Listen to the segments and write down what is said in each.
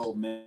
man.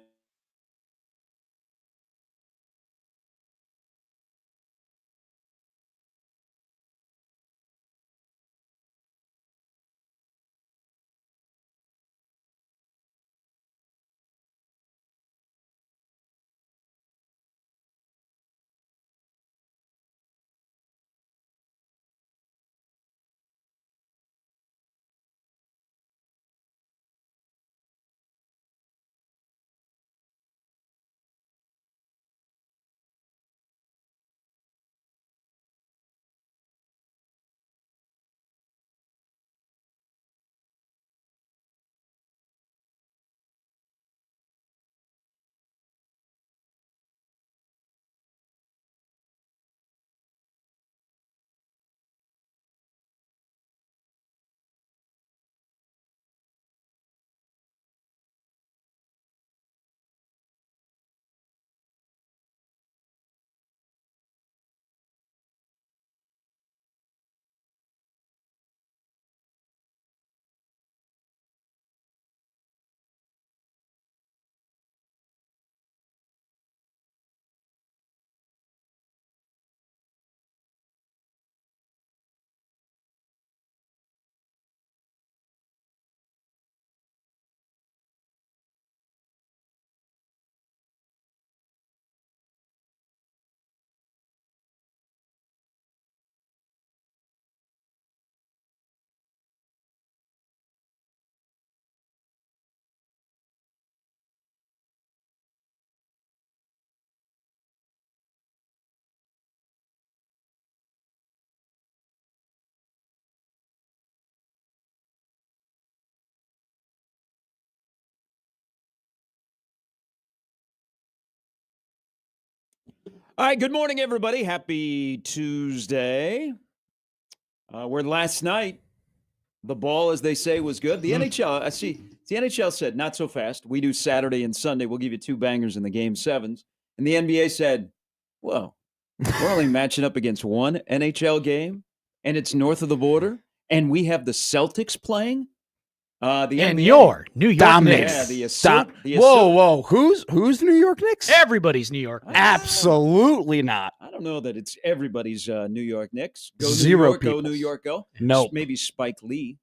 All right, good morning, everybody. Happy Tuesday. Where last night, the ball, as they say, was good. The NHL, the NHL said, not so fast. We do Saturday and Sunday. We'll give you 2 bangers in the game 7s. And the NBA said, whoa, we're only matching up against 1 NHL game, and it's north of the border, and we have the Celtics playing. The and NBA, your New York Knicks. Knicks. Yeah, Whoa. Who's New York Knicks? Everybody's New York Knicks. Absolutely not. I don't know that it's everybody's New York Knicks. Go Zero New York, people's. go New York, go. Nope. Maybe Spike Lee,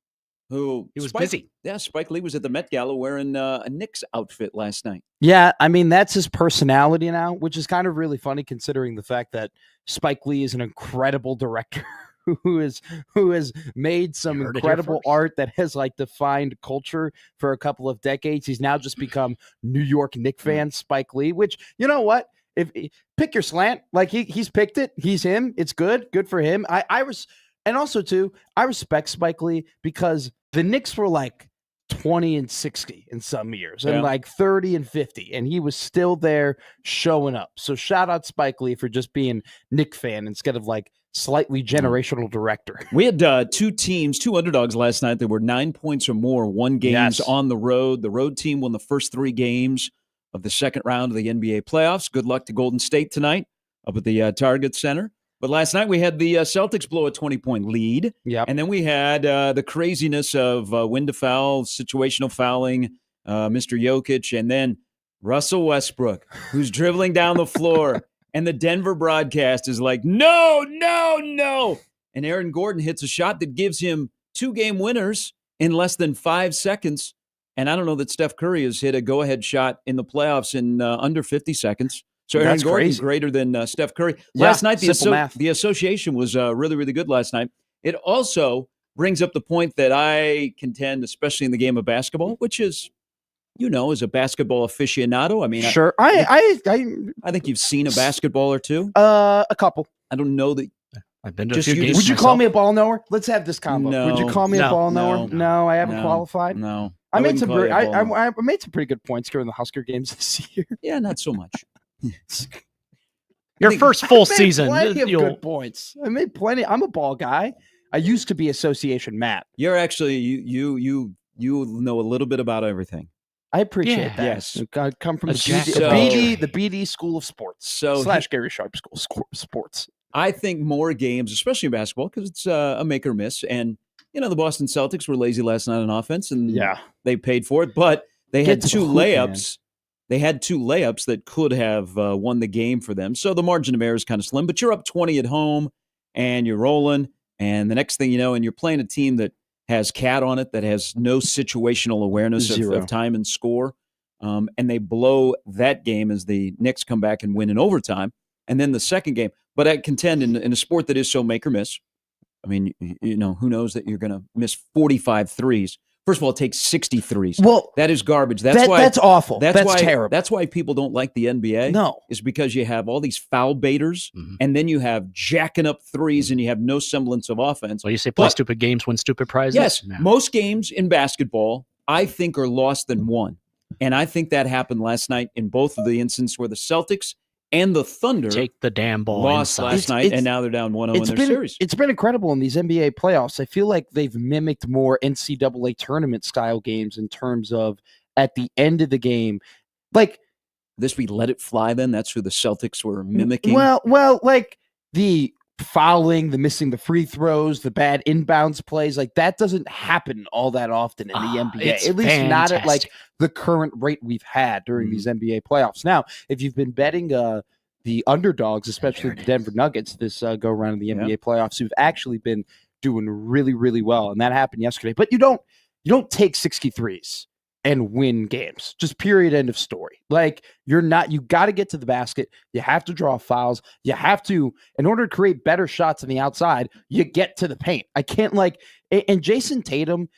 who He was busy. Yeah, Spike Lee was at the Met Gala wearing a Knicks outfit last night. Yeah, I mean, that's his personality now, which is kind of really funny considering the fact that Spike Lee is an incredible director who has made some incredible art that has like defined culture for a couple of decades. He's now just become New York Knicks fan Spike Lee, which, you know what? If pick your slant, like he's picked it, he's him. It's good for him. And also too, I respect Spike Lee because the Knicks were like 20-60 in some years and like 30-50, and he was still there showing up. So shout out Spike Lee for just being Knicks fan instead of like slightly generational director. We had 2 teams, 2 underdogs last night that were 9 points or more, won games on the road. The road team won the first 3 games of the second round of the NBA playoffs. Good luck to Golden State tonight up at the Target Center. But last night we had the Celtics blow a 20-point lead. Yep. And then we had the craziness of win to foul, situational fouling, Mr. Jokic, and then Russell Westbrook, who's dribbling down the floor. And the Denver broadcast is like, no. And Aaron Gordon hits a shot that gives him 2 game winners in less than 5 seconds. And I don't know that Steph Curry has hit a go-ahead shot in the playoffs in under 50 seconds. So Aaron Gordon's greater than Steph Curry. Last night, the association was really, really good last night. It also brings up the point that I contend, especially in the game of basketball, which is, as a basketball aficionado. I mean, sure. I think you've seen a basketball or 2. A couple. I don't know that. I've been to a few games. Would you call me a ball knower? Let's have this combo. No, would you call me a ball knower? No, I haven't qualified. No. I made some pretty good points during the Husker games this year. Yeah, not so much. Your first full season. Plenty of good points. I made plenty. I'm a ball guy. I used to be Association Matt. You're actually you know a little bit about everything. I appreciate that. Yes, I come from the BD School of Sports. / Gary Sharp School of Sports. I think more games, especially in basketball, because it's a make or miss. And the Boston Celtics were lazy last night on offense, and they paid for it. But they had 2 layups they had 2 layups that could have won the game for them. So the margin of error is kind of slim, but you're up 20 at home and you're rolling. And the next thing you know, and you're playing a team that has Cat on it, that has no situational awareness of time and score. And they blow that game as the Knicks come back and win in overtime. And then the second game. But I contend in a sport that is so make or miss, I mean, who knows that you're going to miss 45 threes. First of all, it takes 60 threes. Well, that is garbage. That's awful. That's why, terrible. That's why people don't like the NBA. No. Is because you have all these foul baiters, and then you have jacking up threes, and you have no semblance of offense. Well, you say play stupid games, win stupid prizes? Yes. Yeah. Most games in basketball, I think, are lost than won. And I think that happened last night in both of the instances where the Celtics and the Thunder take the damn ball lost last night, and now they're down 1-0 in their series. It's been incredible in these NBA playoffs. I feel like they've mimicked more NCAA tournament style games in terms of at the end of the game, like this. We let it fly. Then that's who the Celtics were mimicking. Well, like the fouling, the missing the free throws, the bad inbounds plays, like that doesn't happen all that often in the NBA. At least not at like the current rate we've had during these NBA playoffs. Now, if you've been betting the underdogs, especially the Denver Nuggets, this go around in the NBA playoffs, who've actually been doing really, really well, and that happened yesterday. But you don't take 63s and win games. Just period, end of story. Like you got to get to the basket. You have to draw fouls. You have to, in order to create better shots on the outside, you get to the paint. I can't and Jason Tatum,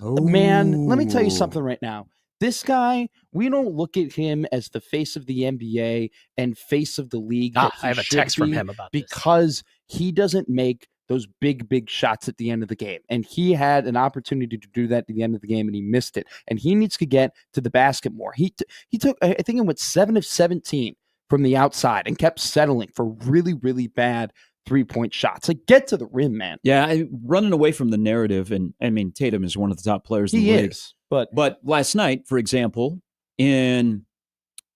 man, let me tell you something right now. This guy, we don't look at him as the face of the NBA and face of the league. I have a text from him about this. Because he doesn't make those big shots at the end of the game. And he had an opportunity to do that at the end of the game, and he missed it. And he needs to get to the basket more. He took, I think it went 7 of 17 from the outside and kept settling for really, really bad three-point shots. Like, get to the rim, man. Yeah, running away from the narrative, and I mean, Tatum is one of the top players in the league. But last night, for example, and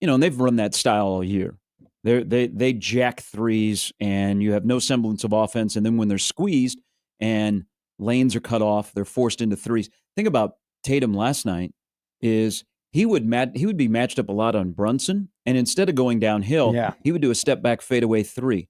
they've run that style all year. They jack threes, and you have no semblance of offense. And then when they're squeezed and lanes are cut off, they're forced into threes. Think about Tatum last night is he would be matched up a lot on Brunson, and instead of going downhill, he would do a step back fadeaway three.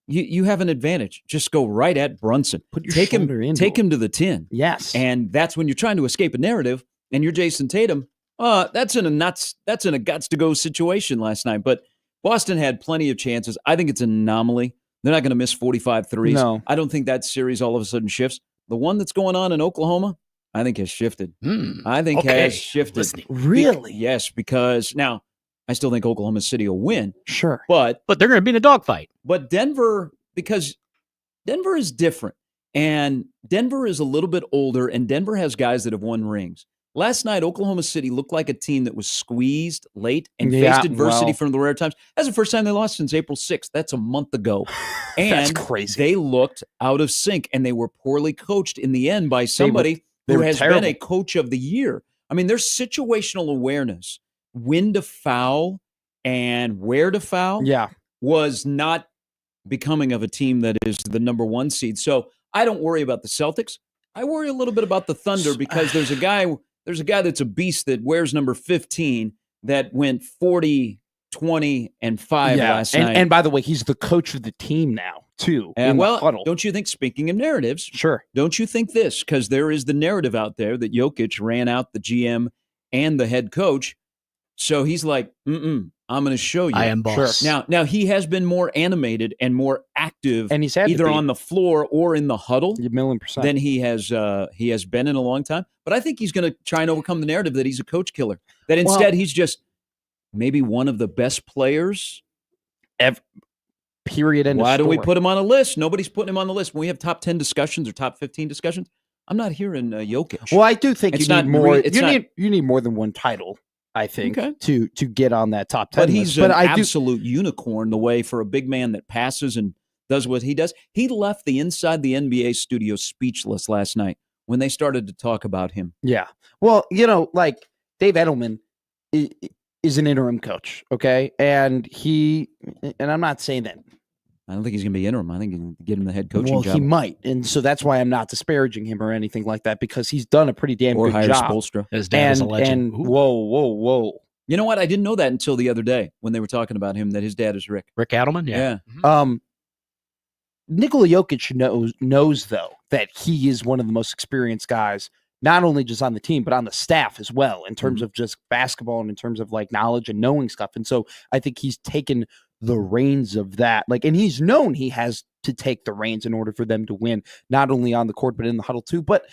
You have an advantage. Just go right at Brunson. Take him to the 10. Yes, and that's when you're trying to escape a narrative, and you're Jason Tatum. That's in a guts to go situation last night, but. Boston had plenty of chances. I think it's an anomaly. They're not going to miss 45 threes. No. I don't think that series all of a sudden shifts. The one that's going on in Oklahoma, I think has shifted. Has shifted. Listening. Really? Yes, because now I still think Oklahoma City will win. Sure. But they're going to be in a dogfight. But Denver, because Denver is different. And Denver is a little bit older, and Denver has guys that have won rings. Last night, Oklahoma City looked like a team that was squeezed late and faced adversity from the rare times. That's the first time they lost since April 6th. That's a month ago. And that's crazy. They looked out of sync, and they were poorly coached in the end by somebody who has been a coach of the year. I mean, their situational awareness, when to foul and where to foul, was not becoming of a team that is the number 1 seed. So I don't worry about the Celtics. I worry a little bit about the Thunder because there's a guy that's a beast that wears number 15 that went 40, 20, and 5 last night. And by the way, he's the coach of the team now, too. And don't you think, speaking of narratives, sure, don't you think this, because there is the narrative out there that Jokic ran out the GM and the head coach. So he's like, I'm going to show you. I am boss. Sure. Now he has been more animated and more active, and he's had either on the floor or in the huddle, 1,000,000%, than he has been in a long time. But I think he's going to try and overcome the narrative that he's a coach killer. That instead he's just maybe one of the best players ever. Period. Why don't we put him on a list? Nobody's putting him on the list. When we have top 10 discussions or top 15 discussions, I'm not hearing Jokic. Well, I do think you need more. You need more than one title. I think to get on that top 10 but he's list. An absolute unicorn the way for a big man that passes and does what he does. He left the Inside the NBA studio speechless last night when they started to talk about him. Yeah. Well, like Dave Edelman is an interim coach, okay? And I'm not saying that. I don't think he's going to be interim. I think he can get him the head coaching job. He might. And so that's why I'm not disparaging him or anything like that, because he's done a pretty damn good job. Spoelstra. His dad is a legend. And whoa. You know what? I didn't know that until the other day when they were talking about him, that his dad is Rick. Rick Adelman? Yeah. Nikola Jokic knows, though, that he is one of the most experienced guys, not only just on the team, but on the staff as well, in terms of just basketball and in terms of like knowledge and knowing stuff. And so I think he's taken the reins of that. And he's known he has to take the reins in order for them to win, not only on the court, but in the huddle too. But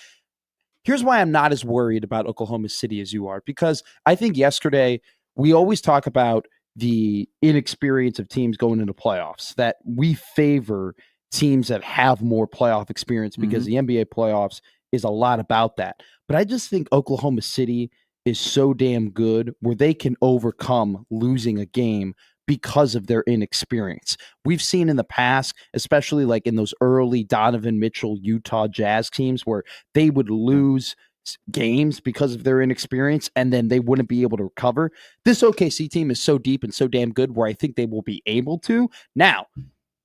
here's why I'm not as worried about Oklahoma City as you are, because I think yesterday we always talk about the inexperience of teams going into playoffs, that we favor teams that have more playoff experience because the NBA playoffs is a lot about that. But I just think Oklahoma City is so damn good where they can overcome losing a game because of their inexperience. We've seen in the past, especially like in those early Donovan Mitchell Utah Jazz teams, where they would lose games because of their inexperience and then they wouldn't be able to recover. This OKC team is so deep and so damn good where I think they will be able to. Now,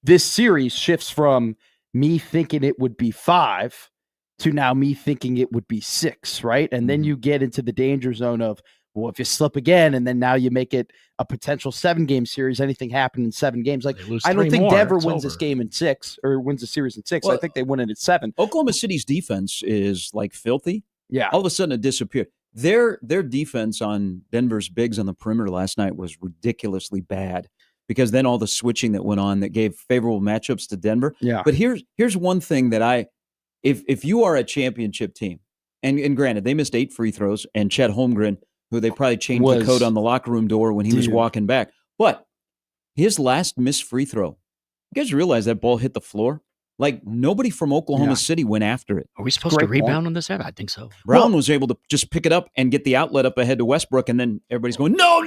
this series shifts from me thinking it would be 5 to now me thinking it would be 6, right? And then you get into the danger zone of, well, if you slip again and then now you make it a potential 7-game series, anything happen in 7 games. Like, I don't think Denver wins this game in 6 or wins the series in 6. Well, I think they win it at 7. Oklahoma City's defense is like filthy. Yeah. All of a sudden it disappeared. Their defense on Denver's bigs on the perimeter last night was ridiculously bad, because then all the switching that went on that gave favorable matchups to Denver. Yeah. But here's one thing that if you are a championship team, and granted, they missed 8 free throws, and Chet Holmgren, who they probably changed the code on the locker room door when he was walking back. But his last missed free throw, you guys realize that ball hit the floor? Like, nobody from Oklahoma City went after it. Are we supposed to rebound on this? I think so. Brown was able to just pick it up and get the outlet up ahead to Westbrook, and then everybody's going, no.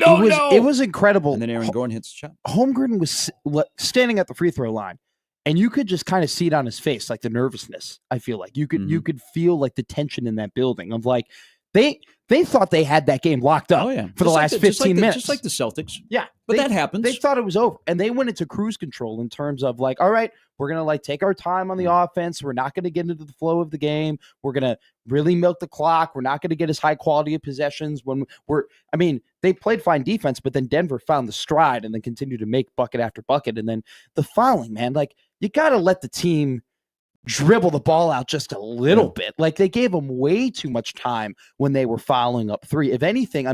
It was incredible. And then Aaron Gordon hits the shot. Holmgren was standing at the free throw line, and you could just kind of see it on his face, like the nervousness. I feel like you could feel like the tension in that building of like they thought they had that game locked up for the last 15 minutes. Just like the Celtics. Yeah. But that happens. They thought it was over, and they went into cruise control in terms of like, all right, we're going to like take our time on the offense. We're not going to get into the flow of the game. We're going to really milk the clock. We're not going to get as high quality of possessions they played fine defense, but then Denver found the stride and then continued to make bucket after bucket. And then the fouling, man, like you got to let the team dribble the ball out just a little bit. Like they gave them way too much time when they were fouling up 3. If anything, I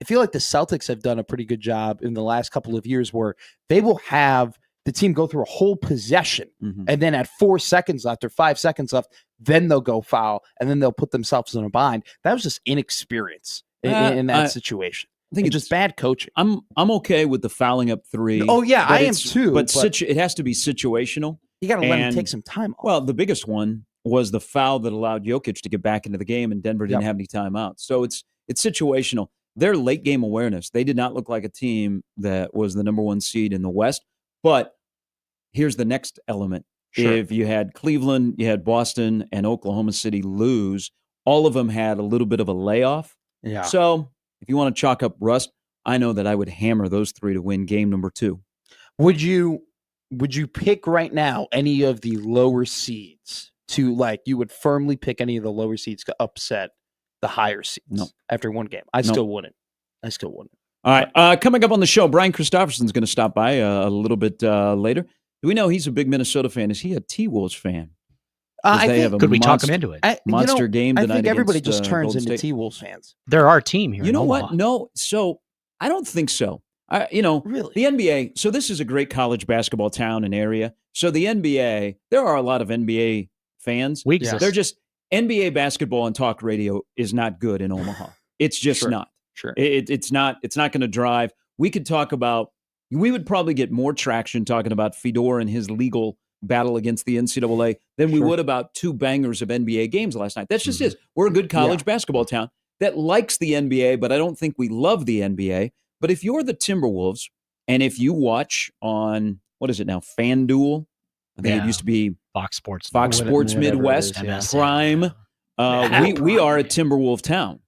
feel like the Celtics have done a pretty good job in the last couple of years where they will have the team go through a whole possession and then at 4 seconds left or 5 seconds left, then they'll go foul and then they'll put themselves in a bind. That was just inexperience in that situation. I think it's just bad coaching. I'm okay with the fouling up 3. Oh yeah, I am too. But it has to be situational. You got to let him take some time off. Well, the biggest one was the foul that allowed Jokic to get back into the game, and Denver didn't have any timeouts. So it's situational. Their late game awareness, they did not look like a team that was the number 1 seed in the West. But here's the next element. Sure. If you had Cleveland, you had Boston, and Oklahoma City lose, all of them had a little bit of a layoff. Yeah. So if you want to chalk up rust, I know that I would hammer those 3 to win game number 2. Would you pick right now any of the lower seeds to like? You would firmly pick any of the lower seeds to upset the higher seeds after one game? I still wouldn't. All right. Coming up on the show, Brian Christopherson's going to stop by a little bit later. Do we know he's a big Minnesota fan? Is he a T-Wolves fan? Could we talk him into it? Monster game tonight. I think everybody against, just turns Golden into State. T-Wolves fans. They're our team here. You know Omaha. what? No. So I don't think so. Really? The NBA, so this is a great college basketball town and area. So the NBA, there are a lot of NBA fans. We exist. They're just, NBA basketball and talk radio is not good in Omaha. It's just not. Sure. It's not going to drive. We would probably get more traction talking about Fedor and his legal battle against the NCAA than we would about 2 bangers of NBA games last night. That's just is. We're a good college basketball town that likes the NBA, but I don't think we love the NBA. But if you're the Timberwolves, and if you watch on, what is it now, FanDuel? I think it used to be Fox Sports Midwest, Prime. We are a Timberwolf town.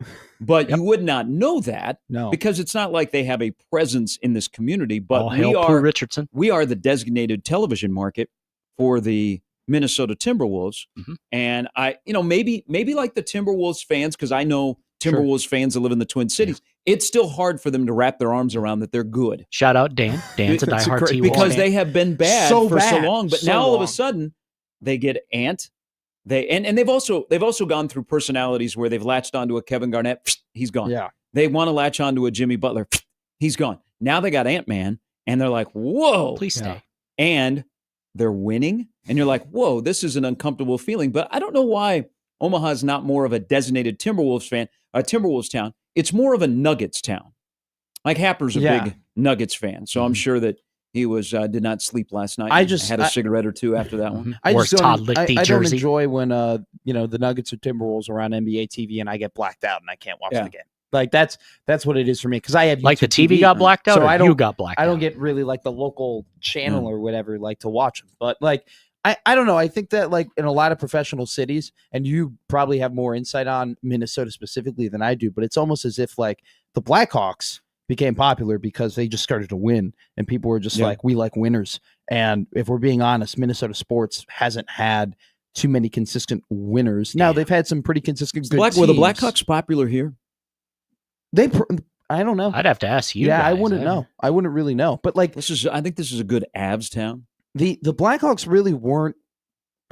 But you would not know that because it's not like they have a presence in this community. But we are the designated television market for the Minnesota Timberwolves. And maybe like the Timberwolves fans, because I know Timberwolves fans that live in the Twin Cities. It's still hard for them to wrap their arms around that they're good. Shout out Dan. Dan's a diehard T-Wolves because fan. they have been bad for so long. But now all of a sudden they get Ant. They've also gone through personalities where they've latched onto a Kevin Garnett. He's gone. Yeah. They want to latch onto a Jimmy Butler. He's gone. Now they got Ant-Man, and they're like, whoa. Please stay. And they're winning, and you're like, whoa, this is an uncomfortable feeling. But I don't know why Omaha is not more of a designated Timberwolves town. It's more of a Nuggets town. Like Happer's a big Nuggets fan, so I'm sure that he did not sleep last night. I had a cigarette or two after that one. I don't enjoy when the Nuggets or Timberwolves are on NBA TV and I get blacked out and I can't watch the game. Like that's what it is for me because I have like the TV got blacked out. So you got blacked out. I don't get really like the local channel or whatever like to watch them. But like I don't know. I think that like in a lot of professional cities, and you probably have more insight on Minnesota specifically than I do, but it's almost as if like the Blackhawks became popular because they just started to win and people were just like, we like winners. And if we're being honest, Minnesota sports hasn't had too many consistent winners. Now they've had some pretty consistent good teams. Were the Blackhawks popular here? I don't know. I'd have to ask you. Yeah, guys. I wouldn't know. I wouldn't really know. But like I think this is a good Avs town. The Blackhawks really weren't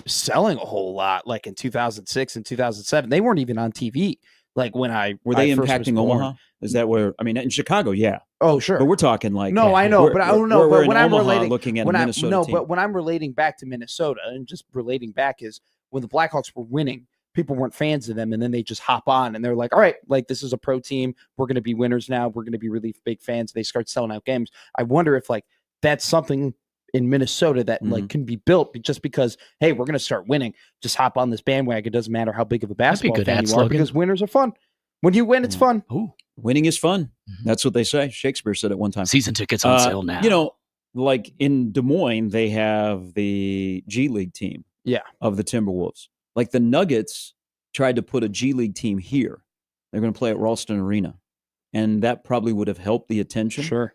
selling a whole lot like in 2006 and 2007. They weren't even on TV. Like when were they impacting Omaha? Is that where? I mean, in Chicago, yeah. Oh, sure. But we're talking like I know, but I don't know. But when I'm relating, looking at Minnesota, but when I'm relating back to Minnesota and just relating back is when the Blackhawks were winning, people weren't fans of them, and then they just hop on and they're like, all right, like this is a pro team. We're going to be winners now. We're going to be really big fans. They start selling out games. I wonder if like that's something in Minnesota that like can be built just because, hey, we're going to start winning. Just hop on this bandwagon. It doesn't matter how big of a basketball fan you are because winners are fun. When you win, it's fun. Ooh, winning is fun. That's what they say. Shakespeare said it one time. Season tickets on sale now. You know, like in Des Moines, they have the G League team of the Timberwolves. Like the Nuggets tried to put a G League team here. They're going to play at Ralston Arena. And that probably would have helped the attention. Sure.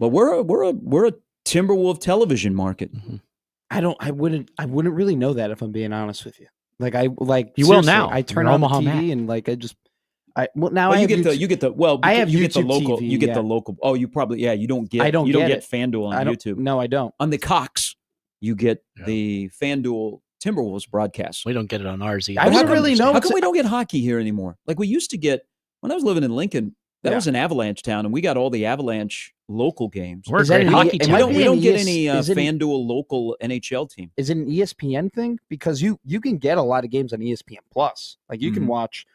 But we're a Timberwolf television market. I wouldn't really know that if I'm being honest with you. You will now. I turn on the TV and like I have the local TV, you get the local. Oh, you probably you don't get FanDuel on YouTube. No, I don't. On the Cox, you get the FanDuel Timberwolves broadcast. We don't get it on ours either. I don't really know. How come we don't get hockey here anymore? Like we used to get when I was living in Lincoln. That was an Avalanche town, and we got all the Avalanche local games. We're a great hockey town. We don't get any FanDuel local NHL team. Is it an ESPN thing? Because you can get a lot of games on ESPN Plus. Like you can watch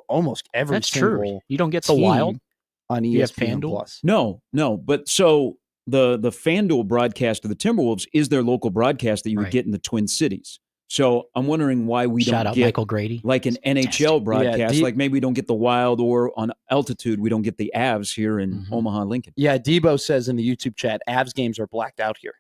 almost every. That's true. You don't get the Wild on ESPN Plus. No. But so the FanDuel broadcast of the Timberwolves is their local broadcast that you would get in the Twin Cities. So I'm wondering why we don't get Michael Grady. Like an NHL broadcast. Like maybe we don't get the Wild, or on altitude we don't get the Avs here in Omaha, Lincoln. Yeah, Debo says in the YouTube chat, Avs games are blacked out here.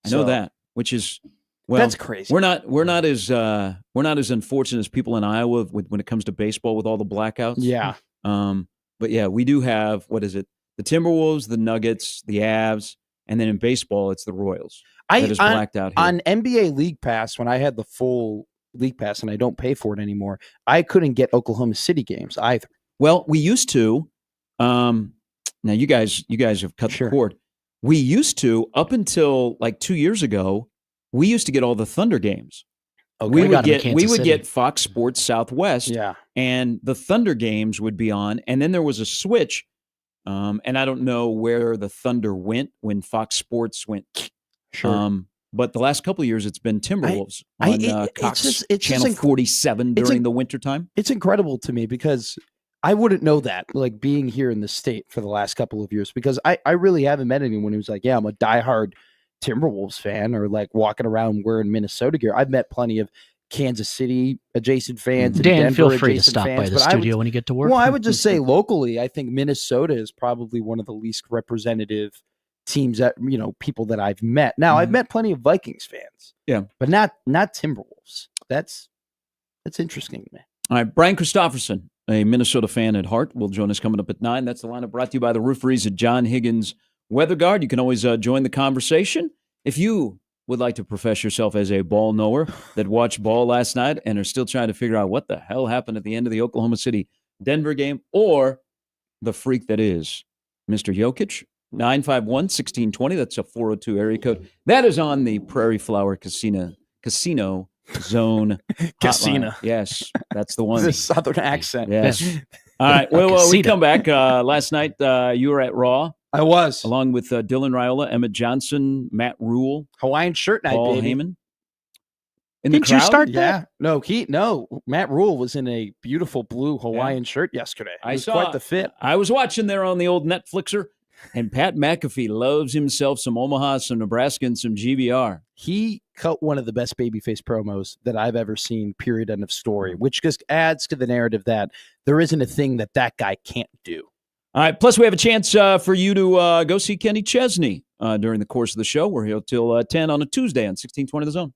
I know that, which is that's crazy. We're not as unfortunate as people in Iowa when it comes to baseball with all the blackouts. Yeah. But yeah, we do have the Timberwolves, the Nuggets, the Avs, and then in baseball it's the Royals. That is blacked out here. On NBA League Pass, when I had the full League Pass and I don't pay for it anymore, I couldn't get Oklahoma City games either. Well, we used to. Now you guys have cut the cord. We used to, up until like 2 years ago, we used to get all the Thunder games. Okay. We would get Fox Sports Southwest, and the Thunder games would be on, and then there was a switch, and I don't know where the Thunder went when Fox Sports went. Sure. But the last couple of years, it's been Timberwolves on Cox Channel 47 during the wintertime. It's incredible to me because I wouldn't know that, like being here in the state for the last couple of years, because I really haven't met anyone who's like, I'm a diehard Timberwolves fan, or like walking around wearing Minnesota gear. I've met plenty of Kansas City adjacent fans. Dan, and feel Denver free to stop by the studio when you get to work. Well, I would just say locally, I think Minnesota is probably one of the least representative teams that, people that I've met. Now, I've met plenty of Vikings fans. Yeah. But not Timberwolves. That's interesting to me. All right, Brian Christopherson, a Minnesota fan at heart, will join us coming up at 9. That's the lineup brought to you by the Rooferys at John Higgins Weather Guard. You can always join the conversation. If you would like to profess yourself as a ball knower that watched ball last night and are still trying to figure out what the hell happened at the end of the Oklahoma City-Denver game, or the freak that is Mr. Jokic, 951-1620. That's a 402 area code. That is on the Prairie Flower Casino Zone Casino. Hotline. Yes, that's the one. The Southern accent. Yes. All right. Well, we come back. Last night, you were at Raw. I was. Along with Dylan Raiola, Emmett Johnson, Matt Rule. Hawaiian shirt night, Paul baby. Heyman. Didn't you start that? Yeah. No. Matt Rule was in a beautiful blue Hawaiian shirt yesterday. It was quite the fit. I was watching there on the old Netflixer, and Pat McAfee loves himself some Omaha, some Nebraska, and some GBR. He cut one of the best babyface promos that I've ever seen, period, end of story, which just adds to the narrative that there isn't a thing that guy can't do. All right. Plus, we have a chance for you to go see Kenny Chesney during the course of the show. We're here till 10 on a Tuesday on 1620 The Zone.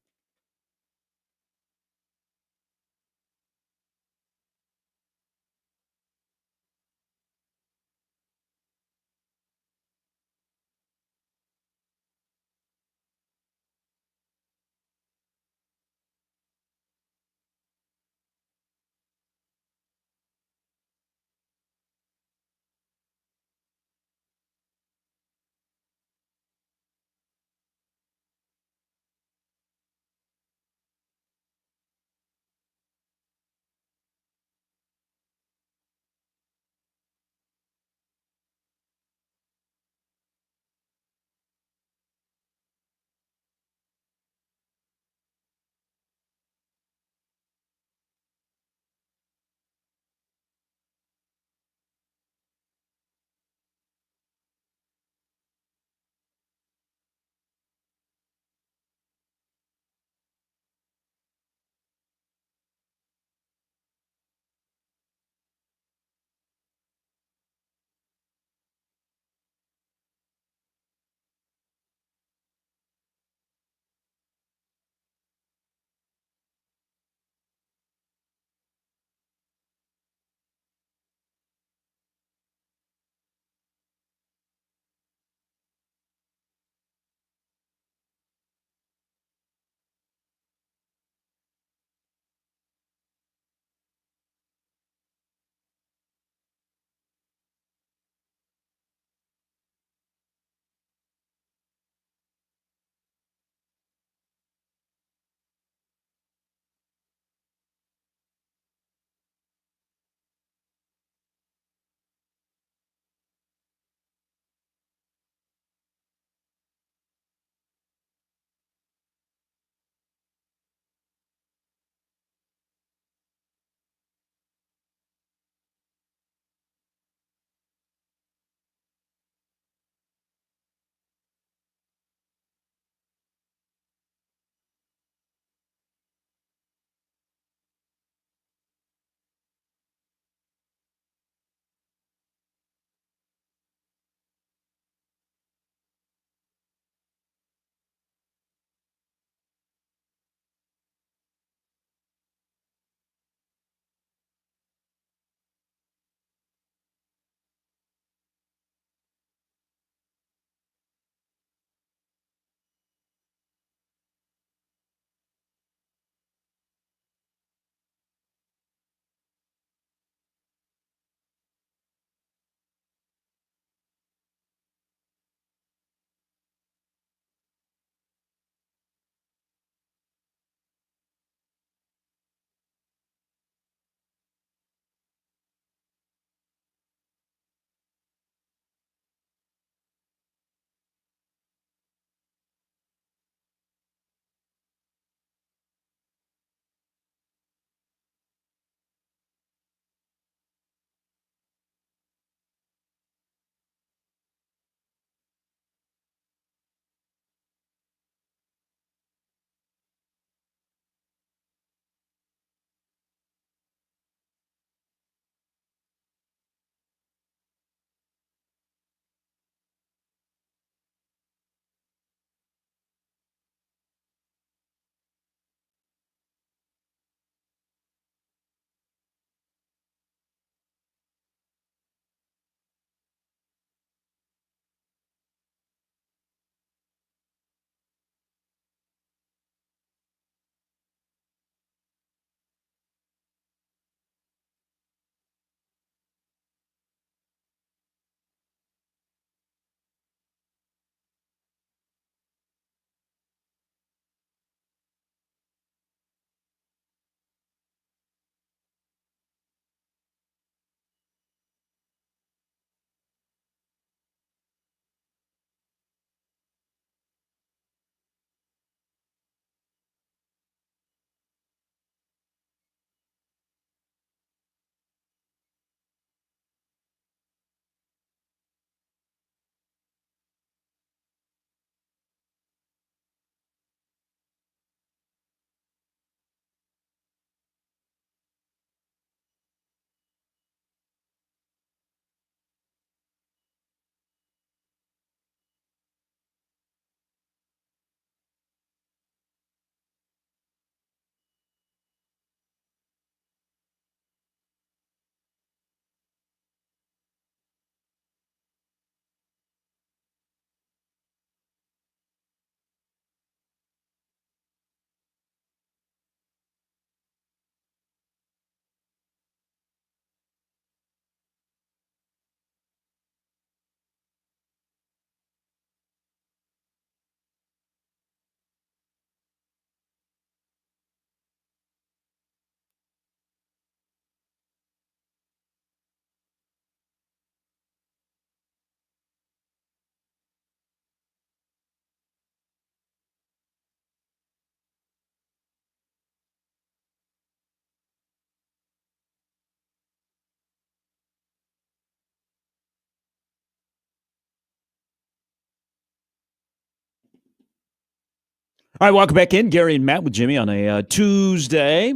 All right, welcome back in. Gary and Matt with Jimmy on a Tuesday.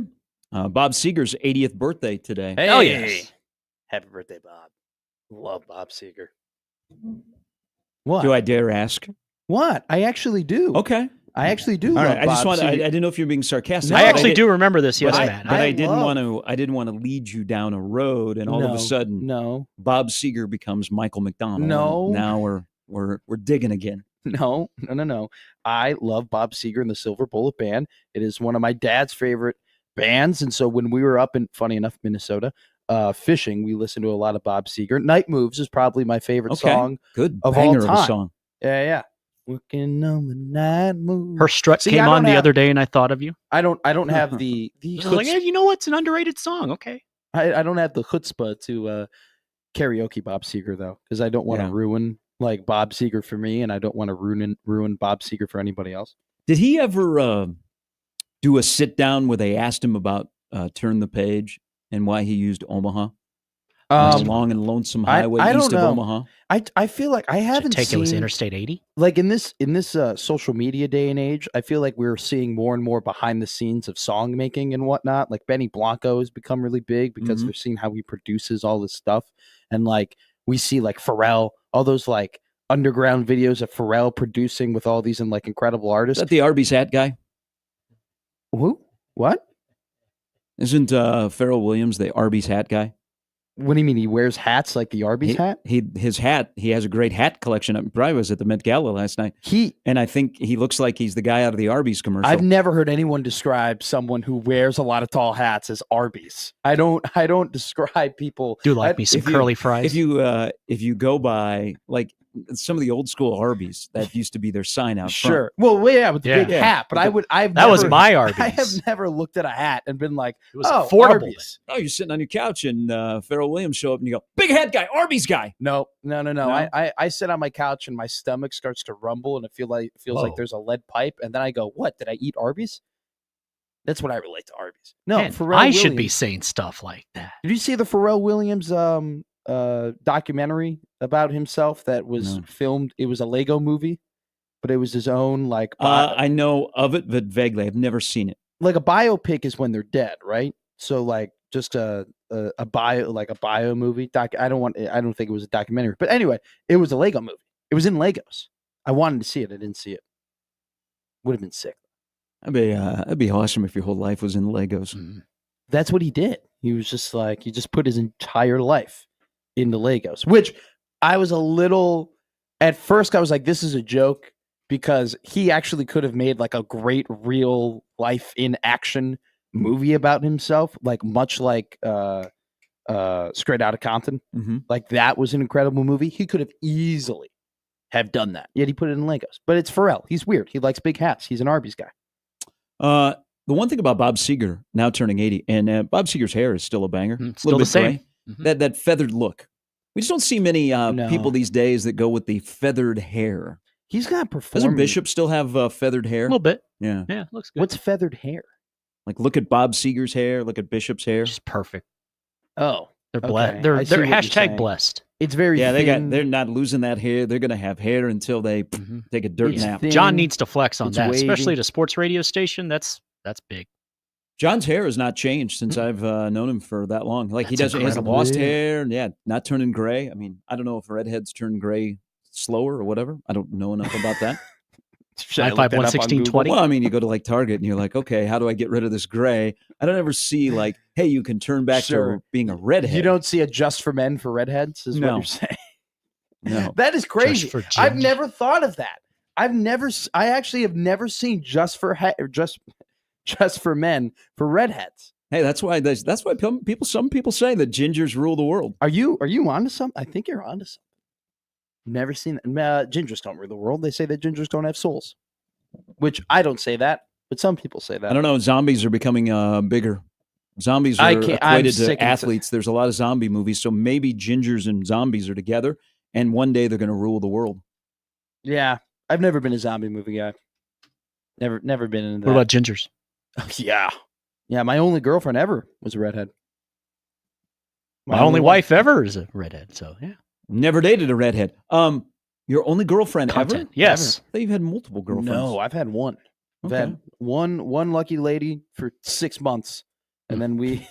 Bob Seger's 80th birthday today. Hey. Oh, yes. Happy birthday, Bob. Love Bob Seger. What? Do I dare ask? What? I actually do. Okay. I actually do. All love right. I just Bob want. I Seger. didn't know if you're being sarcastic. No. I actually do remember this, yes, Matt. But I didn't want to. I didn't want to lead you down a road, and all of a sudden, Bob Seger becomes Michael McDonald. No. Now we're digging again. No. I love Bob Seger and the Silver Bullet Band. It is one of my dad's favorite bands, and so when we were up in, funny enough, Minnesota, fishing, we listened to a lot of Bob Seger. Night Moves is probably my favorite song Good of banger all time. Of a song. Yeah. Working on the night moves. Her Strut came on the other day, and I thought of you. I don't have the I was like, you know what? It's an underrated song. Okay. I don't have the chutzpah to karaoke Bob Seger though, because I don't want to ruin like Bob Seger for me, and I don't want to ruin Bob Seger for anybody else. Did he ever do a sit down where they asked him about Turn the Page and why he used Omaha? Long and lonesome highway east of Omaha. I feel like I haven't seen. It was Interstate 80. Like in this social media day and age, I feel like we're seeing more and more behind the scenes of song making and whatnot. Like Benny Blanco has become really big because they're seeing how he produces all this stuff, and like we see like Pharrell, all those like underground videos of Pharrell producing with all these and like incredible artists. Is that the Arby's hat guy? Who? What? Isn't Pharrell Williams the Arby's hat guy? What do you mean? He wears hats like the Arby's hat? His hat. He has a great hat collection. I probably was at the Met Gala last night. And I think he looks like he's the guy out of the Arby's commercial. I've never heard anyone describe someone who wears a lot of tall hats as Arby's. I don't describe people. Do like me some curly fries. If you go by like some of the old school Arby's, that used to be their sign out front. Well, yeah, with the big hat. But that was my Arby's. I have never looked at a hat and been like, it was affordable. Arby's. Oh, you're sitting on your couch and Pharrell Williams show up and you go, big hat guy, Arby's guy. No. I sit on my couch and my stomach starts to rumble and it feels like there's a lead pipe. And then I go, what? Did I eat Arby's? That's what I relate to Arby's. No, Man, Pharrell I Williams. should be saying stuff like that. Did you see the Pharrell Williams documentary about himself that was filmed? It was a Lego movie, but it was his own like. I know of it, but vaguely. I've never seen it. Like a biopic is when they're dead, right? So like just a bio movie. I don't think it was a documentary, but anyway, it was a Lego movie. It was in Legos. I wanted to see it. I didn't see it. Would have been sick. That'd be awesome if your whole life was in Legos. That's what he did. He was just like, he just put his entire life into Legos, which I was a little, at first I was like, this is a joke, because he actually could have made like a great real life in action movie about himself, like much like Straight Outta Compton. Like that was an incredible movie. He could have easily have done that, yet he put it in Legos. But it's Pharrell. He's weird. He likes big hats. He's an Arby's guy. The one thing about Bob Seger, now turning 80, and Bob Seger's hair is still a banger. Still the same. That feathered look. We just don't see many people these days that go with the feathered hair. He's got performance. Doesn't Bishop still have feathered hair? A little bit. Yeah. Yeah, looks good. What's feathered hair? Like, look at Bob Seger's hair. Look at Bishop's hair. Just perfect. Oh, they're blessed. They're hashtag blessed. It's very thin. They're not losing that hair. They're going to have hair until they take a dirt nap. Thin. John needs to flex on that, wavy. especially at a sports radio station. That's big. John's hair has not changed since I've known him for that long. Like he hasn't incredible. lost hair, and not turning gray. I mean, I don't know if redheads turn gray slower or whatever. I don't know enough about that. 951-1620. Well, I mean, you go to like Target and you're like, okay, how do I get rid of this gray? I don't ever see like, hey, you can turn back to being a redhead. You don't see a Just for Men for redheads, is what you're saying. No, that is crazy. I've never thought of that. I actually have never seen Just for Men for redheads. Hey, that's why some people say that gingers rule the world. Are you onto something? I think you're onto something. Never seen that. Gingers don't rule the world. They say that gingers don't have souls, which I don't say that, but some people say that. I don't know. Zombies are becoming bigger. Zombies are equated to athletes. There's a lot of zombie movies, so maybe gingers and zombies are together, and one day they're going to rule the world. Yeah, I've never been a zombie movie guy. Never been into that. What about gingers? Yeah. My only girlfriend ever was a redhead. My only wife ever is a redhead. So yeah. Never dated a redhead. Your only girlfriend ever? Yes. I thought you've had multiple girlfriends. No, I've had one. I've had one lucky lady for 6 months, and then we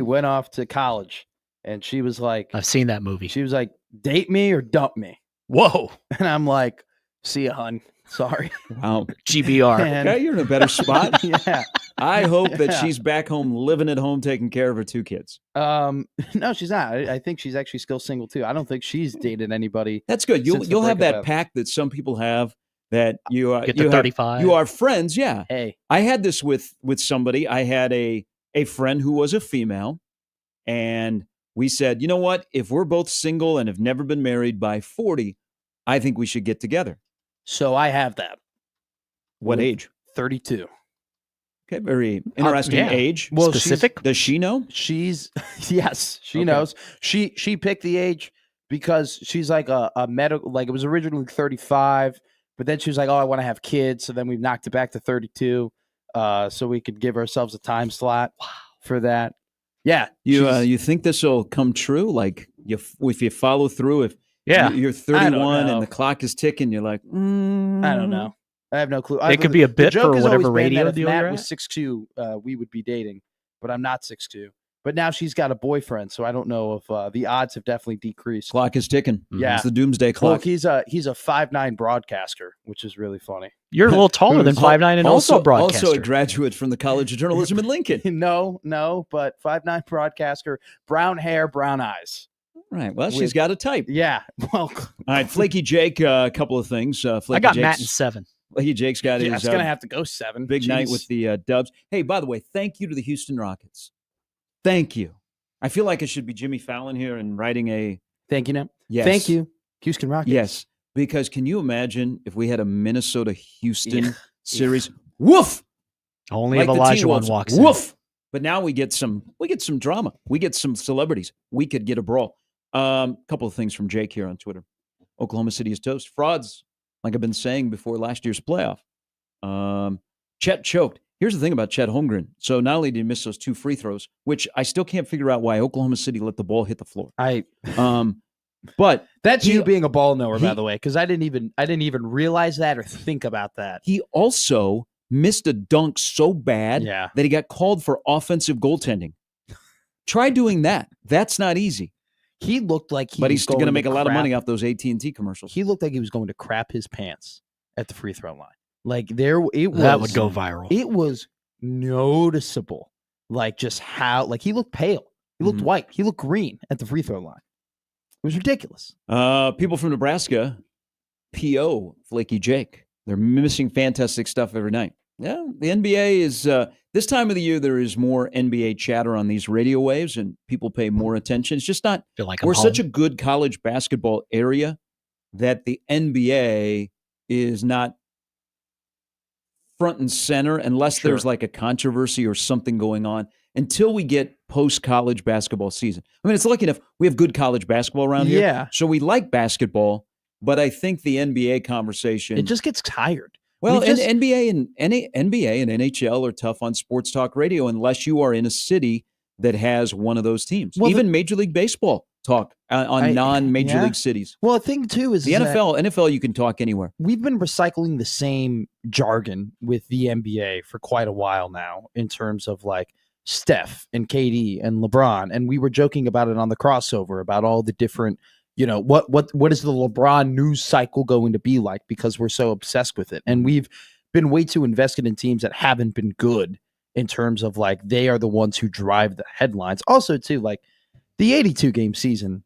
went off to college, and she was like, I've seen that movie. She was like, date me or dump me. Whoa. And I'm like, see ya, hun. Sorry. Wow. GBR. Okay, you're in a better spot. Yeah. I hope that she's back home, living at home, taking care of her 2 kids. No, she's not. I think she's actually still single too. I don't think she's dated anybody. That's good. You'll have that pact that some people have that you get to 35. You are friends. Yeah. Hey, I had this with somebody. I had a friend who was a female, and we said, you know what? If we're both single and have never been married by 40, I think we should get together. So I have that. What age? 32. Okay, very interesting age. Well, specific? Does she know? She's yes, she knows. She picked the age because she's like a medical. Like it was originally 35, but then she was like, "Oh, I want to have kids." So then we knocked it back to 32, so we could give ourselves a time slot for that. Yeah, you think this will come true? Like if you follow through, if you're 31 and the clock is ticking, you're like, I don't know. I have no clue. It could be a bit for whatever radio deal Matt you're was 6'2", we would be dating, but I'm not 6'2". But now she's got a boyfriend, so I don't know if the odds have definitely decreased. Clock is ticking. Yeah, it's the doomsday clock. Well, he's a 5'9" broadcaster, which is really funny. You're a little taller than 5'9" and also a broadcaster. Also a graduate from the College of Journalism in Lincoln. No, but 5'9" broadcaster, brown hair, brown eyes. Right. Well, she's got a type. Yeah. Well. All right, Flaky Jake. A couple of things. Flaky I got Jake's, Matt in 7. Flaky Jake's got his. It's gonna have to go 7. Big night with the Dubs. Hey, by the way, thank you to the Houston Rockets. Thank you. I feel like it should be Jimmy Fallon here and writing a thank you now. Yes. Thank you, Houston Rockets. Yes, because can you imagine if we had a Minnesota-Houston series? Woof. Only if Elijah one walks in. Woof. But now we get some drama. We get some celebrities. We could get a brawl. Couple of things from Jake here on Twitter. Oklahoma City is toast. Frauds, like I've been saying before last year's playoff. Chet choked. Here's the thing about Chet Holmgren. So not only did he miss those 2 free throws, which I still can't figure out why Oklahoma City let the ball hit the floor. But that's you being a ball knower, by the way, because I didn't even realize that or think about that. He also missed a dunk so bad that he got called for offensive goaltending. Try doing that. That's not easy. He looked like but he's going to make a lot of money off those AT&T commercials. He looked like he was going to crap his pants at the free throw line. Like that would go viral. It was noticeable. Like just how he looked pale. He looked white. He looked green at the free throw line. It was ridiculous. People from Nebraska, PO Flaky Jake. They're missing fantastic stuff every night. Yeah, the NBA is this time of the year. There is more NBA chatter on these radio waves, and people pay more attention. It's just not. We're such a good college basketball area that the NBA is not front and center unless there's like a controversy or something going on until we get post-college basketball season. I mean, it's lucky enough we have good college basketball around here. Yeah. So we like basketball, but I think the NBA conversation... It just gets tired. Well, NBA and NHL are tough on sports talk radio unless you are in a city that has one of those teams. Well, even Major League Baseball talk on non-Major League cities. Well, the thing, too, is the NFL, you can talk anywhere. We've been recycling the same jargon with the NBA for quite a while now in terms of like Steph and KD and LeBron. And we were joking about it on the crossover about all the different, what is the LeBron news cycle going to be like because we're so obsessed with it. And we've been way too invested in teams that haven't been good in terms of like they are the ones who drive the headlines. Also, too, like the 82-game season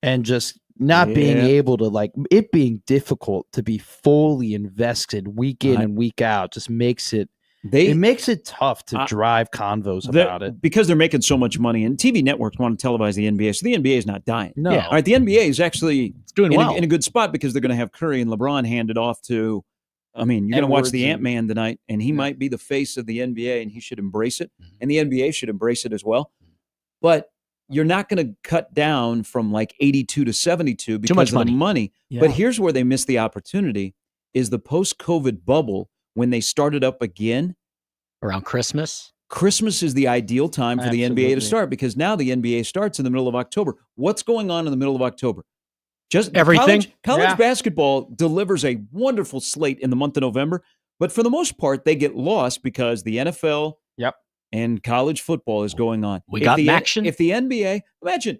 and just not being able to, like, it being difficult to be fully invested week in and week out just makes it tough to drive convos about it. Because they're making so much money, and TV networks want to televise the NBA, so the NBA is not dying. No. All right, the NBA is actually doing well. in a good spot because they're going to have Curry and LeBron handed off to, you're going to watch the Ant-Man tonight, and he might be the face of the NBA, and he should embrace it, and the NBA should embrace it as well. But you're not going to cut down from like 82 to 72 because of the money. Yeah. But here's where they missed the opportunity is the post-COVID bubble when they started up again. Around Christmas? Christmas is the ideal time for the NBA to start because now the NBA starts in the middle of October. What's going on in the middle of October? Just everything. College basketball delivers a wonderful slate in the month of November, But for the most part, they get lost because the NFL Yep. and college football is going on. We got action. If the NBA, imagine,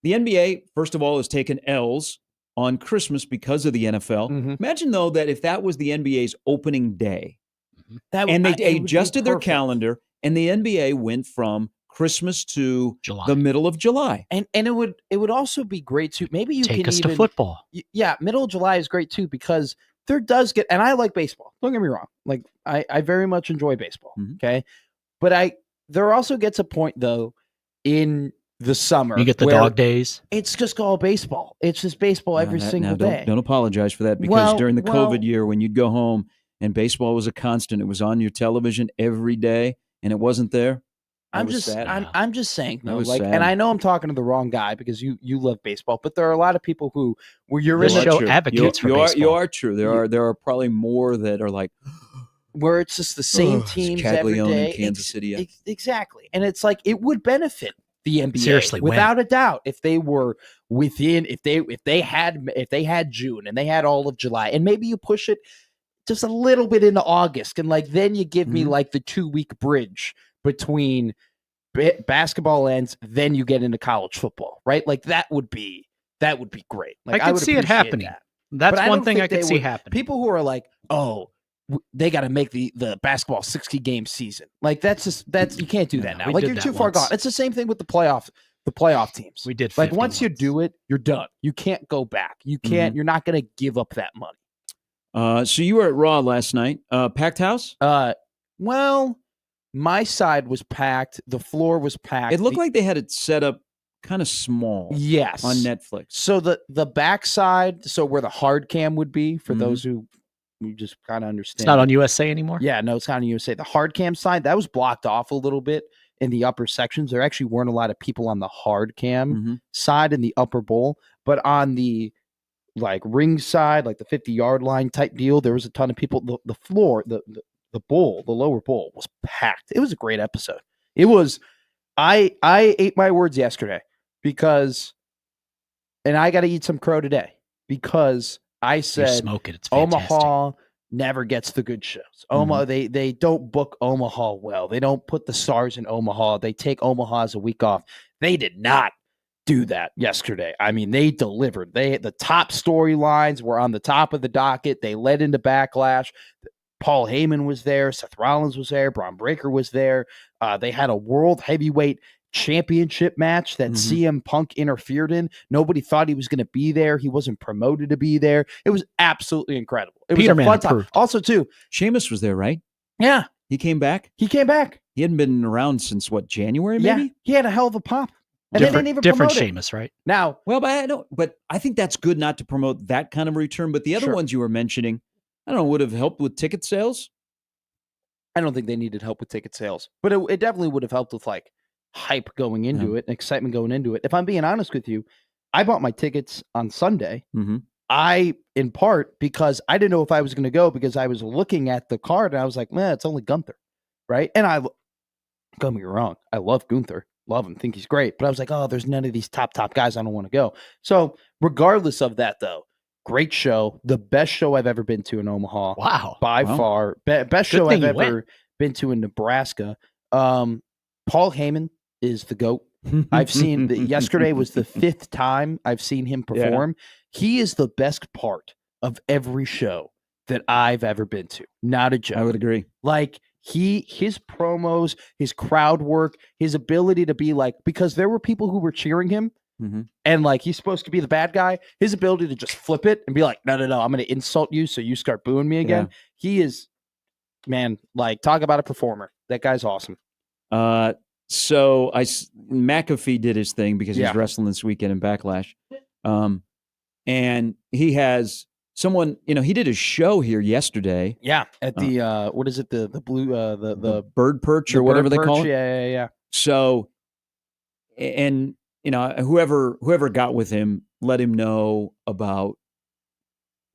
the NBA, first of all, has taken L's on Christmas because of the NFL. Mhm. Imagine, though, that if that was the NBA's opening day, and they it would be adjusted their perfect. calendar, and the NBA went from Christmas to July. the middle of July. And it would also be great too. Maybe you Take can us even to football. Yeah, middle of July is great too because there does get, and I like baseball. Don't get me wrong. Like I very much enjoy baseball. Mhm. Okay. But there also gets a point though in the summer. You get the where dog days. It's just all baseball. It's just baseball every single day. Don't apologize for that because Well, during the well- COVID year when you'd go home and baseball was a constant, it was on your television every day and it wasn't there. I'm was just sad. I'm just saying That though, was like, sad. and I know I'm talking to the wrong guy because you love baseball, but there are a lot of people who where you're This in show the, advocates for you baseball. are true. There are probably more that are like where it's just the same it's teams every Caglione day. in Kansas City. Yeah. Exactly. And it's like it would benefit the NBA Seriously, when? without a doubt if they were within if they had June and they had all of July and maybe you push it just a little bit into August and like then you give me Mhm. like the 2-week bridge between basketball ends, then you get into college football, right? Like that would be great. Like I could would see it appreciate happening. that. That's But I one don't thing think I could they see would- happening. People who are like, oh, they got to make the basketball 60 game season. Like that's you can't do that No, now. we Like did you're that too far once. gone. It's the same thing with the playoff teams. We did Like 50 once you once. do it, you're done. You can't go back. You can't. You're not going to give up that money. So you were at Raw last night. Packed house? Well, my side was packed. The floor was packed. It looked like they had it set up kind of small yes on Netflix. So the backside, so where the hard cam would be for Mhm. those who just kind of understand. It's not on USA anymore. Yeah, no, it's not on USA. The hard cam side that was blocked off a little bit in the upper sections. There actually weren't a lot of people on the hard cam Mhm. side in the upper bowl, but on the like ring side, like the 50-yard line type deal, there was a ton of people. The floor, the bowl, the lower bowl was packed. It was a great episode. It was. I ate my words yesterday because, and I got to eat some crow today because I You said smoke it. It's fantastic. Omaha never gets the good shows. Omaha, they don't book Omaha well. They don't put the stars in Omaha. They take Omaha as a week off. They did not do that yesterday. I mean, they delivered. The top storylines were on the top of the docket. They led into Backlash. Paul Heyman was there. Seth Rollins was there. Braun Breaker was there. They had a world heavyweight championship match that CM Punk interfered in. Nobody thought he was going to be there. He wasn't promoted to be there. It was absolutely incredible. It was a Peterman fun time. approved. Also, too, Sheamus was there, right? yeah, He came back. he came back. He hadn't been around since what, January? Yeah, Maybe. he had a hell of a pop. And they didn't even different promote it. Sheamus, right? Now, Well, but I think that's good not to promote that kind of return. But the other Sure. ones you were mentioning, I don't know, would have helped with ticket sales. I don't think they needed help with ticket sales, but it definitely would have helped with like hype going into it and excitement going into it. If I'm being honest with you, I bought my tickets on Sunday. Mm-hmm. In part because I didn't know if I was going to go because I was looking at the card and I was like, man, it's only Gunther, right? And don't get me wrong, I love Gunther, love him, think he's great, but I was like, oh, there's none of these top guys, I don't want to go. So regardless of that, though, great show, the best show I've ever been to in Omaha. Wow. By Wow. far, best Good show thing I've you ever been to in Nebraska. Paul Heyman is the GOAT. I've seen yesterday was the 5th time I've seen him perform. He is the best part of every show that I've ever been to. Not a joke. I would agree. Like his promos, his crowd work, his ability to be like, because there were people who were cheering him and like he's supposed to be the bad guy. His ability to just flip it and be like, no, I'm going to insult you so you start booing me again. He is, man, like talk about a performer. That guy's awesome. So McAfee did his thing because he's wrestling this weekend in Backlash. And he has someone, he did a show here yesterday. Yeah. At the, what is it? The blue, the bird perch the or whatever bird they call perch. it. Yeah. So, and, whoever got with him, let him know about,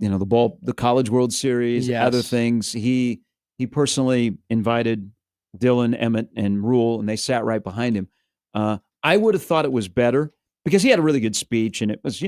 the College World Series, other things. He personally invited Dylan, Emmett, and Rule, and they sat right behind him. I would have thought it was better because he had a really good speech, and it was,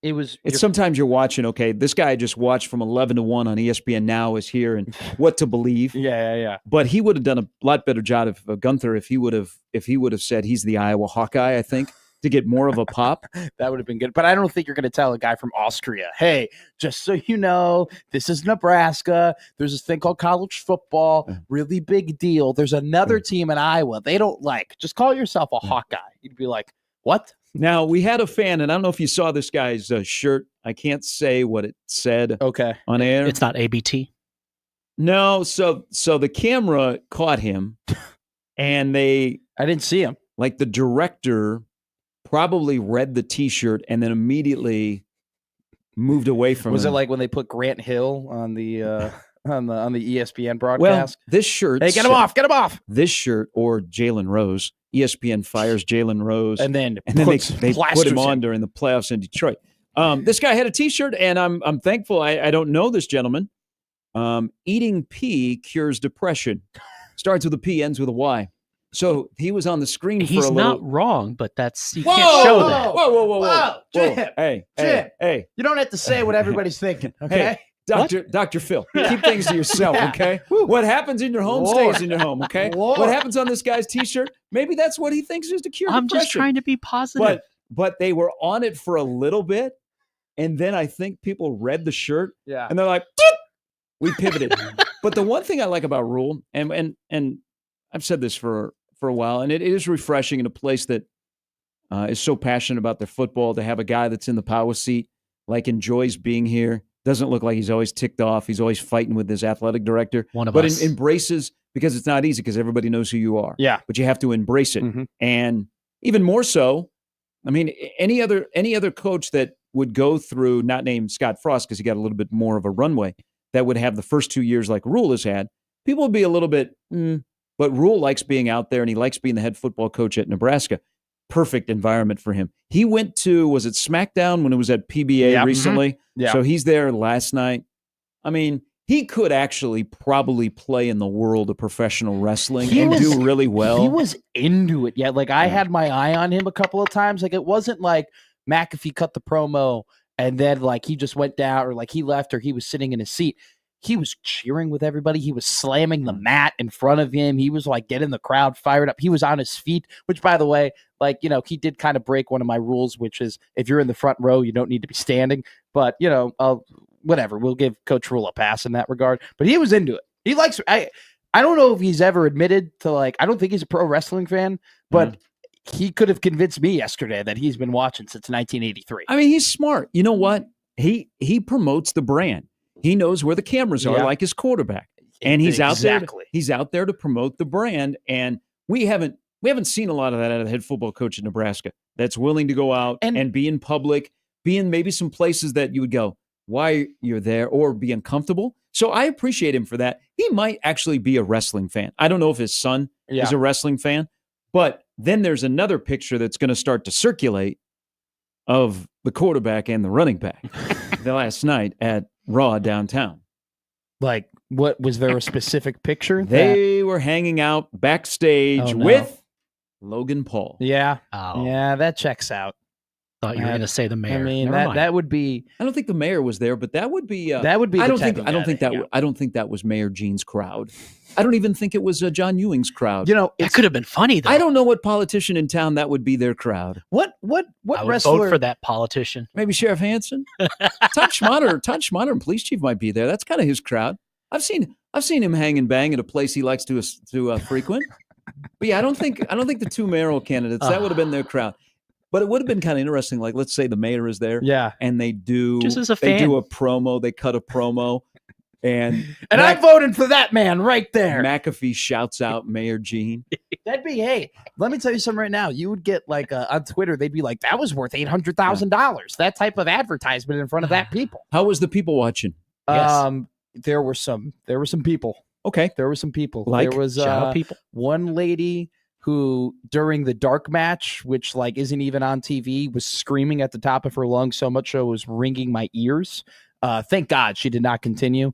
It's sometimes you're watching, okay, this guy I just watched from 11 to 1 on ESPN Now is here and what to believe. Yeah. But he would have done a lot better job of Gunther if he would have said he's the Iowa Hawkeye, I think, to get more of a pop. That would have been good. But I don't think you're going to tell a guy from Austria, hey, just so you know, this is Nebraska. There's this thing called college football. Really big deal. There's another team in Iowa they don't like. Just call yourself a Hawkeye. You'd be like, what? Now, we had a fan, and I don't know if you saw this guy's shirt. I can't say what it said on air. It's not ABT. No, so the camera caught him, and I didn't see him. Like the director probably read the T-shirt and then immediately moved away from Was him. it like when they put Grant Hill on the on the ESPN broadcast? Well, this shirt. Hey, get him off! Get him off! This shirt or Jalen Rose. ESPN fires Jalen Rose, and then they put him on during the playoffs in Detroit. This guy had a T-shirt, and I'm thankful. I don't know this gentleman. Eating pea cures depression. Starts with a P, ends with a Y. So he was on the screen for a little. He's not wrong, but you can't show that. Whoa. Jim, Hey. You don't have to say what everybody's thinking, okay? Hey, Dr. Phil, keep things to yourself, okay? What happens in your home stays in your home, okay? What happens on this guy's T-shirt, maybe that's what he thinks is to cure depression. I'm just trying to be positive. But they were on it for a little bit, and then I think people read the shirt, and they're like, we pivoted. But the one thing I like about Rule, and I've said this for a while, and it is refreshing in a place that is so passionate about their football to have a guy that's in the power seat, like enjoys being here. Doesn't look like he's always ticked off. He's always fighting with his athletic director. But embraces, because it's not easy because everybody knows who you are. Yeah. But you have to embrace it. Mm-hmm. And even more so, I mean, any other coach that would go through, not named Scott Frost because he got a little bit more of a runway, that would have the first 2 years like Rule has had, people would be a little bit, but Rule likes being out there and he likes being the head football coach at Nebraska. Perfect environment for him. He went to, was it SmackDown when it was at PBA recently? Mm-hmm. Yeah. So he's there last night. I mean, he could actually probably play in the world of professional wrestling do really well. He was into it. Yeah. Like I had my eye on him a couple of times. Like it wasn't like McAfee cut the promo and then like he just went down or like he left or he was sitting in his seat. He was cheering with everybody. He was slamming the mat in front of him. He was like getting the crowd fired up. He was on his feet, which by the way, like, you know, he did kind of break one of my rules, which is if you're in the front row, you don't need to be standing. But, you know, whatever. We'll give Coach Rule a pass in that regard. But he was into it. He likes, I don't know if he's ever admitted to like, I don't think he's a pro wrestling fan, but he could have convinced me yesterday that he's been watching since 1983. I mean, he's smart. You know what? He promotes the brand. He knows where the cameras are, like his quarterback, and he's out there. He's out there to promote the brand, and we haven't seen a lot of that out of the head football coach in Nebraska that's willing to go out and be in public, be in maybe some places that you would go, why you're there, or be uncomfortable. So I appreciate him for that. He might actually be a wrestling fan. I don't know if his son is a wrestling fan, but then there's another picture that's going to start to circulate of the quarterback and the running back the last night at Raw downtown. Like, what was there a specific picture? They were hanging out backstage with Logan Paul. Yeah. Oh. Yeah, that checks out. Thought you were going to say the mayor. I mean, that would be. I don't think the mayor was there, but that would be. That would be. I don't think that was Mayor Gene's crowd. I don't even think it was John Ewing's crowd. You know, it could have been funny though. I don't know what politician in town that would be their crowd. What I would wrestler vote for that politician? Maybe Sheriff Hansen. Todd Schmatter and police chief might be there. That's kind of his crowd. I've seen him hang and bang at a place he likes to frequent. But yeah, I don't think the two mayoral candidates that would have been their crowd. But it would have been kind of interesting. Like, let's say the mayor is there, and they do just as a fan. They do a promo. They cut a promo, and I'm voting for that man right there. McAfee shouts out Mayor Gene. That'd be, hey, let me tell you something right now. You would get like on Twitter, they'd be like, that was worth $800,000. That type of advertisement in front of that people. How was the people watching? Yes. There were some people. Okay, there were some people. Like, there was one lady who during the dark match, which like isn't even on TV, was screaming at the top of her lungs so much so it was ringing my ears. Thank God she did not continue.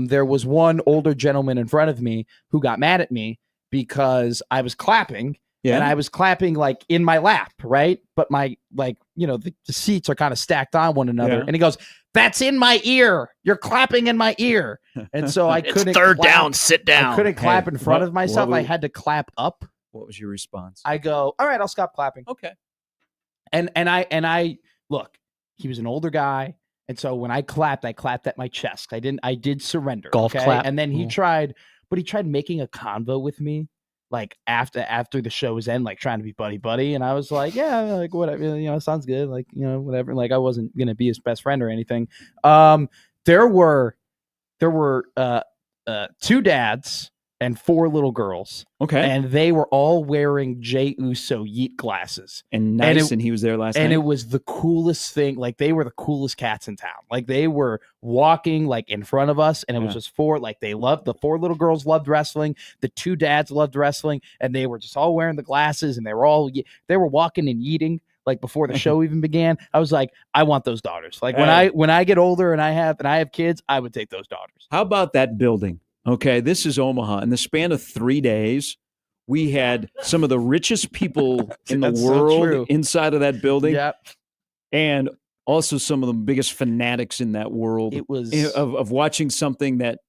There was one older gentleman in front of me who got mad at me because I was clapping Yeah. And I was clapping like in my lap, right? But my the seats are kind of stacked on one another. Yeah. And he goes, "That's in my ear. You're clapping in my ear." And so I couldn't. It's third clap. down. Sit down. I couldn't clap in front of myself. I what- had to clap up. What was your response? I go, "All right, I'll stop clapping." Okay. And I look. He was an older guy, and so when I clapped at my chest. I did surrender. Golf okay? clap. And then he tried making a convo with me, like after the show was end, like trying to be buddy. And I was like, yeah, like whatever, sounds good, like whatever. Like I wasn't gonna be his best friend or anything. There were two dads and four little girls. Okay. And they were all wearing Jey Uso Yeet glasses. And nice, and he was there last night. And it was the coolest thing. Like, they were the coolest cats in town. Like, they were walking, like, in front of us, and it was just the four little girls loved wrestling, the two dads loved wrestling, and they were just all wearing the glasses, and they were walking and eating, like, before the show even began. I was like, I want those daughters. Like, when I get older and I have kids, I would take those daughters. How about that building? Okay, this is Omaha. In the span of 3 days, we had some of the richest people in the world inside of that building. Yep. And also some of the biggest fanatics in that world. It was of watching something that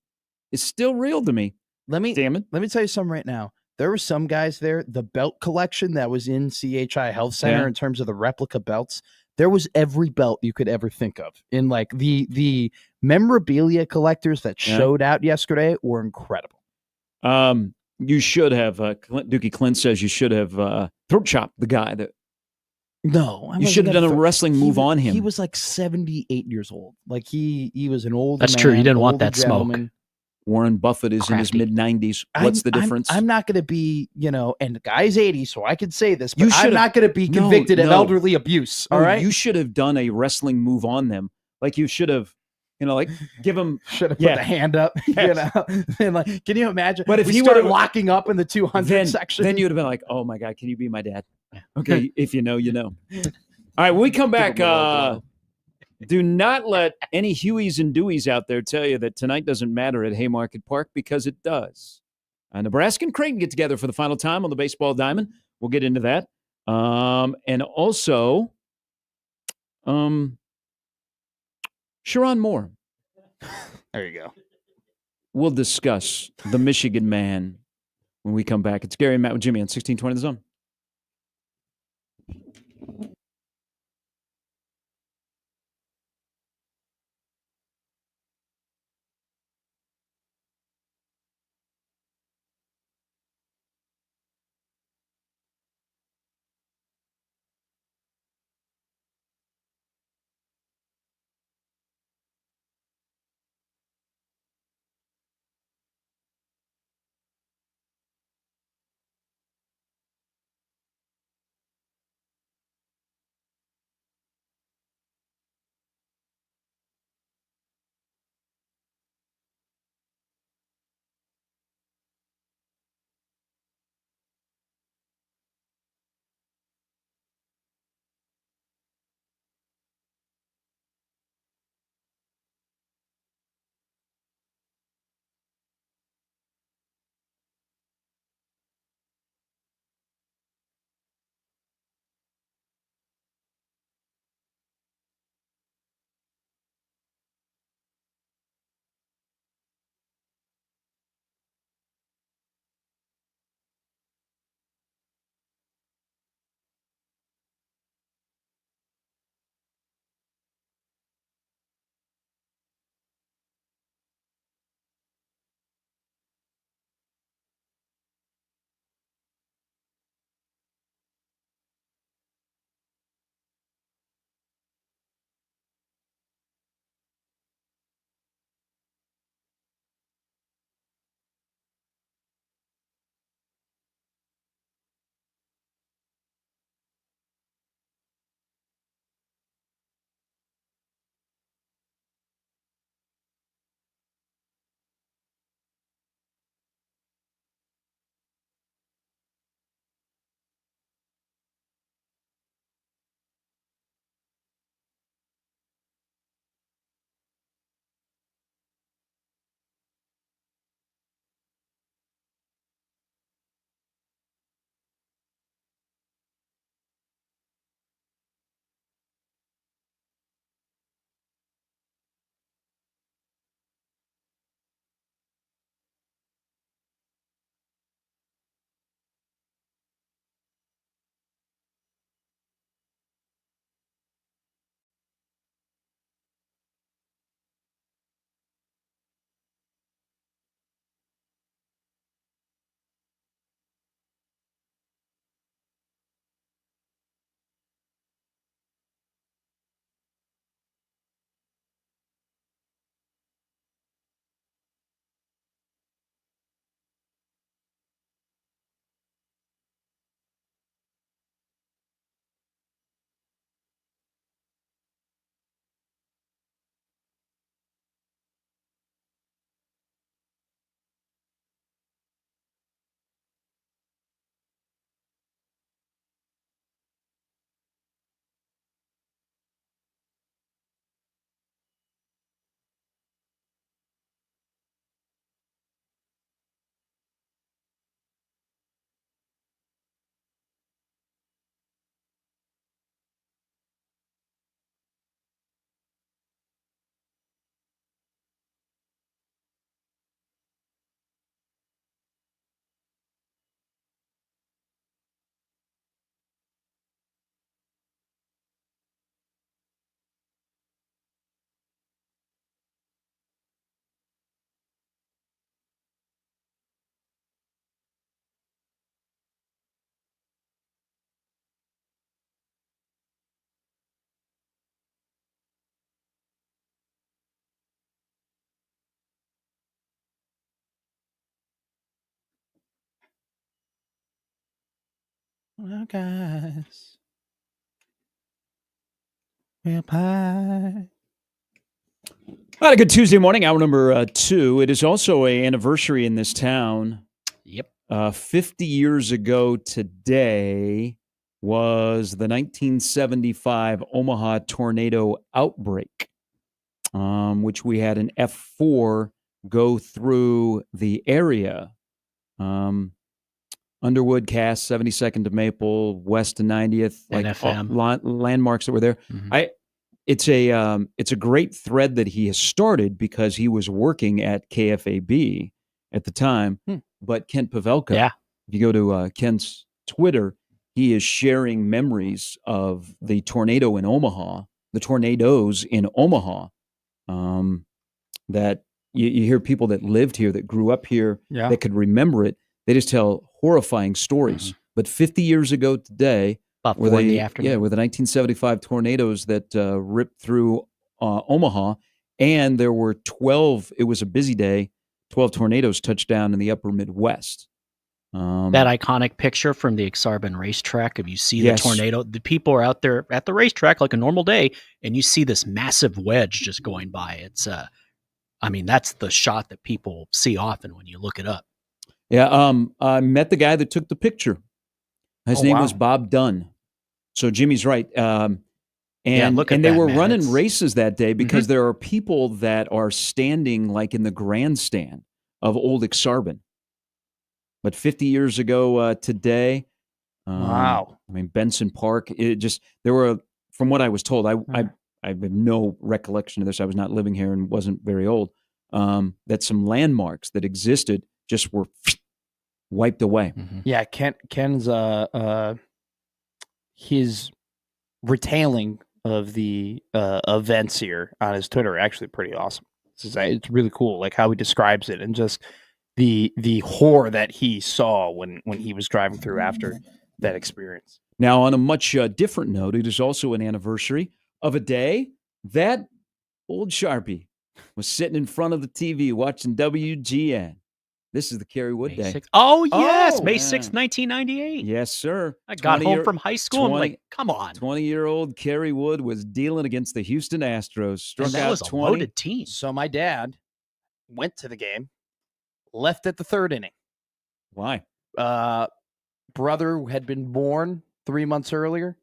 is still real to me. Let me tell you something right now. There were some guys there, the belt collection that was in CHI Health Center in terms of the replica belts. There was every belt you could ever think of. In like the memorabilia collectors that showed out yesterday were incredible. You should have, Dookie Clint says you should have throat chopped the guy. You should have done a wrestling move on him. He was like 78 years old. Like he was an old That's true. You didn't want that smoke. Warren Buffett is in his mid-90s. What's the difference? I'm not going to be, and the guy's 80, so I could say this, but I'm not going to be convicted of elderly abuse. All right? You should have done a wrestling move on them. Like you should have, like give him. Should have put the hand up, and like, can you imagine? But if he started were locking up in the 200 section, then you'd have been like, oh my God, can you be my dad? Okay, if you know, you know. All right, when we come back, do not let any Hueys and Deweys out there tell you that tonight doesn't matter at Haymarket Park, because it does. Nebraska and Creighton get together for the final time on the baseball diamond. We'll get into that. And also, Sharon Moore. There you go. We'll discuss the Michigan man when we come back. It's Gary and Matt with Jimmy on 1620 The Zone. Well, guys, we're pie. All right, a good Tuesday morning, hour number 2. It is also an anniversary in this town. Yep. 50 years ago today was the 1975 Omaha tornado outbreak, which we had an F4 go through the area. Underwood, Cass, 72nd to Maple, west to 90th, like landmarks that were there. Mm-hmm. It's a great thread that he has started because he was working at KFAB at the time. But Kent Pavelka, if you go to Kent's Twitter, he is sharing memories of the tornado in Omaha, the tornadoes in Omaha, that you hear people that lived here, that grew up here, that could remember it. They just tell horrifying stories. Mm-hmm. But 50 years ago today, about 4 in the afternoon. With the 1975 tornadoes that ripped through Omaha, and there were 12. It was a busy day. 12 tornadoes touched down in the upper Midwest. That iconic picture from the Exarban racetrack, if you see the tornado, the people are out there at the racetrack like a normal day, and you see this massive wedge just going by. It's, that's the shot that people see often when you look it up. Yeah, I met the guy that took the picture. His name was Bob Dunn. So Jimmy's right. And they were running races that day because there are people that are standing like in the grandstand of Old Exarban. But 50 years ago today, Benson Park, there were, from what I was told, I have no recollection of this. I was not living here and wasn't very old, that some landmarks that existed just were wiped away. Mm-hmm. Yeah, Ken's his retailing of the events here on his Twitter are actually pretty awesome. It's really cool, like how he describes it and just the horror that he saw when he was driving through after that experience. Now, on a much different note, it is also an anniversary of a day that old Sharpie was sitting in front of the TV watching WGN. This is the Kerry Wood Day. Oh, yes. May 6th, 1998. Yes, sir. I got home from high school. I'm like, come on. 20-year-old Kerry Wood was dealing against the Houston Astros. Struck and that out was 20. A loaded team. So my dad went to the game, left at the third inning. Why? Brother who had been born 3 months earlier.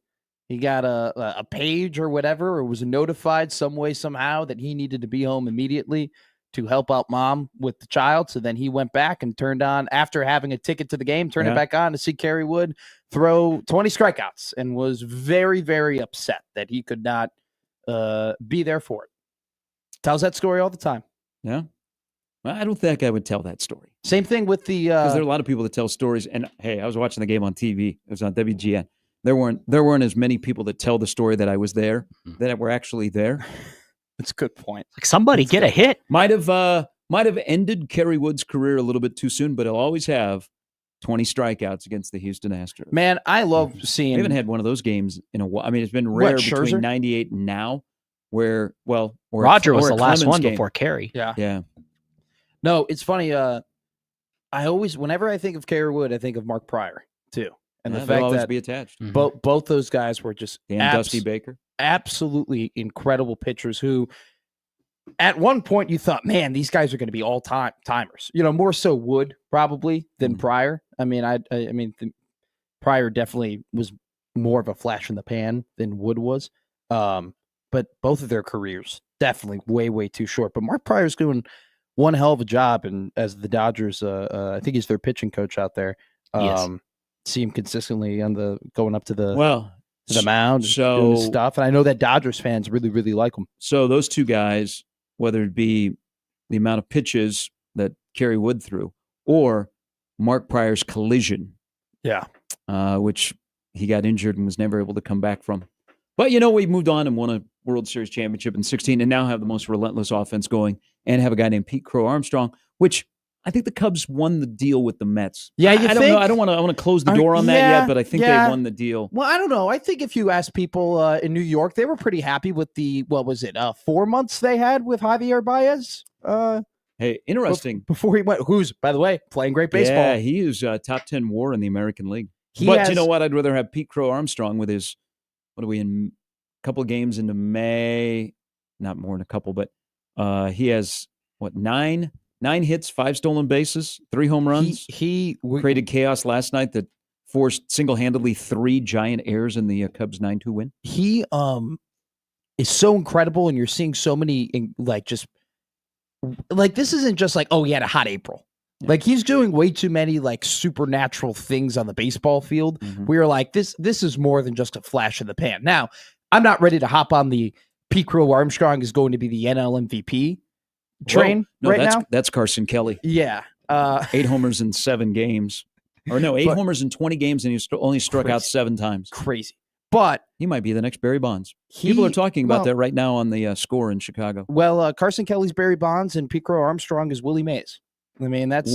He got a page or whatever, or was notified some way, somehow that he needed to be home immediately to help out mom with the child. So then he went back and turned on, after having a ticket to the game, turned it back on to see Kerry Wood throw 20 strikeouts and was very, very upset that he could not be there for it. Tells that story all the time. Yeah. Well, I don't think I would tell that story. Same thing with the... Because there are a lot of people that tell stories. And, hey, I was watching the game on TV. It was on WGN. There weren't as many people that tell the story that I was there, that were actually there. That's a good point. Like somebody get a hit. Might have ended Kerry Wood's career a little bit too soon, but he'll always have 20 strikeouts against the Houston Astros. Man, I love seeing... We haven't had one of those games in a while. I mean, it's been rare between 98 and now, where, Roger was the last one before Kerry. Yeah. No, it's funny. Whenever I think of Kerry Wood, I think of Mark Pryor, too. And the fact always that be attached. Both those guys were just Dusty Baker. Absolutely incredible pitchers who, at one point, you thought, man, these guys are going to be all-timers. More so Wood probably than Pryor. I mean, Pryor definitely was more of a flash in the pan than Wood was. But both of their careers definitely way, way too short. But Mark Pryor's doing one hell of a job, and as the Dodgers, I think he's their pitching coach out there. Yes. See him consistently going up to the mound, so doing his stuff, and I know that Dodgers fans really, really like him. So those two guys, whether it be the amount of pitches that Kerry Wood threw or Mark Pryor's collision, which he got injured and was never able to come back from. But we moved on and won a World Series championship in 2016, and now have the most relentless offense going, and have a guy named Pete Crow Armstrong, which I think the Cubs won the deal with the Mets. Yeah, I don't know. I don't want to close the door on that yet, but I think they won the deal. Well, I don't know. I think if you ask people in New York, they were pretty happy with the 4 months they had with Javier Baez. Hey, interesting. Before he went, who's, by the way, playing great baseball. Yeah, he is top 10 WAR in the American League. You know what? I'd rather have Pete Crow Armstrong with his, what are we in, a couple of games into May, not more than a couple, but he has, 9 hits, 5 stolen bases, 3 home runs. He created chaos last night that forced single-handedly 3 giant errors in the Cubs 9-2 win. He is so incredible, and you're seeing so many, this isn't just like, oh, he had a hot April. Yeah. Like, he's doing way too many, like, supernatural things on the baseball field. Mm-hmm. We are like, this is more than just a flash in the pan. Now, I'm not ready to hop on the Pete Crow Armstrong is going to be the NL MVP train now. That's Carson Kelly. Yeah. 8 homers in 7 games. Or no, 8 homers in 20 games, and he only struck out 7 times. Crazy. But he might be the next Barry Bonds. People are talking about that right now on the score in Chicago. Well, Carson Kelly's Barry Bonds and Pete Crow Armstrong is Willie Mays. I mean, that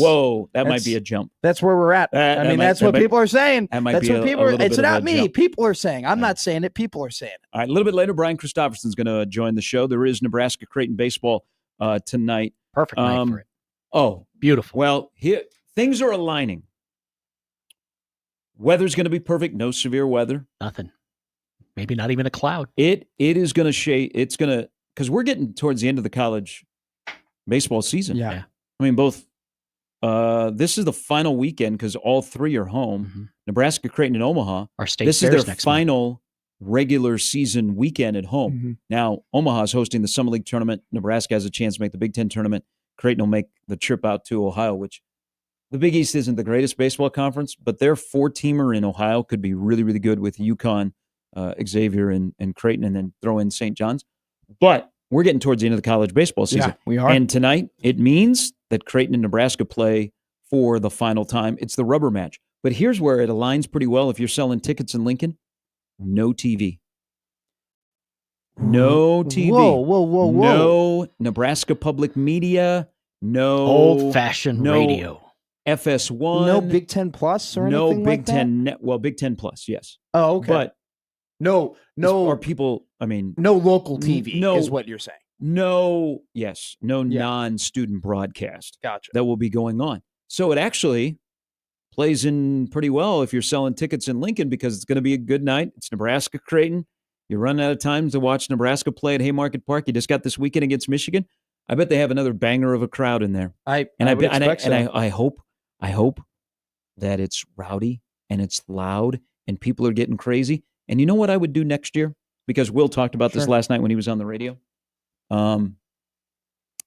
might be a jump. That's where we're at. That's what people are saying. It's not me. Jump. People are saying. I'm not saying it. People are saying it. All right, a little bit later, Brian Christopherson's going to join the show. There is Nebraska-Creighton baseball tonight. Perfect night for it. Oh, beautiful. Well, here things are aligning. Weather's going to be perfect. No severe weather. Nothing. Maybe not even a cloud. It is going to shade. It's going to, because we're getting towards the end of the college baseball season. Yeah. I mean, both. This is the final weekend because all 3 are home. Mm-hmm. Nebraska-Creighton and Omaha. Our state This is fairs their next final month. Regular season weekend at home. Mm-hmm. Now, Omaha is hosting the Summer League tournament. Nebraska has a chance to make the Big Ten tournament. Creighton will make the trip out to Ohio, which the Big East isn't the greatest baseball conference, but their 4-teamer in Ohio could be really, really good with UConn, Xavier, and Creighton, and then throw in St. John's. But we're getting towards the end of the college baseball season. Yeah, we are. And tonight, it means that Creighton and Nebraska play for the final time. It's the rubber match. But here's where it aligns pretty well if you're selling tickets in Lincoln. No TV. No TV. Whoa. No Nebraska Public Media. No old-fashioned radio. FS1. No Big Ten Plus or anything like that? No Big Ten. Well, Big Ten Plus, yes. Oh, okay. But no. Or people, I mean. No local TV is what you're saying. No non-student broadcast. Gotcha. That will be going on. So it actually plays in pretty well if you're selling tickets in Lincoln because it's going to be a good night. It's Nebraska-Creighton. You're running out of time to watch Nebraska play at Haymarket Park. You just got this weekend against Michigan. I bet they have another banger of a crowd in there. I hope that it's rowdy and it's loud and people are getting crazy. And you know what I would do next year? Because Will talked about this last night when he was on the radio. And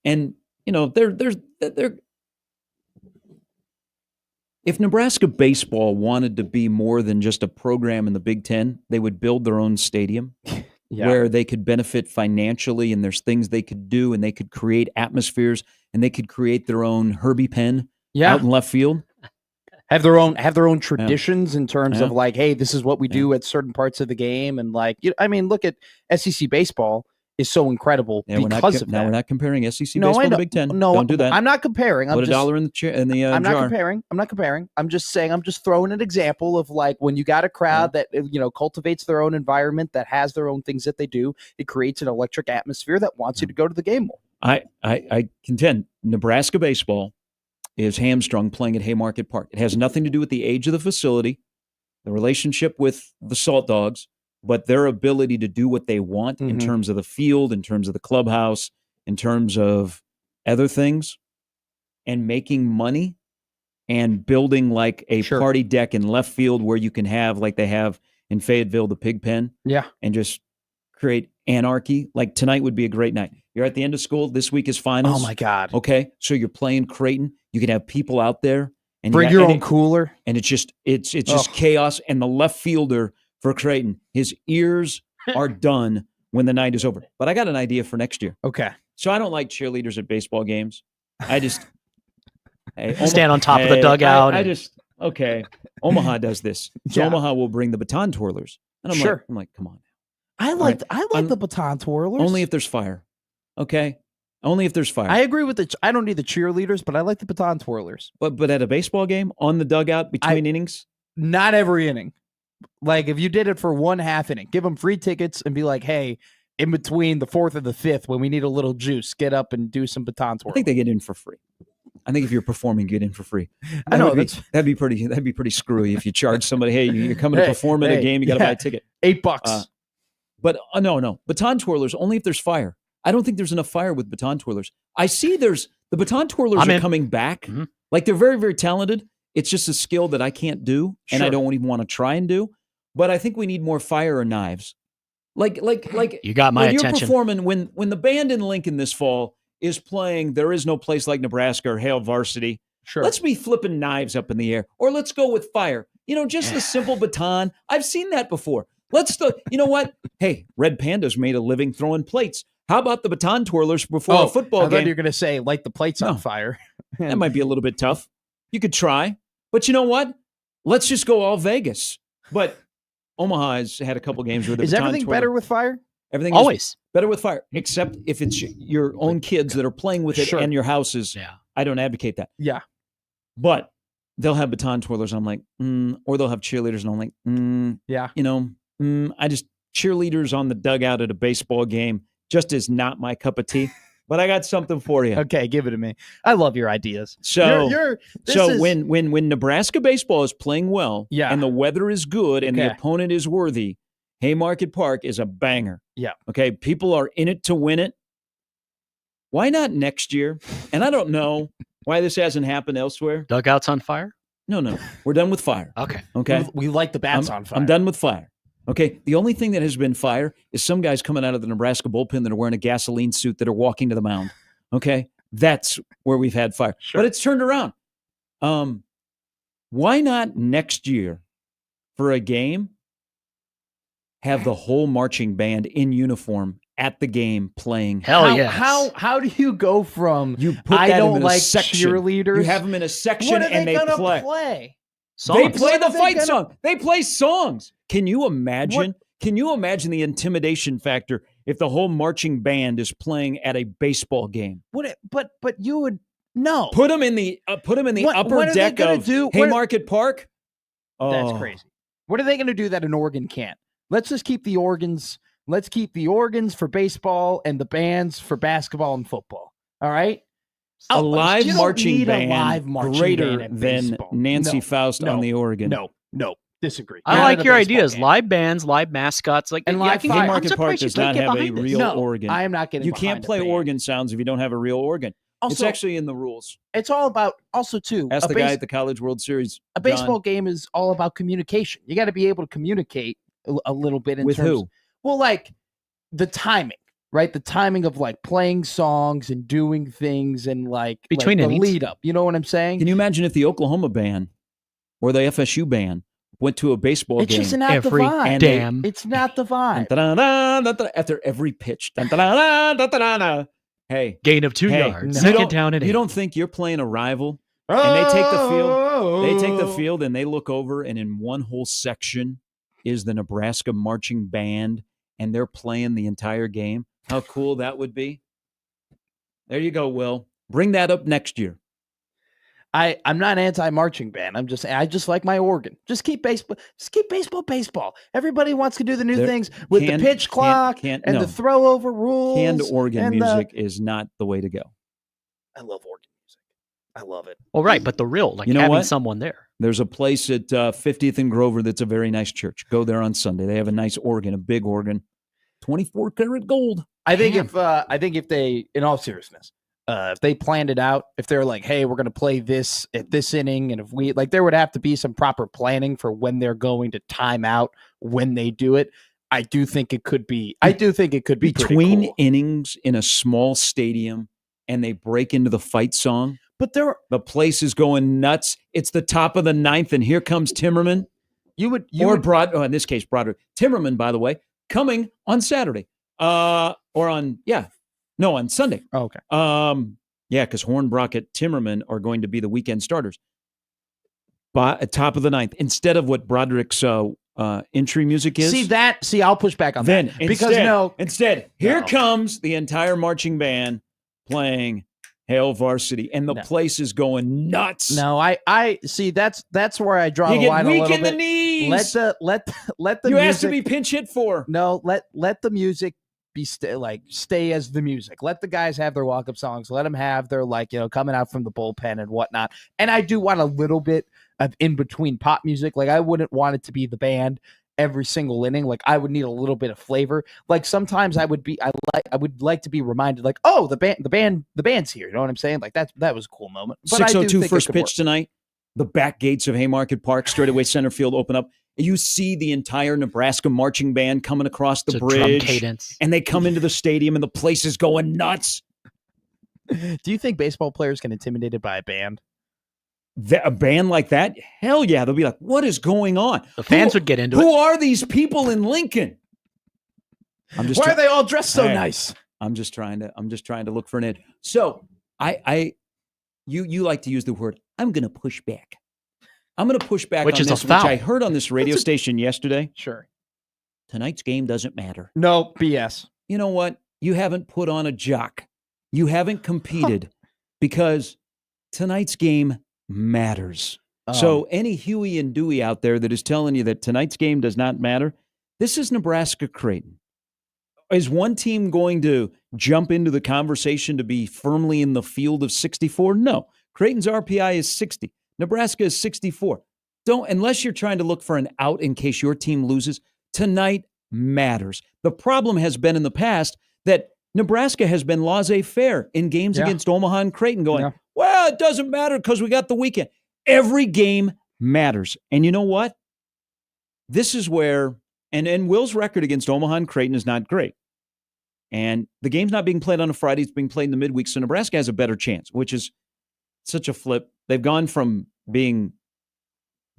you know, there's if Nebraska baseball wanted to be more than just a program in the Big Ten, they would build their own stadium where they could benefit financially, and there's things they could do, and they could create atmospheres, and they could create their own Herbie Pen out in left field. Have their own traditions in terms of like, hey, this is what we do at certain parts of the game, and like, I mean, look at SEC baseball. Is so incredible because of that. Now we're not comparing SEC baseball to Big Ten. No, don't do that. I'm not comparing. Put $1 in the jar. I'm not comparing. I'm just saying. I'm just throwing an example of like when you got a crowd that cultivates their own environment, that has their own things that they do. It creates an electric atmosphere that wants you to go to the game more. I contend Nebraska baseball is hamstrung playing at Haymarket Park. It has nothing to do with the age of the facility, the relationship with the Salt Dogs, but their ability to do what they want in terms of the field, in terms of the clubhouse, in terms of other things, and making money and building like a party deck in left field where you can have, like they have in Fayetteville, the pig pen. Yeah. And just create anarchy. Like tonight would be a great night. You're at the end of school. This week is finals. Oh, my God. Okay. So you're playing Creighton. You can have people out there. And bring your own cooler. And it's just chaos. And the left fielder for Creighton, his ears are done when the night is over. But I got an idea for next year. Okay. So I don't like cheerleaders at baseball games. I just stand on top of the dugout. Omaha does this. So Omaha will bring the baton twirlers. And I'm like, come on. I like the baton twirlers. Only if there's fire. Okay? Only if there's fire. I agree with I don't need the cheerleaders, but I like the baton twirlers. But at a baseball game, on the dugout between innings? Not every inning. Like, if you did it for one half inning, give them free tickets and be like, hey, in between the 4th and the 5th, when we need a little juice, get up and do some baton twirling. I think they get in for free. I think if you're performing, get in for free. I know that'd be pretty screwy if you charge somebody, hey, you're coming to perform at a game, you got to buy a ticket. $8. But no, baton twirlers only if there's fire. I don't think there's enough fire with baton twirlers. I see the baton twirlers are coming back. Mm-hmm. Like they're very, very talented. It's just a skill that I can't do, and I don't even want to try and do. But I think we need more fire or knives. Like you got my attention. You're performing when the band in Lincoln this fall is playing There Is No Place Like Nebraska or Hail Varsity. Sure. Let's be flipping knives up in the air, or let's go with fire. Just a simple baton. I've seen that before. You know what? Hey, Red Panda's made a living throwing plates. How about the baton twirlers before a football game? I thought you were going to say light the plates on fire. That might be a little bit tough. You could try, but you know what? Let's just go all Vegas. But Omaha has had a couple games where the is everything better with fire? Everything always is better with fire, except if it's your own kids that are playing with it and your houses. Yeah, I don't advocate that. Yeah, but they'll have baton twirlers. And I'm like, or they'll have cheerleaders, and I'm like, yeah, I just cheerleaders on the dugout at a baseball game just is not my cup of tea. But I got something for you. Okay, give it to me. I love your ideas. So, when Nebraska baseball is playing well, and the weather is good, and the opponent is worthy, Haymarket Park is a banger. Yeah. Okay, people are in it to win it. Why not next year? And I don't know why this hasn't happened elsewhere. Dugouts on fire? No, we're done with fire. Okay. We light the bats on fire. I'm done with fire. Okay, the only thing that has been fire is some guys coming out of the Nebraska bullpen that are wearing a gasoline suit that are walking to the mound. Okay, that's where we've had fire. Sure. But it's turned around. Why not next year for a game have the whole marching band in uniform at the game playing? Hell yeah! How do you go from you put I that don't in like section. cheerleaders? You have them in a section what are and they they gonna play. Songs. They play the fight song. They play songs. Can you imagine? Can you imagine the intimidation factor if the whole marching band is playing at a baseball game? But you would no. Put them in the upper deck of Haymarket Park. That's crazy. What are they going to do that an organ can't? Let's just keep the organs. Let's keep the organs for baseball and the bands for basketball and football. All right. A live marching band greater than Nancy Faust on the organ. No, disagree. I like your ideas. Game. Live bands, live mascots, like and live Haymarket Park does not have a real organ. I am not getting. You can't play organ sounds if you don't have a real organ. Also, it's actually in the rules. It's all about too. Ask the guy at the College World Series. A baseball game is all about communication. You got to be able to communicate a little bit with terms, who? Well, like the timing. Right, the timing of like playing songs and doing things and between the lead up. You know what I'm saying? Can you imagine if the Oklahoma band or the FSU band went to a baseball game? It's just not the vibe. It's not the vibe. After every pitch, hey, gain of 2 yards, second down and 8. You don't think you're playing a rival? And they take the field. They take the field and they look over, and in one whole section is the Nebraska marching band, and they're playing the entire game. How cool that would be. There you go, Will. Bring that up next year. I'm not anti-marching band. I just like my organ. Just keep baseball. Everybody wants to do the new things with the pitch clock and the throw over rules. Canned organ music is not the way to go. I love organ music. I love it. Well, right, but the real, having someone there. There's a place at 50th and Grover that's a very nice church. Go there on Sunday. They have a nice organ, a big organ, 24 karat gold. I think if they, in all seriousness, if they planned it out, if they're like, hey, we're going to play this at this inning, and if we there would have to be some proper planning for when they're going to time out when they do it. I do think it could be. Between cool. innings in a small stadium, and they break into the fight song. But the place is going nuts. It's the top of the ninth, and here comes Timmerman. In this case, Broderick. Timmerman, by the way, coming on Saturday. On Sunday. Oh, okay. Because Hornbrook at Timmerman are going to be the weekend starters. At top of the ninth, instead of what Broderick's entry music is. See, I'll push back on that. Instead, here comes the entire marching band playing Hail Varsity, and the place is going nuts. No, I see. That's where I draw the line a little bit. You get weak in the knees. Let the you music, asked to be pinch hit for. No, let the music stay as the music. Let the guys have their walk-up songs. Let them have their coming out from the bullpen and whatnot. And I do want a little bit of in-between pop music. Like I wouldn't want it to be the band every single inning. Like I would need a little bit of flavor. Like sometimes I would like to be reminded, like, oh, the band's here. You know what I'm saying? Like that was a cool moment. But 6:02 first pitch tonight. The back gates of Haymarket Park, straightaway center field open up. You see the entire Nebraska marching band coming across the bridge, drum cadence. And they come into the stadium, and the place is going nuts. Do you think baseball players get intimidated by a band? A band like that? Hell yeah. They'll be like, what is going on? The fans would get into it. Who are these people in Lincoln? Why are they all dressed so nice? I'm just trying to look for an edge. So you like to use the word, I'm going to push back. I'm going to push back which on is this, a foul. which I heard on this radio station yesterday. Sure. Tonight's game doesn't matter. No, BS. You know what? You haven't put on a jock. You haven't competed because tonight's game matters. So any Huey and Dewey out there that is telling you that tonight's game does not matter, this is Nebraska-Creighton. Is one team going to jump into the conversation to be firmly in the field of 64? No. Creighton's RPI is 60. Nebraska is 64. Unless you're trying to look for an out in case your team loses, tonight matters. The problem has been in the past that Nebraska has been laissez-faire in games against Omaha and Creighton going, well, it doesn't matter because we got the weekend. Every game matters. And you know what? This is where, and Will's record against Omaha and Creighton is not great. And the game's not being played on a Friday. It's being played in the midweek. So Nebraska has a better chance, which is such a flip. They've gone from being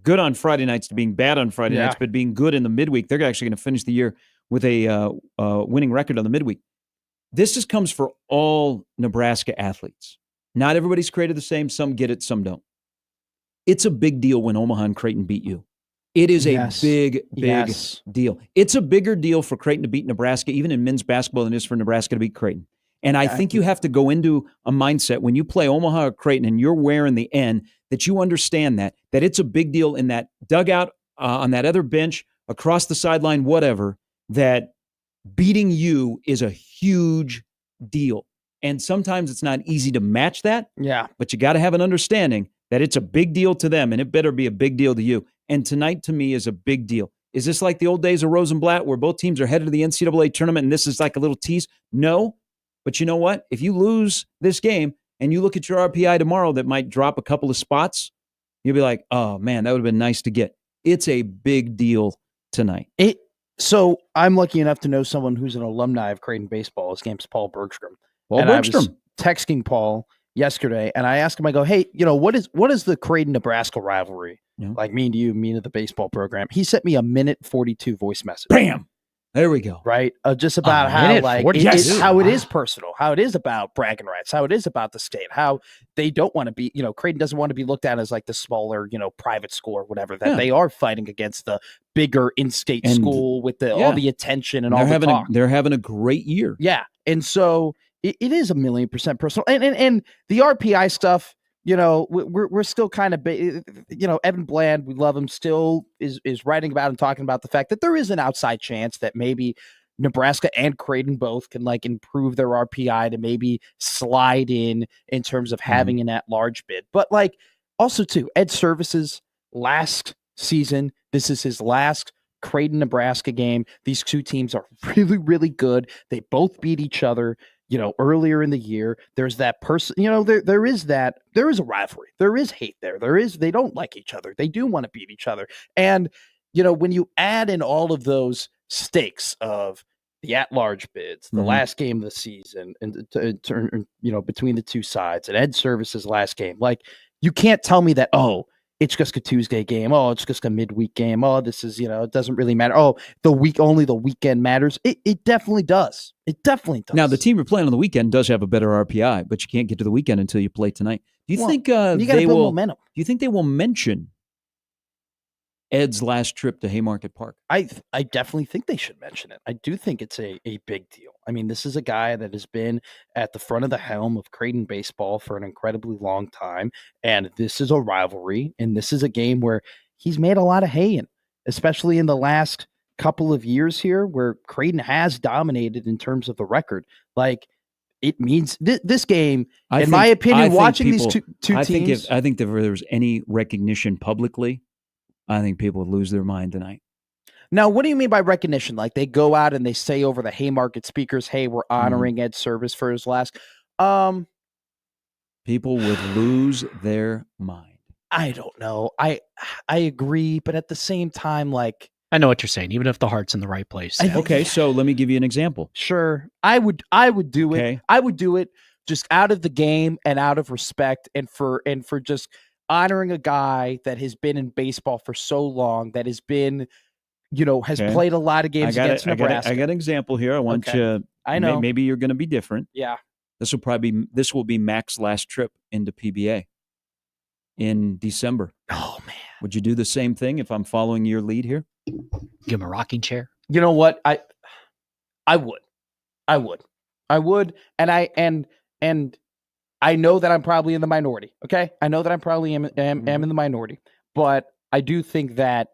good on Friday nights to being bad on Friday nights, but being good in the midweek. They're actually going to finish the year with a winning record on the midweek. This comes for all Nebraska athletes. Not everybody's created the same. Some get it, some don't. It's a big deal when Omaha and Creighton beat you. It is a big deal. It's a bigger deal for Creighton to beat Nebraska, even in men's basketball, than it is for Nebraska to beat Creighton. And I think you have to go into a mindset when you play Omaha or Creighton and you're wearing the N, that you understand that it's a big deal in that dugout, on that other bench, across the sideline, whatever, that beating you is a huge deal. And sometimes it's not easy to match that. Yeah. But you got to have an understanding that it's a big deal to them, and it better be a big deal to you. And tonight, to me, is a big deal. Is this like the old days of Rosenblatt where both teams are headed to the NCAA tournament and this is like a little tease? No. But you know what? If you lose this game and you look at your RPI tomorrow that might drop a couple of spots, you'll be like, oh, man, that would have been nice to get. It's a big deal tonight. So I'm lucky enough to know someone who's an alumni of Creighton baseball. His name's Paul Bergstrom. I was texting Paul yesterday, and I asked him, I go, hey, what is the Creighton-Nebraska rivalry? Like me and you, me and the baseball program. He sent me a 1:42 voice message. Bam! There we go. Right? Just about how it is personal, how it is about bragging rights, how it is about the state, how they don't want to be, Creighton doesn't want to be looked at as like the smaller, private school or whatever, that they are fighting against the bigger in-state school with all the attention and all the talk. They're having a great year. Yeah. And so it is 1,000,000% personal. And the RPI stuff, we're still kind of, Evan Bland, we love him, still is writing about and talking about the fact that there is an outside chance that maybe Nebraska and Creighton both can improve their RPI to maybe slide in terms of having an at-large bid. But also too, Ed Service's last season, this is his last Creighton-Nebraska game. These two teams are really, really good. They both beat each other. Earlier in the year, there's that person, there is a rivalry. There is hate there. They don't like each other. They do want to beat each other. And, when you add in all of those stakes of the at-large bids, the last game of the season, and, between the two sides, and Ed Service's last game, you can't tell me that, it's just a Tuesday game. Oh, it's just a midweek game. Oh, this is, it doesn't really matter. Oh, only the weekend matters. It definitely does. It definitely does. Now, the team you're playing on the weekend does have a better RPI, but you can't get to the weekend until you play tonight. Do you think they will? Momentum. Do you think they will mention Ed's last trip to Haymarket Park? I definitely think they should mention it. I do think it's a big deal. I mean, this is a guy that has been at the front of the helm of Creighton baseball for an incredibly long time, and this is a rivalry, and this is a game where he's made a lot of hay in, especially in the last couple of years here where Creighton has dominated in terms of the record. Like, it means this game, my opinion, watching these two teams. I think if there was any recognition publicly, I think people would lose their mind tonight. Now, what do you mean by recognition? Like, they go out and they say over the Haymarket speakers, "Hey, we're honoring Ed Service for his last." People would lose their mind. I don't know. I agree, but at the same time, like, I know what you're saying. Even if the heart's in the right place. Okay, so let me give you an example. Sure, I would do it. Okay. I would do it just out of the game and out of respect, and for just honoring a guy that has been in baseball for so long, that has been, has played a lot of games against Nebraska. I got an example here. I want you. I know. Maybe you're going to be different. Yeah. This will be Mac's last trip into PBA in December. Oh man. Would you do the same thing if I'm following your lead here? Give him a rocking chair. You know what? I would. And I know that I'm probably in the minority. Okay. I know that I'm probably am in the minority, but I do think that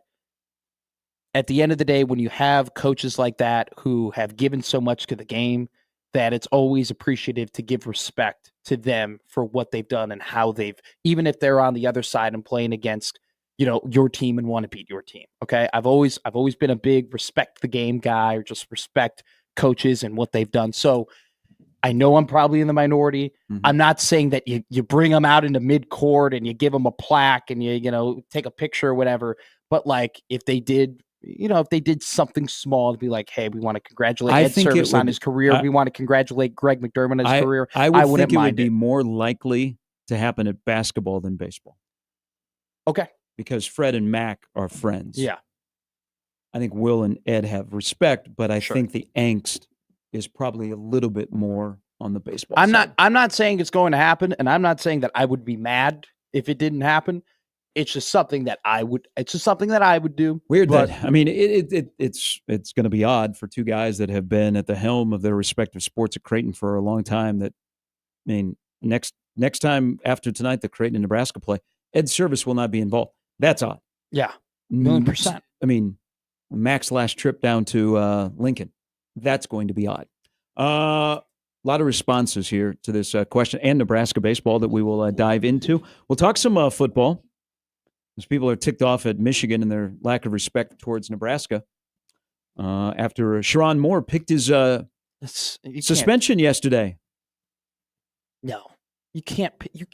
at the end of the day, when you have coaches like that who have given so much to the game, that it's always appreciative to give respect to them for what they've done and how they've, even if they're on the other side and playing against, your team and want to beat your team. Okay. I've always been a big respect the game guy, or just respect coaches and what they've done. So I know I'm probably in the minority. I'm not saying that you bring them out into mid-court and you give them a plaque and you take a picture or whatever. But like, if they did something small to be like, hey, we want to congratulate Ed Service on his career. We want to congratulate Greg McDermott on his career. I would think it would be more likely to happen at basketball than baseball. Okay. Because Fred and Mac are friends. Yeah. I think Will and Ed have respect, but I think the angst is probably a little bit more on the baseball side. I'm not saying it's going to happen, and I'm not saying that I would be mad if it didn't happen. It's just something that I would do. Weird, but I mean, it's going to be odd for two guys that have been at the helm of their respective sports at Creighton for a long time. That, I mean, next time after tonight, the Creighton and Nebraska play, Ed Service will not be involved. That's odd. Yeah, 1,000,000%. I mean, Mac's last trip down to Lincoln, that's going to be odd. A lot of responses here to this question, and Nebraska baseball that we will dive into. We'll talk some football, because people are ticked off at Michigan and their lack of respect towards Nebraska after Sharon Moore picked his suspension yesterday. No, you can't pick your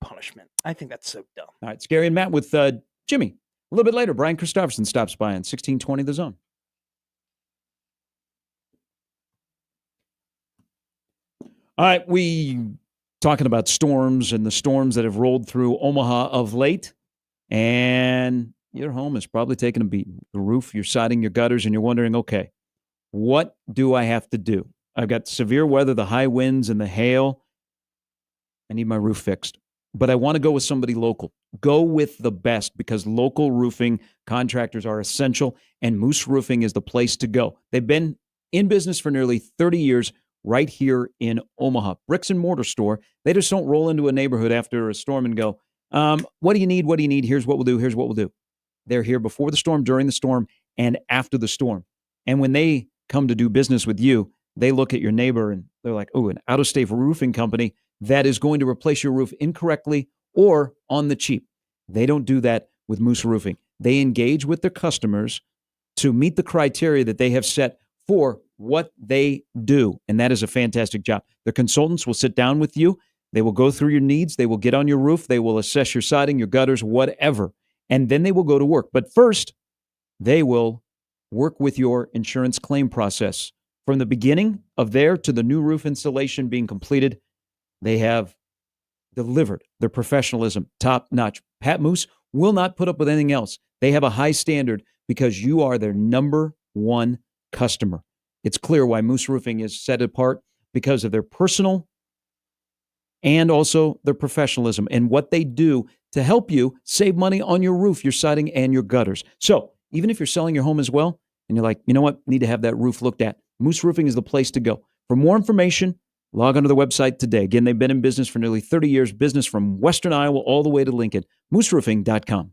punishment. I think that's so dumb. All right, it's Gary and Matt with Jimmy. A little bit later, Brian Christopherson stops by on 1620 The Zone. All right, we talking about storms and the storms that have rolled through Omaha of late. And your home is probably taking a beating. The roof, your siding, your gutters, and you're wondering, okay, what do I have to do? I've got severe weather, the high winds and the hail. I need my roof fixed. But I want to go with somebody local. Go with the best, because local roofing contractors are essential, and Moose Roofing is the place to go. They've been in business for nearly 30 years right here in Omaha. Bricks and mortar store. They just don't roll into a neighborhood after a storm and go, what do you need? What do you need? Here's what we'll do. Here's what we'll do. They're here before the storm, during the storm, and after the storm. And when they come to do business with you, they look at your neighbor and they're like, oh, an out-of-state roofing company that is going to replace your roof incorrectly or on the cheap. They don't do that with Moose Roofing. They engage with their customers to meet the criteria that they have set for what they do. And that is a fantastic job. The consultants will sit down with you. They will go through your needs. They will get on your roof. They will assess your siding, your gutters, whatever. And then they will go to work. But first, they will work with your insurance claim process. From the beginning of there to the new roof installation being completed, they have delivered their professionalism top notch. Pat Moose will not put up with anything else. They have a high standard because you are their number one customer. It's clear why Moose Roofing is set apart, because of their personal and also their professionalism and what they do to help you save money on your roof, your siding, and your gutters. So even if you're selling your home as well, and you're like, you know what, need to have that roof looked at, Moose Roofing is the place to go. For more information, log onto the website today. Again, they've been in business for nearly 30 years, business from Western Iowa all the way to Lincoln. mooseroofing.com.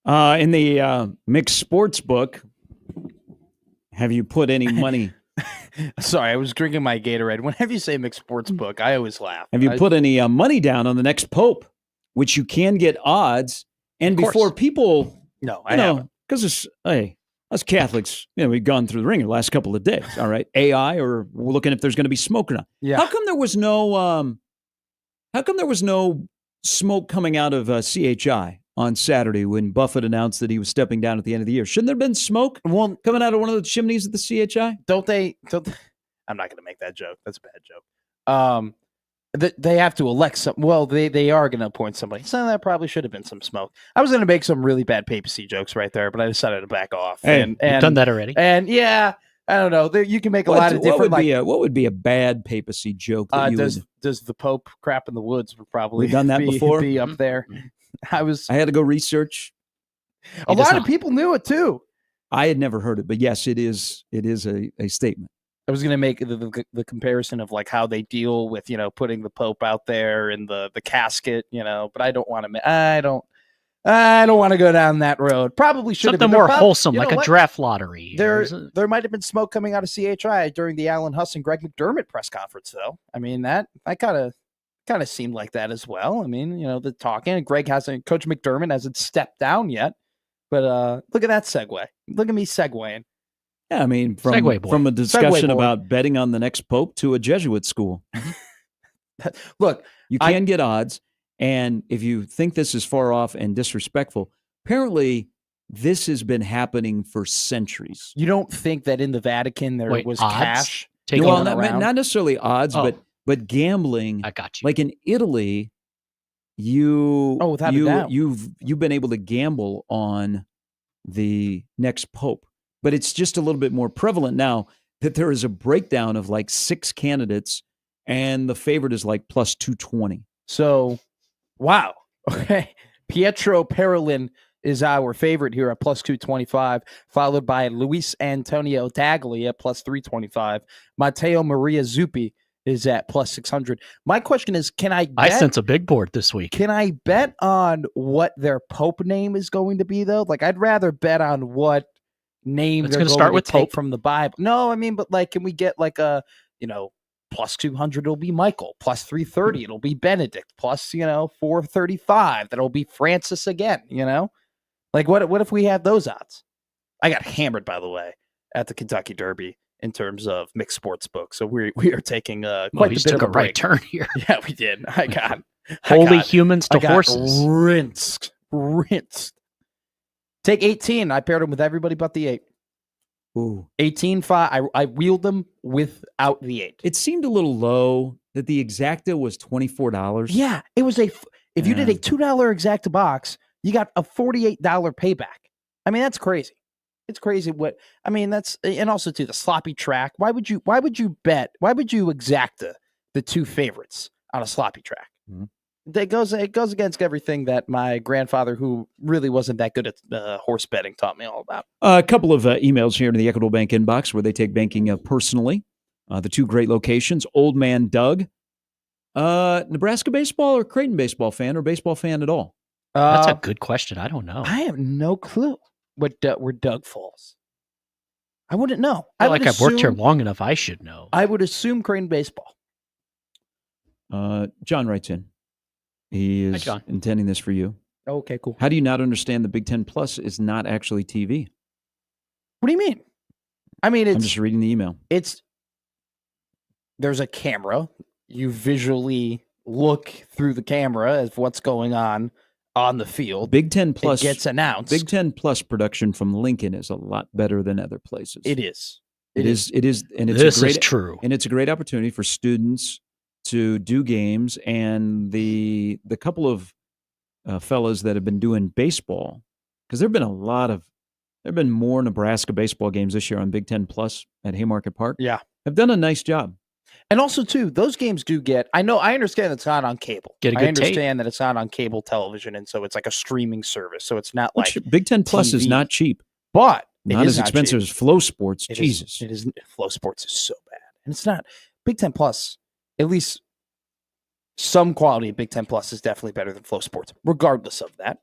In the mixed sports book, have you put any money? Sorry, I was drinking my Gatorade. Whenever you say mixed sports book, I always laugh. Have you put any money down on the next pope, which you can get odds? And before people, no, I haven't. Because us Catholics, we've gone through the ringer the last couple of days. All right, AI, or we're looking if there's going to be smoke or not. Yeah. How come there was no? How come there was no smoke coming out of CHI on Saturday when Buffett announced that he was stepping down at the end of the year? Shouldn't there have been smoke coming out of one of the chimneys of the CHI? Don't they? I'm not going to make that joke. That's a bad joke. They have to elect some. Well, they are going to appoint somebody. So that probably should have been some smoke. I was going to make some really bad papacy jokes right there, but I decided to back off. Hey, you've done that already. And yeah, I don't know. You can make a lot of different. What would be a bad papacy joke? That does the Pope crap in the woods would probably done that before? Be up there. I had to go research. A lot of people knew it too. I had never heard it, but yes, it is a statement. I was going to make the comparison of like how they deal with, putting the Pope out there in the casket, but I don't want to. I don't want to go down that road. Probably should have been something more wholesome, like a draft lottery. There might have been smoke coming out of CHI during the Alan Huss and Greg McDermott press conference, though. I mean, I kind of seemed like that as well. I mean, the talking. Coach McDermott hasn't stepped down yet, but look at that segue. Look at me segueing. Yeah, I mean, from a discussion about betting on the next pope to a Jesuit school. Look, you can get odds, and if you think this is far off and disrespectful, apparently this has been happening for centuries. You don't think that in the Vatican there was odds? cash? Well, not necessarily odds, but gambling. I got you. Like in Italy, you've been able to gamble on the next pope. But it's just a little bit more prevalent now that there is a breakdown of like 6 candidates, and the favorite is like plus 220. So, wow. Okay. Pietro Parolin is our favorite here at plus 225, followed by Luis Antonio Tagli at plus 325. Matteo Maria Zuppi is at plus 600. My question is, I sense a big board this week. Can I bet on what their pope name is going to be, though? Like, I'd rather bet on what name they're going to start with Pope from the Bible. No, I mean, but like, can we get like a, plus 200 it'll be Michael, plus 330 it'll be Benedict, plus 435 that'll be Francis again. Like what if we had those odds? I got hammered, by the way, at the Kentucky Derby in terms of mixed sports book. So we are taking quite a bit of a right turn here. Yeah, we did. I got humans to horses. Rinsed. Take 18. I paired them with everybody but the 8. Ooh. 18-5. I wheeled them without the 8. It seemed a little low that the exacta was $24. Yeah, it was if you did a $2 exacta box, you got a $48 payback. I mean, that's crazy. It's crazy and also too the sloppy track. Why would you exacta the 2 favorites on a sloppy track? Mm-hmm. It goes against everything that my grandfather, who really wasn't that good at horse betting, taught me all about. A couple of emails here in the Equitable Bank inbox where they take banking personally. The 2 great locations. Old Man Doug, Nebraska baseball or Creighton baseball fan, or baseball fan at all? That's a good question. I don't know. I have no clue where Doug falls. I wouldn't know. I've worked here long enough. I should know. I would assume Creighton baseball. John writes in. He is intending this for you. Okay, cool. How do you not understand the Big Ten Plus is not actually TV? What do you mean? I mean, I'm just reading the email. There's a camera. You visually look through the camera as what's going on the field. Big Ten Plus gets announced. Big Ten Plus production from Lincoln is a lot better than other places. It is. It is, and it's this is true. And it's a great opportunity for students to do games, and the couple of fellas that have been doing baseball, because there've been more Nebraska baseball games this year on Big Ten Plus at Haymarket Park. Yeah, have done a nice job. And also too, those games do get. I understand it's not on cable. I understand that it's not on cable television, and so it's like a streaming service. So it's not like Big Ten Plus TV. Is not cheap, but not as expensive as Flow Sports. Jesus, it is. Flow Sports is so bad, and it's not Big Ten Plus. At least some quality of Big Ten Plus is definitely better than Flow Sports, regardless of it.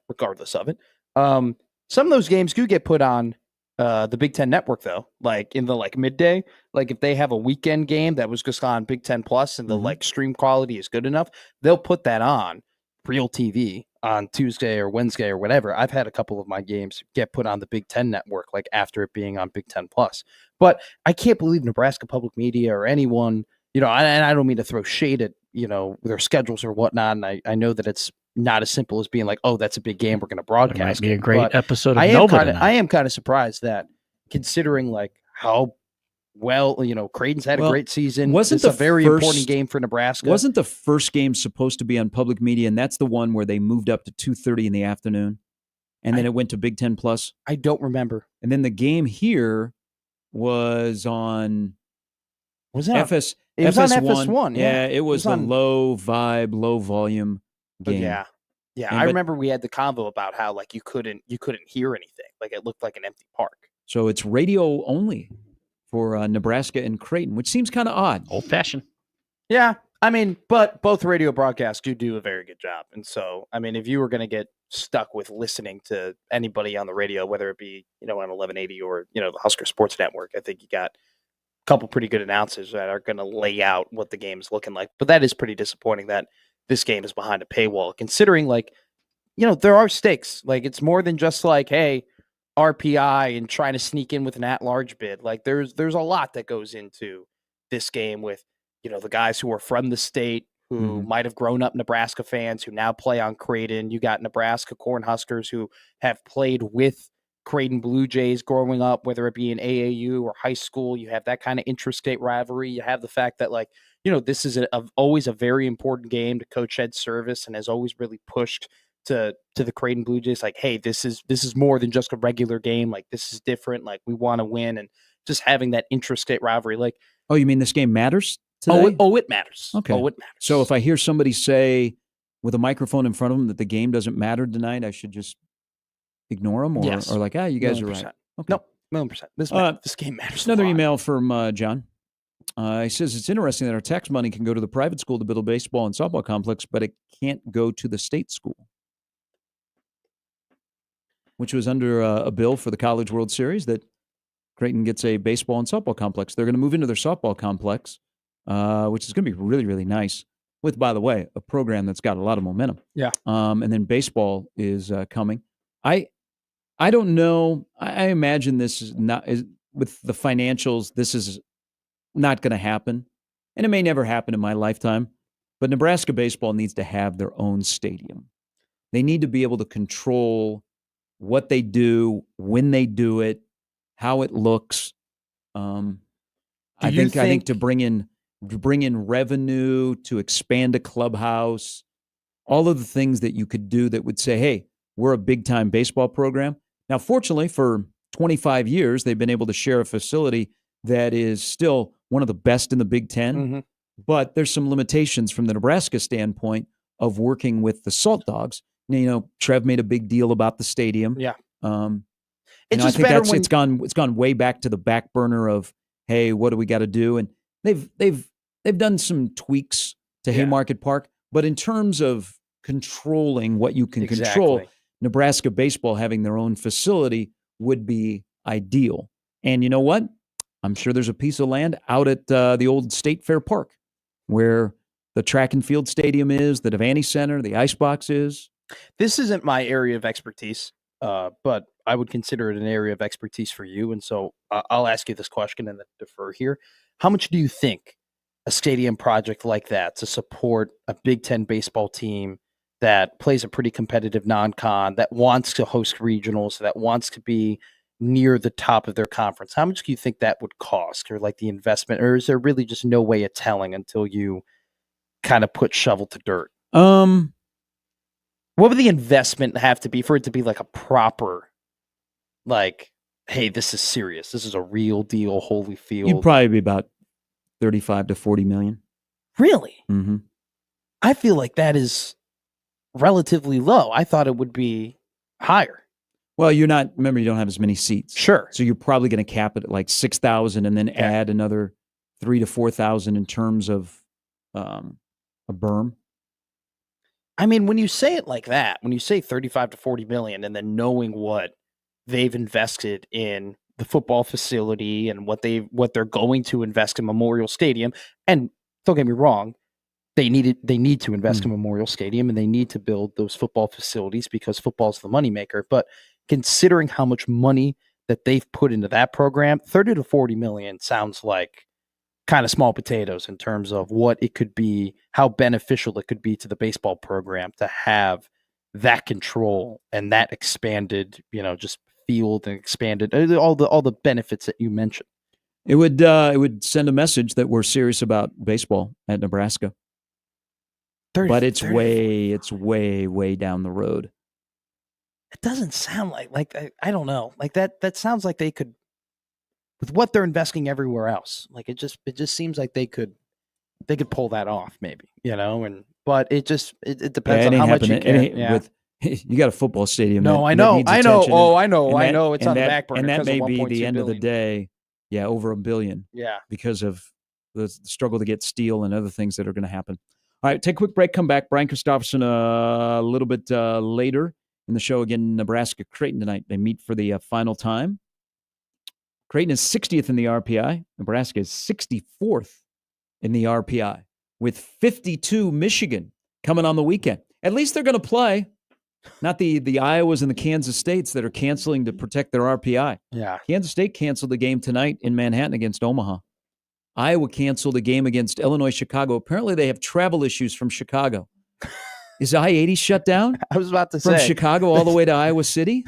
Some of those games do get put on the Big Ten Network, though, like in the midday. Like if they have a weekend game that was just on Big Ten Plus and the stream quality is good enough, they'll put that on real TV on Tuesday or Wednesday or whatever. I've had a couple of my games get put on the Big Ten Network, like after it being on Big Ten Plus. But I can't believe Nebraska Public Media or anyone, and I don't mean to throw shade at, their schedules or whatnot. And I know that it's not as simple as being like, oh, that's a big game, we're going to broadcast. It might be a great episode of I am kind of surprised that, considering like how well, Creighton's had a great season. Wasn't a very important game for Nebraska. Wasn't the first game supposed to be on public media, and that's the one where they moved up to 2:30 in the afternoon, and then it went to Big Ten Plus? I don't remember. And then the game here was on FS1. It was on FS1. Yeah, it was the low vibe, low volume game. Yeah. I remember we had the convo about how like you couldn't hear anything. Like it looked like an empty park. So it's radio only for Nebraska and Creighton, which seems kind of odd. Old-fashioned. Yeah, I mean, but both radio broadcasts do a very good job. And so, I mean, if you were going to get stuck with listening to anybody on the radio, whether it be, on 1180 or, the Husker Sports Network, I think you got a couple pretty good announcers that are going to lay out what the game is looking like. But that is pretty disappointing that this game is behind a paywall, considering like, there are stakes. Like it's more than just like, hey, RPI and trying to sneak in with an at-large bid. Like there's a lot that goes into this game with, the guys who are from the state who might have grown up Nebraska fans who now play on Creighton. You got Nebraska Cornhuskers who have played with Creighton Blue Jays growing up, whether it be in AAU or high school. You have that kind of interstate rivalry. You have the fact that like, this is always a very important game to Coach Ed's service and has always really pushed to the Creighton Blue Jays, like, hey, this is more than just a regular game. Like, this is different. Like, we want to win, and just having that interstate rivalry. Like, oh, you mean this game matters today? It matters. Okay. Oh, it matters. So if I hear somebody say with a microphone in front of them that the game doesn't matter tonight, I should just ignore them, or like, you guys are right. Okay. No, 1,000,000%. This game matters. Another email from John. He says it's interesting that our tax money can go to the private school to build a baseball and softball complex, but it can't go to the state school, which was under a bill for the College World Series that Creighton gets a baseball and softball complex. They're going to move into their softball complex, which is going to be really, really nice, with, by the way, a program that's got a lot of momentum. Yeah. And then baseball is coming. I don't know. I imagine this is not, with the financials, this is not going to happen. And it may never happen in my lifetime. But Nebraska baseball needs to have their own stadium. They need to be able to control what they do, when they do it, how it looks. I think to bring in revenue, to expand a clubhouse, all of the things that you could do that would say, hey, we're a big time baseball program. Now, fortunately, for 25 years, they've been able to share a facility that is still one of the best in the Big Ten. But there's some limitations from the Nebraska standpoint of working with the Salt Dogs. Trev made a big deal about the stadium. Yeah. I think it's gone way back to the back burner of, hey, what do we got to do? And they've done some tweaks to Haymarket Park, but in terms of controlling what you can control, Nebraska baseball having their own facility would be ideal. And you know what? I'm sure there's a piece of land out at the old State Fair Park where the track and field stadium is, the Devaney Center, the Icebox is. This isn't my area of expertise, but I would consider it an area of expertise for you. And so I'll ask you this question and then defer here. How much do you think a stadium project like that to support a Big Ten baseball team that plays a pretty competitive non-con, that wants to host regionals, that wants to be near the top of their conference, how much do you think that would cost, or like the investment, or is there really just no way of telling until you kind of put shovel to dirt? What would the investment have to be for it to be like a proper, like, hey, this is serious, this is a real deal, Holyfield? You'd probably be about 35 to 40 million. Really? Mm-hmm. I feel like that is relatively low. I thought it would be higher. Well, you don't have as many seats. Sure. So you're probably going to cap it at like 6,000 and then add another 3,000 to 4,000 in terms of a berm. I mean, when you say it like that, when you say 35 to 40 million, and then knowing what they've invested in the football facility and what they're going to invest in Memorial Stadium. And don't get me wrong, they need to invest in Memorial Stadium, and they need to build those football facilities because football is the moneymaker. But considering how much money that they've put into that program, 30 to 40 million sounds like kind of small potatoes in terms of what it could be, how beneficial it could be to the baseball program to have that control and that expanded, just field and expanded all the benefits that you mentioned. It would send a message that we're serious about baseball at Nebraska. But it's way down the road. It doesn't sound like I don't know. Like that sounds like they could, with what they're investing everywhere else. Like it just seems like they could pull that off maybe, but it depends on how much you can. You got a football stadium. No, I know. It's on the back burner. And that may be the end of the day. Yeah, over $1 billion. Yeah. Because of the struggle to get steel and other things that are going to happen. All right, take a quick break, come back. Brian Christopherson a little bit later in the show. Again, Nebraska-Creighton tonight. They meet for the final time. Creighton is 60th in the RPI. Nebraska is 64th in the RPI with 52 Michigan coming on the weekend. At least they're going to play. Not the Iowas and the Kansas States that are canceling to protect their RPI. Yeah. Kansas State canceled the game tonight in Manhattan against Omaha. Iowa canceled a game against Illinois Chicago. Apparently, they have travel issues from Chicago. Is I-80 shut down? I was about to say. From say. Chicago all the way to Iowa City?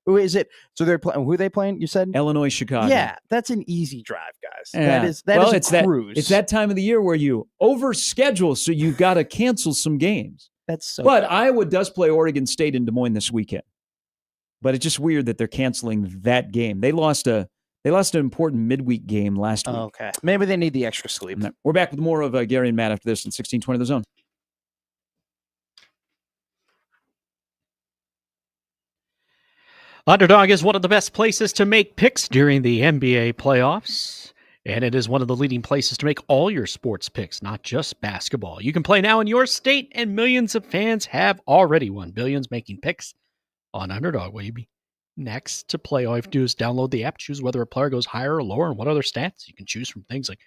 Who is it? So they're playing. Who are they playing? You said Illinois Chicago. Yeah, that's an easy drive, guys. Yeah. That is a cruise. It's that time of the year where you overschedule, so you've got to cancel some games. That's so. But Iowa does play Oregon State in Des Moines this weekend. But it's just weird that they're canceling that game. They lost an important midweek game last week. Okay, maybe they need the extra sleep. We're back with more of Gary and Matt after this in 1620 The Zone. Underdog is one of the best places to make picks during the NBA playoffs. And it is one of the leading places to make all your sports picks, not just basketball. You can play now in your state, and millions of fans have already won. Billions making picks on Underdog. Will you be next to play? All you have to do is download the app, choose whether a player goes higher or lower, and what other stats. You can choose from things like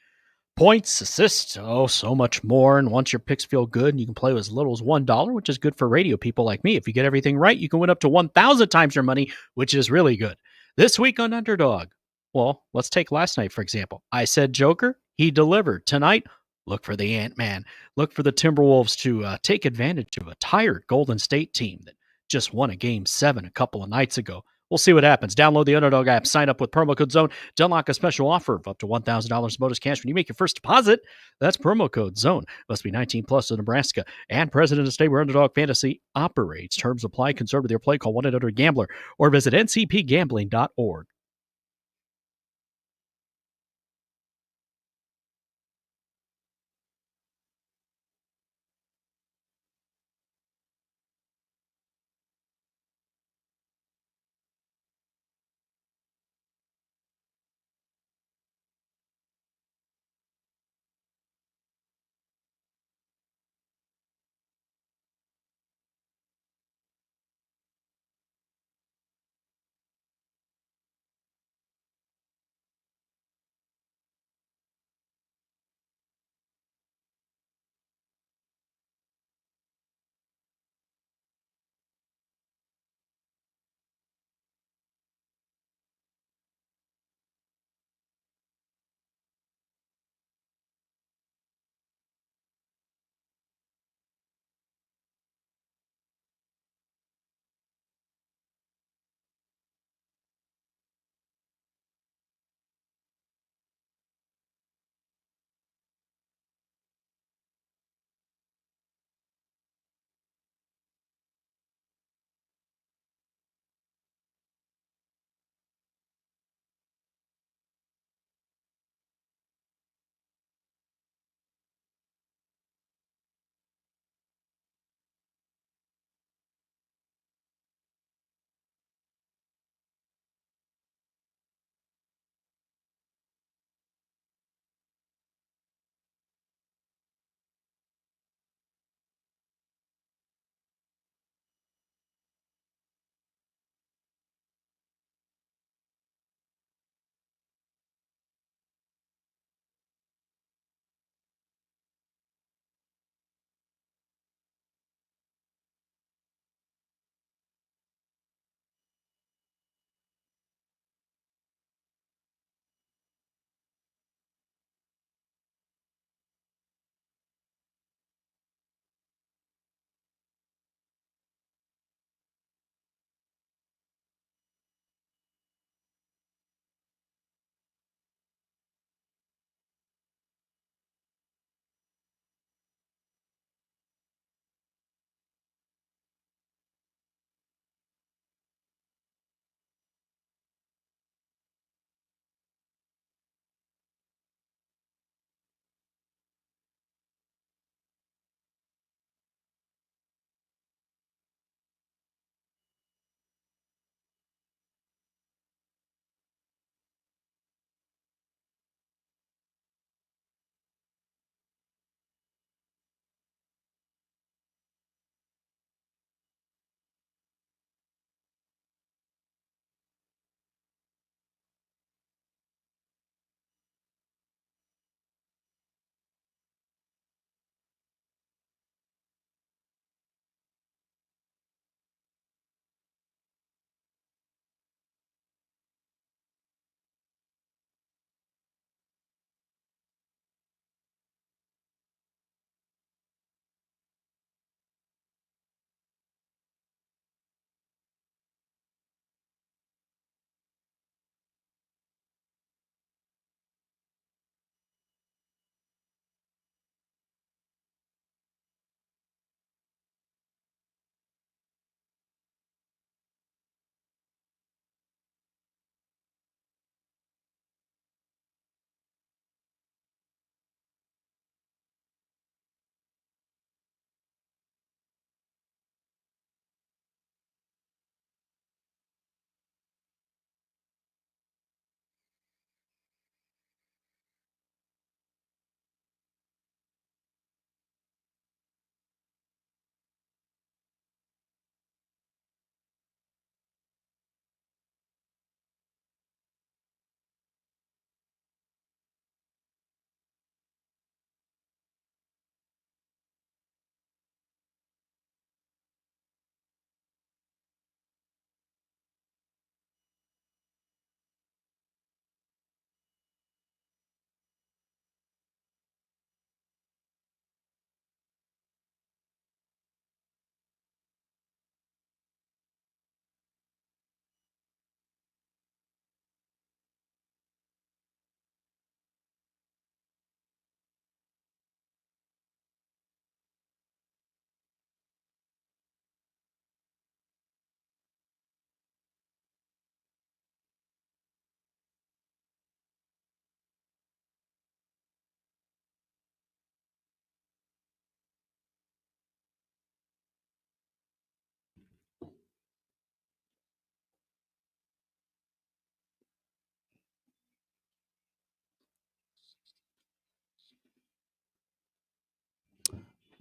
points, assists, so much more. And once your picks feel good, you can play with as little as $1, which is good for radio people like me. If you get everything right, you can win up to 1,000 times your money, which is really good. This week on Underdog, well, let's take last night, for example. I said Joker, he delivered. Tonight, look for the Ant-Man. Look for the Timberwolves to take advantage of a tired Golden State team that just won a Game 7 a couple of nights ago. We'll see what happens. Download the Underdog app. Sign up with promo code ZONE to unlock a special offer of up to $1,000 bonus cash when you make your first deposit. That's promo code ZONE. Must be 19 plus in Nebraska and present in a state where Underdog Fantasy operates. Terms apply. Concerned with your play, call 1-800-GAMBLER or visit ncpgambling.org.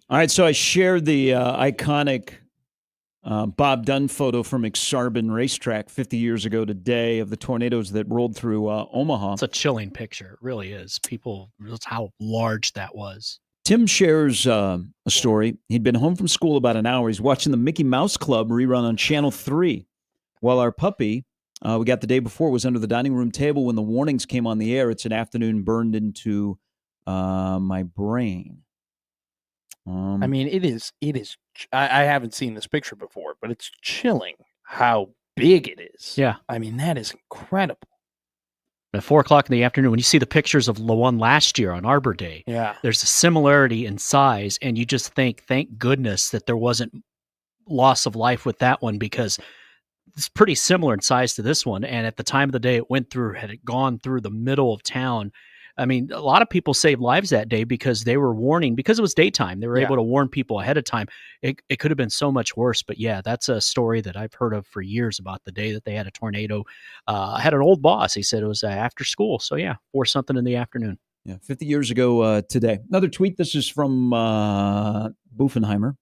All right, so I shared the iconic Bob Dunn photo from Exarban Racetrack 50 years ago today of the tornadoes that rolled through Omaha. It's a chilling picture. It really is. That's how large that was. Tim shares a story. He'd been home from school about an hour. He's watching the Mickey Mouse Club rerun on Channel 3 while our puppy, we got the day before, was under the dining room table when the warnings came on the air. It's an afternoon burned into my brain. I mean, it is. I haven't seen this picture before, but it's chilling how big it is. Yeah. I mean, that is incredible. At 4:00 in the afternoon, when you see the pictures of the one last year on Arbor Day, there's a similarity in size, and you just think, thank goodness that there wasn't loss of life with that one, because it's pretty similar in size to this one. And at the time of the day it went through, had it gone through the middle of town, I mean, a lot of people saved lives that day because they were warning, because it was daytime. They were able to warn people ahead of time. It could have been so much worse. But yeah, that's a story that I've heard of for years about the day that they had a tornado. I had an old boss. He said it was after school. So yeah, 4 something in the afternoon. Yeah, 50 years ago today. Another tweet. This is from Buffenheimer.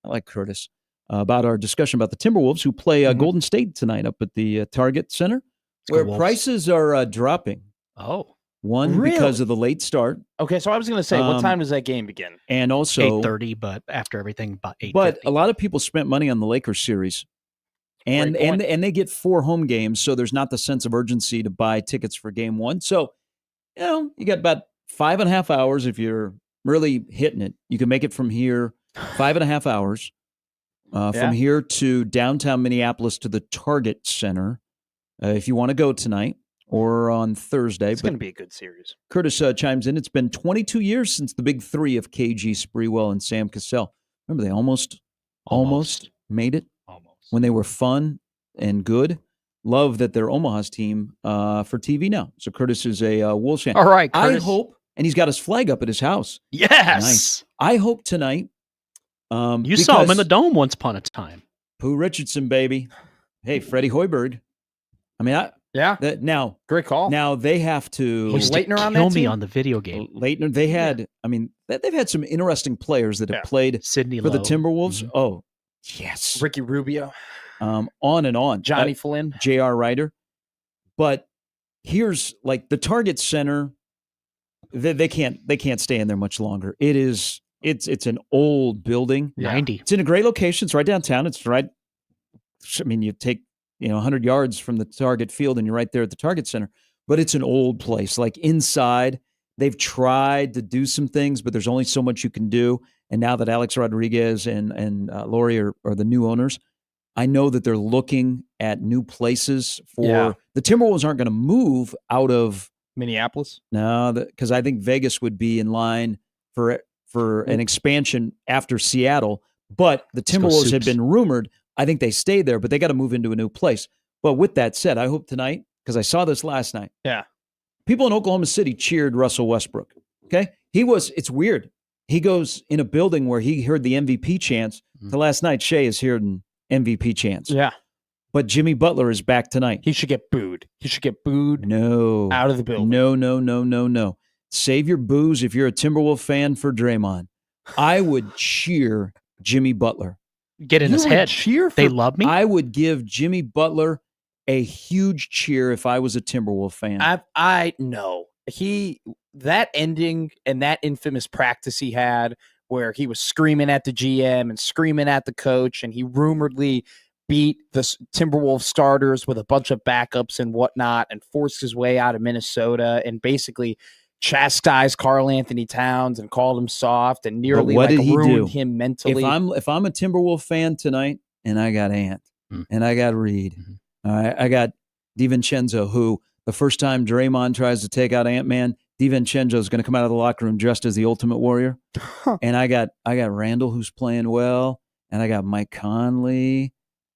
I like Curtis. About our discussion about the Timberwolves, who play Golden State tonight up at the Target Center, where prices are dropping. Oh. One, because of the late start. Okay, so I was going to say, what time does that game begin? And also 8:30, but after everything, about 8:50. But a lot of people spent money on the Lakers series, and they get 4 home games, so there's not the sense of urgency to buy tickets for game 1. So, you got about 5.5 hours if you're really hitting it. You can make it from here, 5.5 hours from here to downtown Minneapolis to the Target Center if you want to go tonight. Or on Thursday. It's going to be a good series. Curtis chimes in. It's been 22 years since the big three of KG Sprewell and Sam Cassell. Remember, they almost made it? Almost. When they were fun and good. Love that they're Omaha's team for TV now. So Curtis is a Wolves fan. All right, Curtis. I hope, and he's got his flag up at his house. Yes. Nice. I hope tonight. You saw him in the Dome once upon a time. Pooh Richardson, baby. Hey, Freddie Hoiberg. I mean, now, great call. Now they have to. Was Leitner on that kill team? me on the video game. Leitner, they had. I mean, they've had some interesting players that have played Sidney for Lowe. the Timberwolves. Mm-hmm. Oh, yes, Ricky Rubio, on and on. Johnny Flynn, J.R. Ryder. But here's like the Target Center. They can't stay in there much longer. It's an old building. 90. It's in a great location. It's right downtown. It's right. I mean, you take 100 yards from the Target field and you're right there at the Target Center. But it's an old place. Like inside, they've tried to do some things, but there's only so much you can do. And now that Alex Rodriguez and Lori are the new owners, I know that they're looking at new places for the Timberwolves. Aren't going to move out of Minneapolis. No, because I think Vegas would be in line for an expansion after Seattle. But the Timberwolves have been rumored. I think they stay there, but they got to move into a new place. But with that said, I hope tonight, because I saw this last night. Yeah. People in Oklahoma City cheered Russell Westbrook. Okay. It's weird. He goes in a building where he heard the MVP chants. The last night, Shea is hearing MVP chants. Yeah. But Jimmy Butler is back tonight. He should get booed. No. Out of the building. No. Save your boos if you're a Timberwolf fan for Draymond. I would cheer Jimmy Butler. Get in his head. They love me. I would give Jimmy Butler a huge cheer if I was a Timberwolf fan. I know. That ending and that infamous practice he had where he was screaming at the GM and screaming at the coach, and he rumoredly beat the Timberwolves starters with a bunch of backups and whatnot and forced his way out of Minnesota and basically chastised Karl Anthony Towns and called him soft and nearly ruined him mentally. If I'm a Timberwolf fan tonight, and I got Ant and I got Reed, I got DiVincenzo, who the first time Draymond tries to take out Ant-Man, DiVincenzo is going to come out of the locker room dressed as the Ultimate Warrior. And I got Randall, who's playing well, and I got Mike Conley,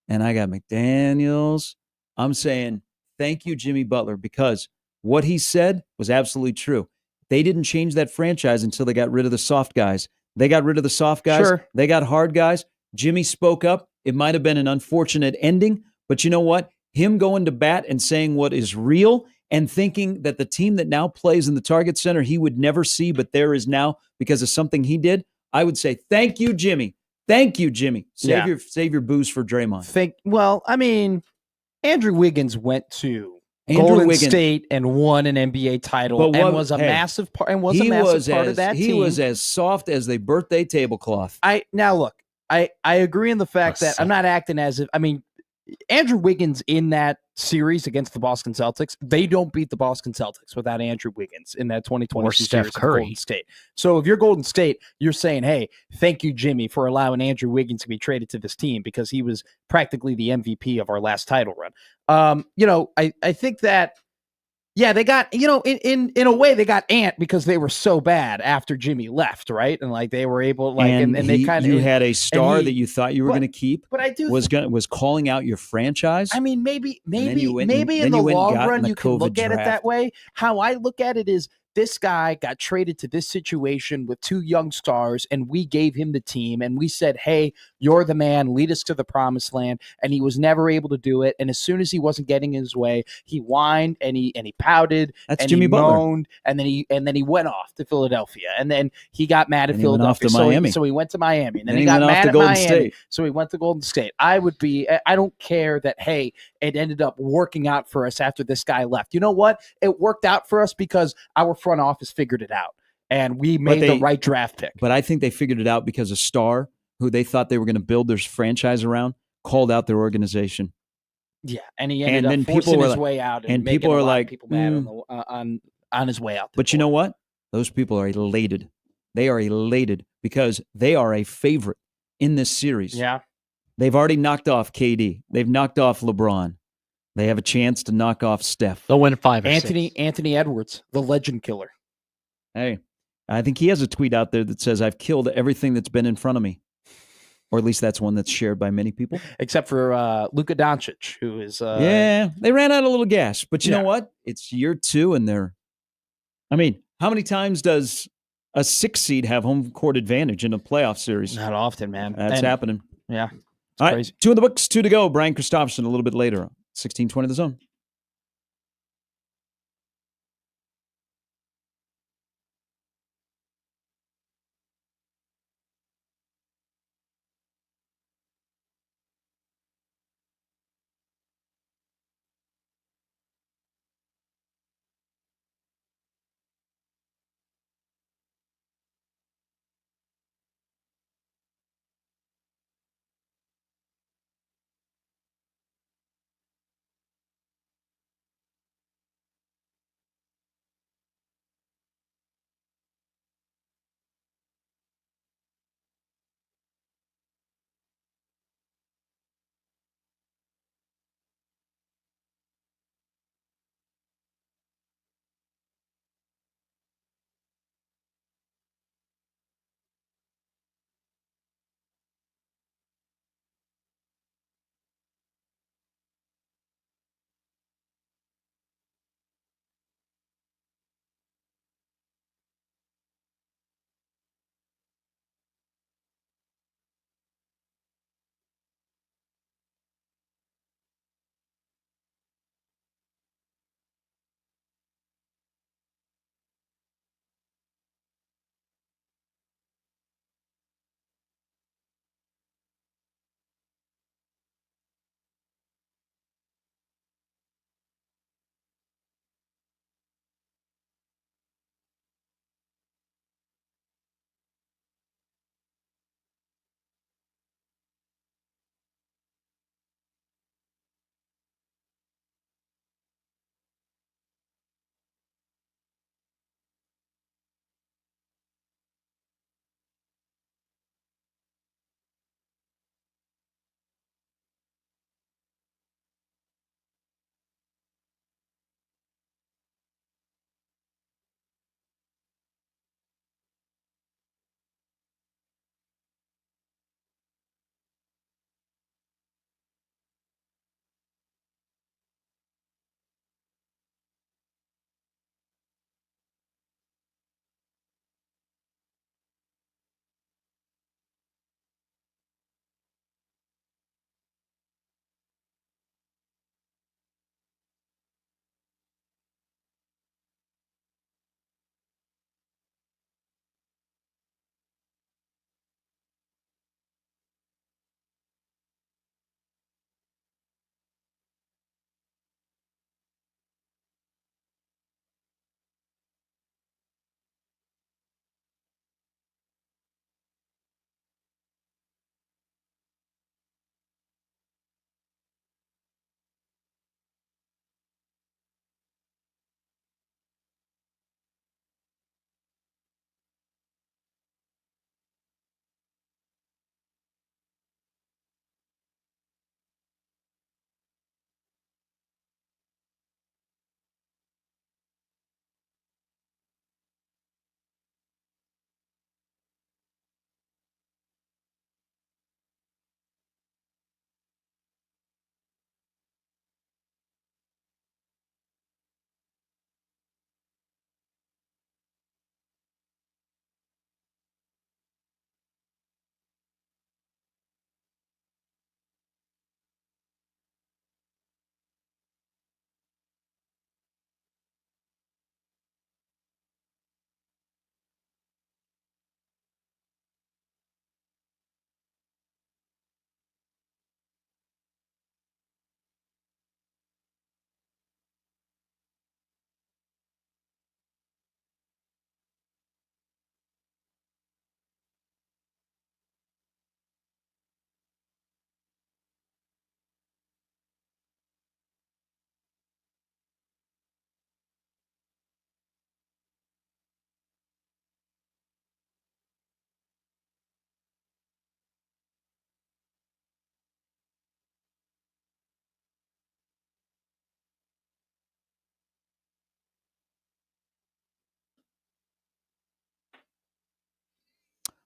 and I got McDaniels. I'm saying thank you, Jimmy Butler, because what he said was absolutely true. They didn't change that franchise until they got rid of the soft guys. They got rid of the soft guys. Sure. They got hard guys. Jimmy spoke up. It might have been an unfortunate ending, but you know what? Him going to bat and saying what is real and thinking that the team that now plays in the Target Center he would never see, but there is now because of something he did, I would say, thank you, Jimmy. Thank you, Jimmy. Save your booze for Draymond. Well, I mean, Andrew Wiggins went to Golden State and won an NBA title and was a massive part of that team. He was as soft as a birthday tablecloth. I agree in the fact that I'm not acting as if, I mean, Andrew Wiggins in that series against the Boston Celtics, they don't beat the Boston Celtics without Andrew Wiggins in that 2020 series of Golden State. So if you're Golden State, you're saying, hey, thank you, Jimmy, for allowing Andrew Wiggins to be traded to this team because he was practically the MVP of our last title run. I think that, yeah, they got, in a way they got Ant because they were so bad after Jimmy left, right? And like they were able, like, and they kind of, you had a star that you thought you were going to keep, but I do was calling out your franchise. I mean, maybe in the long run you can look at it that way. How I look at it is, this guy got traded to this situation with two young stars, and we gave him the team, and we said, hey, you're the man, lead us to the promised land, and he was never able to do it. And as soon as he wasn't getting his way, he whined and he pouted. That's and Jimmy he Butler. moaned, and then he went off to Philadelphia, and then he got mad at Philadelphia. So he went to Miami, and then he got mad at Miami. So he went to Golden State. I don't care that, hey, it ended up working out for us after this guy left. You know what? It worked out for us because our front office figured it out, and we made the right draft pick. But I think they figured it out because a star who they thought they were going to build their franchise around called out their organization. Yeah, and he ended up forcing his way out, and people are like, people mad on his way out. But you know what? Those people are elated. They are elated because they are a favorite in this series. Yeah. They've already knocked off KD. They've knocked off LeBron. They have a chance to knock off Steph. They'll win 5 or 6. Anthony Edwards, the legend killer. Hey, I think he has a tweet out there that says, I've killed everything that's been in front of me. Or at least that's one that's shared by many people. Except for Luka Doncic, who is... they ran out a little gas. But you know what? It's year 2 and they're... I mean, how many times does a 6 seed have home court advantage in a playoff series? Not often, man. That's happening. Yeah. All right, crazy. 2 in the books, 2 to go. Brian Christopherson a little bit later. 16:20 The Zone.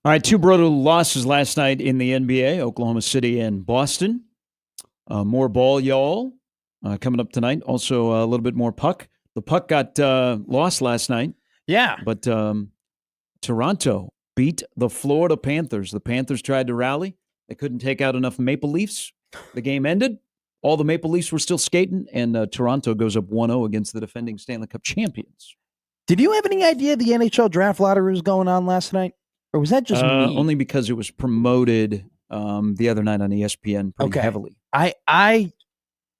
All right, two brutal losses last night in the NBA, Oklahoma City and Boston. More ball, y'all, coming up tonight. Also, a little bit more puck. The puck got lost last night. Yeah. But Toronto beat the Florida Panthers. The Panthers tried to rally. They couldn't take out enough Maple Leafs. The game ended. All the Maple Leafs were still skating, and Toronto goes up 1-0 against the defending Stanley Cup champions. Did you have any idea the NHL draft lottery was going on last night? Or was that just me? Only because it was promoted the other night on ESPN pretty heavily.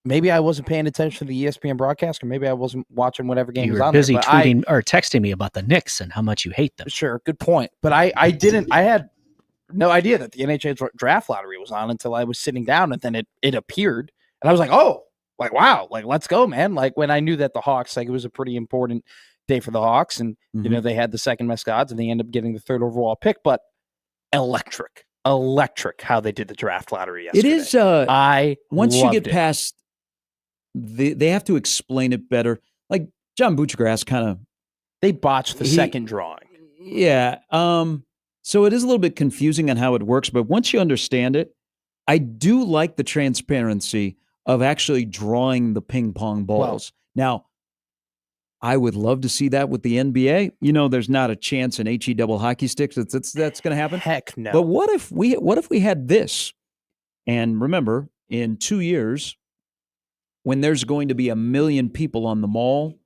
Maybe I wasn't paying attention to the ESPN broadcast, or maybe I wasn't watching whatever game was on there. You were busy there, tweeting or texting me about the Knicks and how much you hate them. Sure, good point. But I had no idea that the NHL draft lottery was on until I was sitting down, and then it appeared. And I was like, oh, like, wow, like, let's go, man. Like, when I knew that the Hawks, like, it was a pretty important day for the Hawks, and, you know, they had the second best odds, and they ended up getting the third overall pick, but electric how they did the draft lottery yesterday. It is, once you get past, they have to explain it better. Like, John Buccigross they botched the second drawing. Yeah. So it is a little bit confusing on how it works, but once you understand it, I do like the transparency of actually drawing the ping pong balls. Now, I would love to see that with the NBA. You know, there's not a chance in HE double hockey sticks that's going to happen. Heck no. But what if we had this? And remember, in 2 years, when there's going to be 1 million people on the mall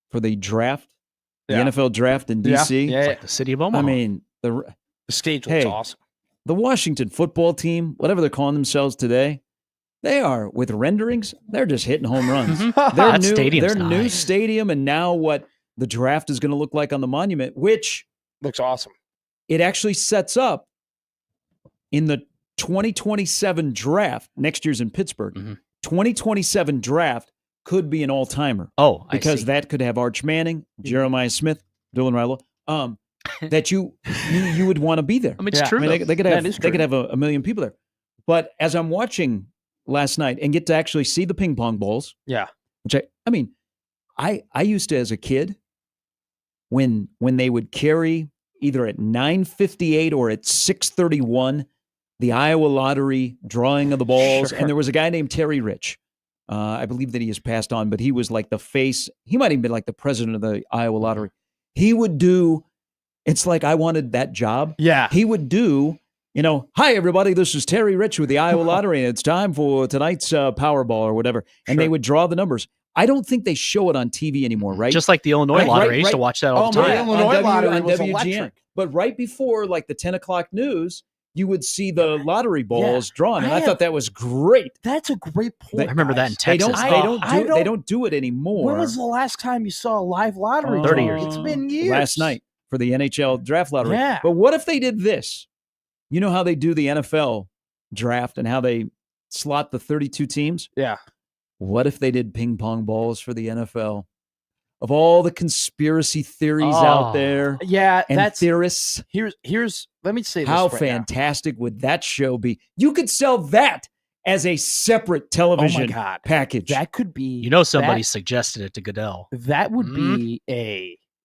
for the draft, the NFL draft in DC, it's like the city of Omaha. I mean, the stage looks awesome. The Washington football team, whatever they're calling themselves today, they are, with renderings, they're just hitting home runs. Their new stadium, and now what the draft is going to look like on the monument, which looks awesome. It actually sets up in the 2027 draft. Next year's in Pittsburgh. 2027 draft could be an all-timer. Oh, because that could have Arch Manning, Jeremiah Smith, Dylan Rilo. That you would want to be there. I mean, it's true. I mean, they could have a million people there. But as I'm watching last night and get to actually see the ping pong balls, which I used to, as a kid, when they would carry either at 9:58 or at 6:31 the Iowa lottery drawing of the balls, and there was a guy named Terry Rich. I believe that he has passed on, but he was like the face. He might have been like the president of the Iowa lottery. He would do. It's like I wanted that job. Yeah. He would do, hi, everybody, this is Terry Rich with the Iowa Lottery, and it's time for tonight's Powerball or whatever. And they would draw the numbers. I don't think they show it on TV anymore, right? Just like the Illinois Lottery. I used to watch that all the time. The Illinois Lottery was WGN. electric. But right before, like, the 10 o'clock news, you would see the lottery balls drawn, and I thought that was great. That's a great point. I remember that in Texas. They don't do it anymore. When was the last time you saw a live lottery? 30 years. It's been years. Last night for the NHL draft lottery. Yeah. But what if they did this? You know how they do the NFL draft and how they slot the 32 teams? Yeah. What if they did ping pong balls for the NFL? Of all the conspiracy theories out there, and theorists, here's. Let me say this. How fantastic would that show be? You could sell that as a separate television package. That could be. Somebody suggested it to Goodell. That would be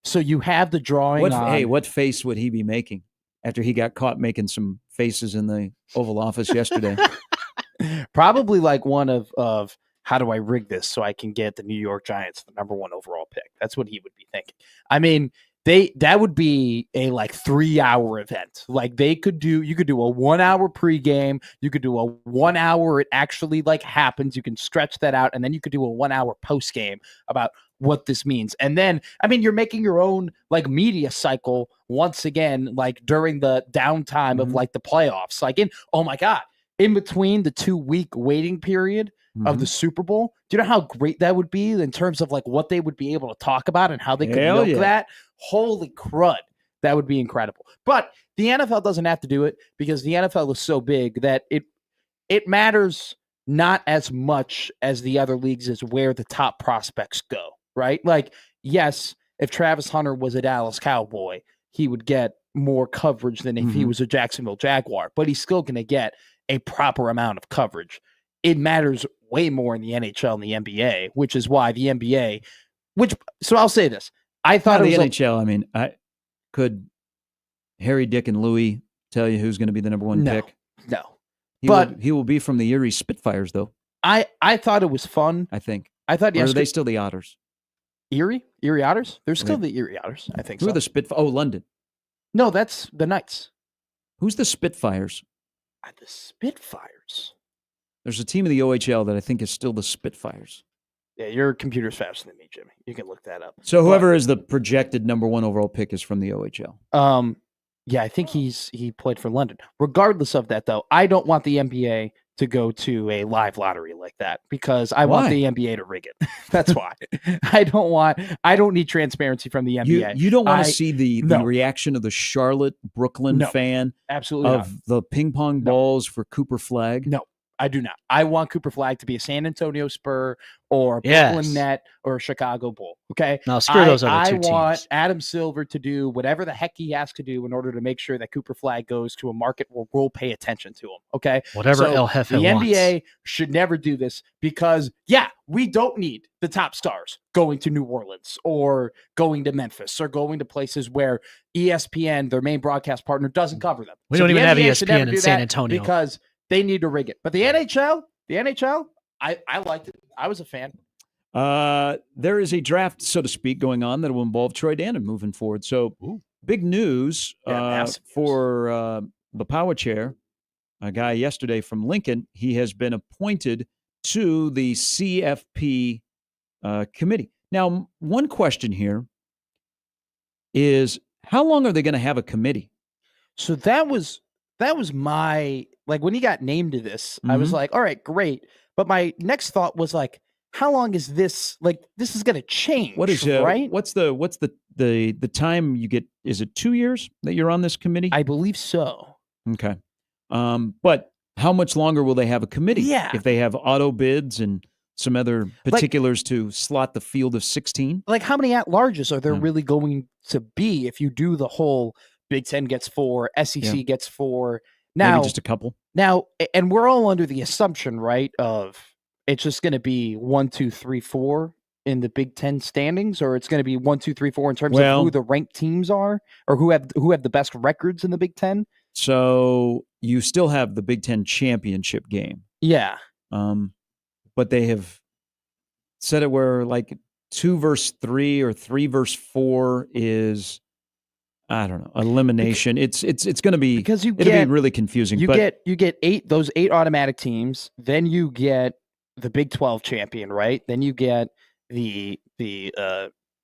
So you have the drawing. What face would he be making after he got caught making some faces in the Oval Office yesterday? Probably like one of. How do I rig this so I can get the New York Giants the number 1 overall pick? That's what he would be thinking. I mean, that would be a 3-hour event. Like you could do a 1-hour pregame. You could do a 1 hour. It actually happens. You can stretch that out. And then you could do a 1 hour postgame about what this means. And then, I mean, you're making your own media cycle once again, during the downtime of the playoffs, in between the 2-week waiting period of the Super Bowl. Do you know how great that would be in terms of what they would be able to talk about and how they could milk that? Holy crud. That would be incredible. But the NFL doesn't have to do it because the NFL is so big that it matters not as much as the other leagues is where the top prospects go, right? Yes, if Travis Hunter was a Dallas Cowboy, he would get more coverage than if he was a Jacksonville Jaguar, but he's still going to get a proper amount of coverage. It matters way more in the NHL and the NBA, which is why the NBA, so I'll say this. I thought the NHL, could Harry, Dick, and Louie tell you who's going to be the number one pick? No. He will be from the Erie Spitfires, though. I thought it was fun. I think. I thought are they still the Otters? Erie Otters? They're still the Erie Otters, I think. Who are the Spitfires? Oh, London. No, that's the Knights. Who's the Spitfires? The Spitfires. There's a team in the OHL that I think is still the Spitfires. Yeah, your computer's faster than me, Jimmy. You can look that up. So whoever is the projected number one overall pick is from the OHL. Yeah, I think he played for London. Regardless of that, though, I don't want the NBA to go to a live lottery like that because I want the NBA to rig it. That's why. I don't need transparency from the NBA. You don't want to see the reaction of the Charlotte, Brooklyn fan absolutely of the ping pong balls for Cooper Flag? No, I do not. I want Cooper Flag to be a San Antonio Spur or Brooklyn Net or a Chicago Bull. Okay. Now screw those other two teams. I want Adam Silver to do whatever the heck he has to do in order to make sure that Cooper Flag goes to a market where we'll pay attention to him. Okay. Whatever El Jefe wants. The NBA should never do this because, we don't need the top stars going to New Orleans or going to Memphis or going to places where ESPN, their main broadcast partner, doesn't cover them. We don't even have ESPN in San Antonio because they need to rig it. But the NHL, I liked it. I was a fan. There is a draft, so to speak, going on that will involve Troy Dannon moving forward. So big news for the power chair. A guy yesterday from Lincoln, he has been appointed to the CFP committee. Now, one question here is, how long are they going to have a committee? So that was my, like, when he got named to this, I was like, all right, great. But my next thought was like, how long is this? Like, this is going to change. What is right? What's the time you get? Is it 2 years that you're on this committee? I believe so. Okay. But how much longer will they have a committee? Yeah. If they have auto bids and some other particulars to slot the field of 16? Like, how many at-larges are there really going to be if you do the whole Big Ten gets 4, SEC gets 4? Now, maybe just a couple. Now, and we're all under the assumption, right, of it's just going to be 1, 2, 3, 4 in the Big Ten standings, or it's going to be 1, 2, 3, 4 in terms of who the ranked teams are, or who have the best records in the Big Ten. So you still have the Big Ten championship game. Yeah. But they have said it where like 2 versus 3 or 3 versus 4 is, I don't know, elimination. It's going to be, because it'll be really confusing. You get 8 automatic teams. Then you get the Big 12 champion, right? Then you get the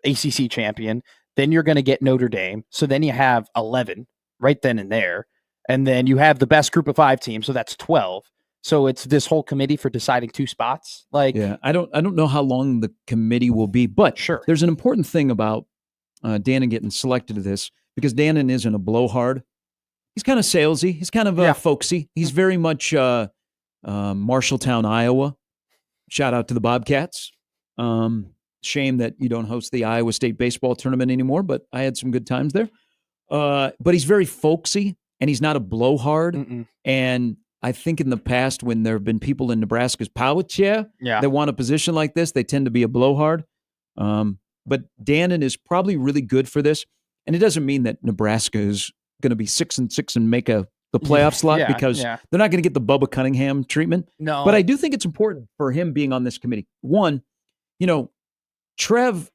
ACC champion. Then you're going to get Notre Dame. So then you have 11 right then and there. And then you have the best group of 5 teams. So that's 12. So it's this whole committee for deciding 2 spots. Like, yeah, I don't know how long the committee will be, but sure, there's an important thing about Dannon getting selected to this, because Dannon isn't a blowhard. He's kind of salesy. He's kind of folksy. He's very much Marshalltown, Iowa. Shout out to the Bobcats. Shame that you don't host the Iowa State baseball tournament anymore, but I had some good times there. But he's very folksy, and he's not a blowhard. And I think in the past, when there have been people in Nebraska's power chair that want a position like this, they tend to be a blowhard. But Dannon is probably really good for this. And it doesn't mean that Nebraska is going to be 6-6 and make the playoff slot, because they're not going to get the Bubba Cunningham treatment. No. But I do think it's important for him being on this committee. One, Trev,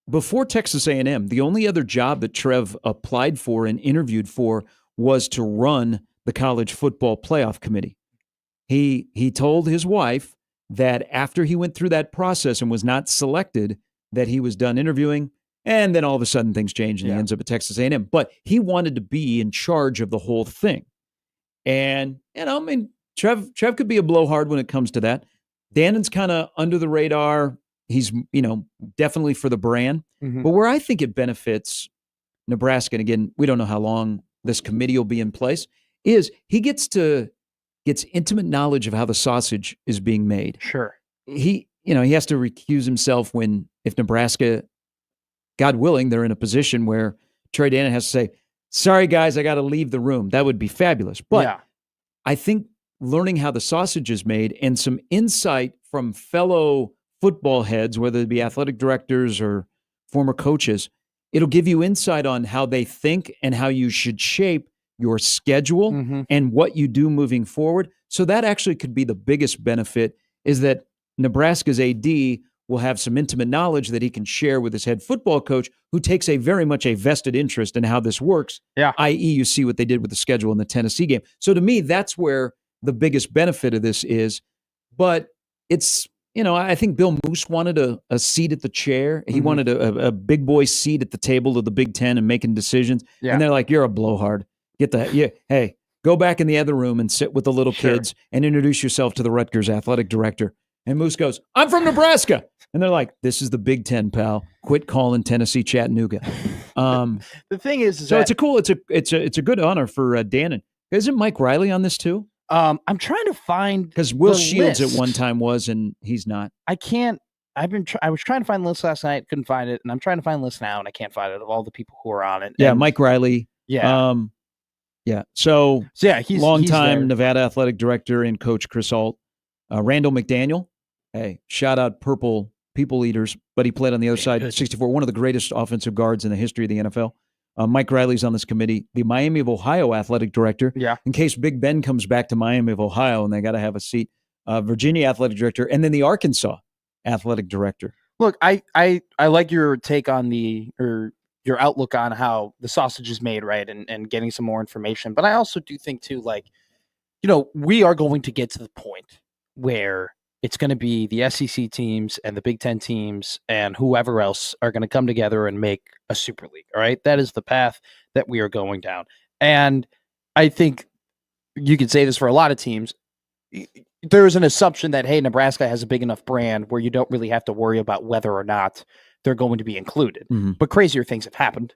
before Texas A&M, the only other job that Trev applied for and interviewed for was to run the college football playoff committee. He told his wife that after he went through that process and was not selected, that he was done interviewing. And then all of a sudden things change and he ends up at Texas A&M. But he wanted to be in charge of the whole thing. And, Trev could be a blowhard when it comes to that. Dannon's kind of under the radar. He's, definitely for the brand. But where I think it benefits Nebraska, and again, we don't know how long this committee will be in place, is he gets intimate knowledge of how the sausage is being made. Sure. He has to recuse himself if Nebraska, God willing, they're in a position where Troy Dannon has to say, sorry, guys, I got to leave the room. That would be fabulous. But I think learning how the sausage is made and some insight from fellow football heads, whether it be athletic directors or former coaches, it'll give you insight on how they think and how you should shape your schedule and what you do moving forward. So that actually could be the biggest benefit, is that Nebraska's AD will have some intimate knowledge that he can share with his head football coach, who takes a very much a vested interest in how this works, i.e. you see what they did with the schedule in the Tennessee game. So to me, that's where the biggest benefit of this is. But it's, I think Bill Moose wanted a seat at the chair. He wanted a big boy seat at the table of the Big Ten and making decisions. And they're like, you're a blowhard. Hey, go back in the other room and sit with the little kids and introduce yourself to the Rutgers athletic director. And Moose goes, I'm from Nebraska. And they're like, this is the Big Ten, pal. Quit calling Tennessee Chattanooga. The thing is so it's a good honor for Dannon. Isn't Mike Riley on this too? I'm trying to find, because Will Shields at one time was, and he's not. I can't. I was trying to find the list last night, couldn't find it, and I'm trying to find the list now, and I can't find it of all the people who are on it. Yeah, Mike Riley. Yeah. So he's longtime Nevada athletic director and coach Chris Alt. Randall McDaniel. Hey, shout out Purple People Eaters, but he played on the other side, 64, one of the greatest offensive guards in the history of the NFL. Mike Riley's on this committee. The Miami of Ohio athletic director. Yeah. In case Big Ben comes back to Miami of Ohio and they got to have a seat. Virginia athletic director, and then the Arkansas athletic director. Look, I like your take on your outlook on how the sausage is made, right, and getting some more information. But I also do think too, we are going to get to the point where it's going to be the SEC teams and the Big Ten teams and whoever else are going to come together and make a super league. All right. That is the path that we are going down. And I think you could say this for a lot of teams. There is an assumption that, hey, Nebraska has a big enough brand where you don't really have to worry about whether or not they're going to be included. But crazier things have happened,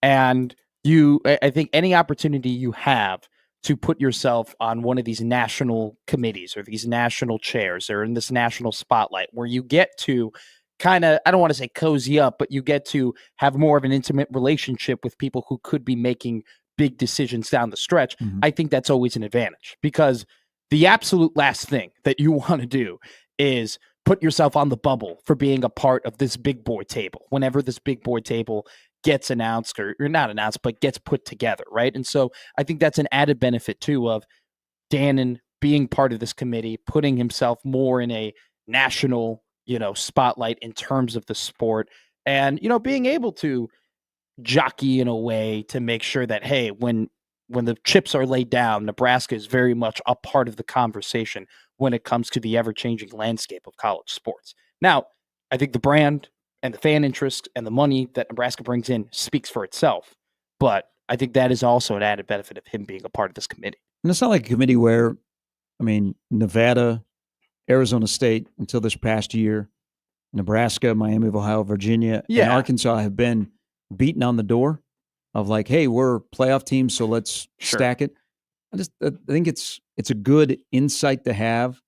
and I think any opportunity you have to put yourself on one of these national committees or these national chairs or in this national spotlight where you get to kind of, I don't want to say cozy up, but you get to have more of an intimate relationship with people who could be making big decisions down the stretch. I think that's always an advantage, because the absolute last thing that you want to do is put yourself on the bubble for being a part of this big boy table whenever this big boy table gets announced or not announced, but gets put together, right? And so I think that's an added benefit too of Dannon being part of this committee, putting himself more in a national, spotlight in terms of the sport, and being able to jockey in a way to make sure that, hey, when the chips are laid down, Nebraska is very much a part of the conversation when it comes to the ever-changing landscape of college sports. Now, I think the brand and the fan interest and the money that Nebraska brings in speaks for itself. But I think that is also an added benefit of him being a part of this committee. And it's not like a committee where, Nevada, Arizona State, until this past year, Nebraska, Miami of Ohio, Virginia, and Arkansas have been beaten on the door of like, hey, we're playoff teams, so let's stack it. I think it's a good insight to have,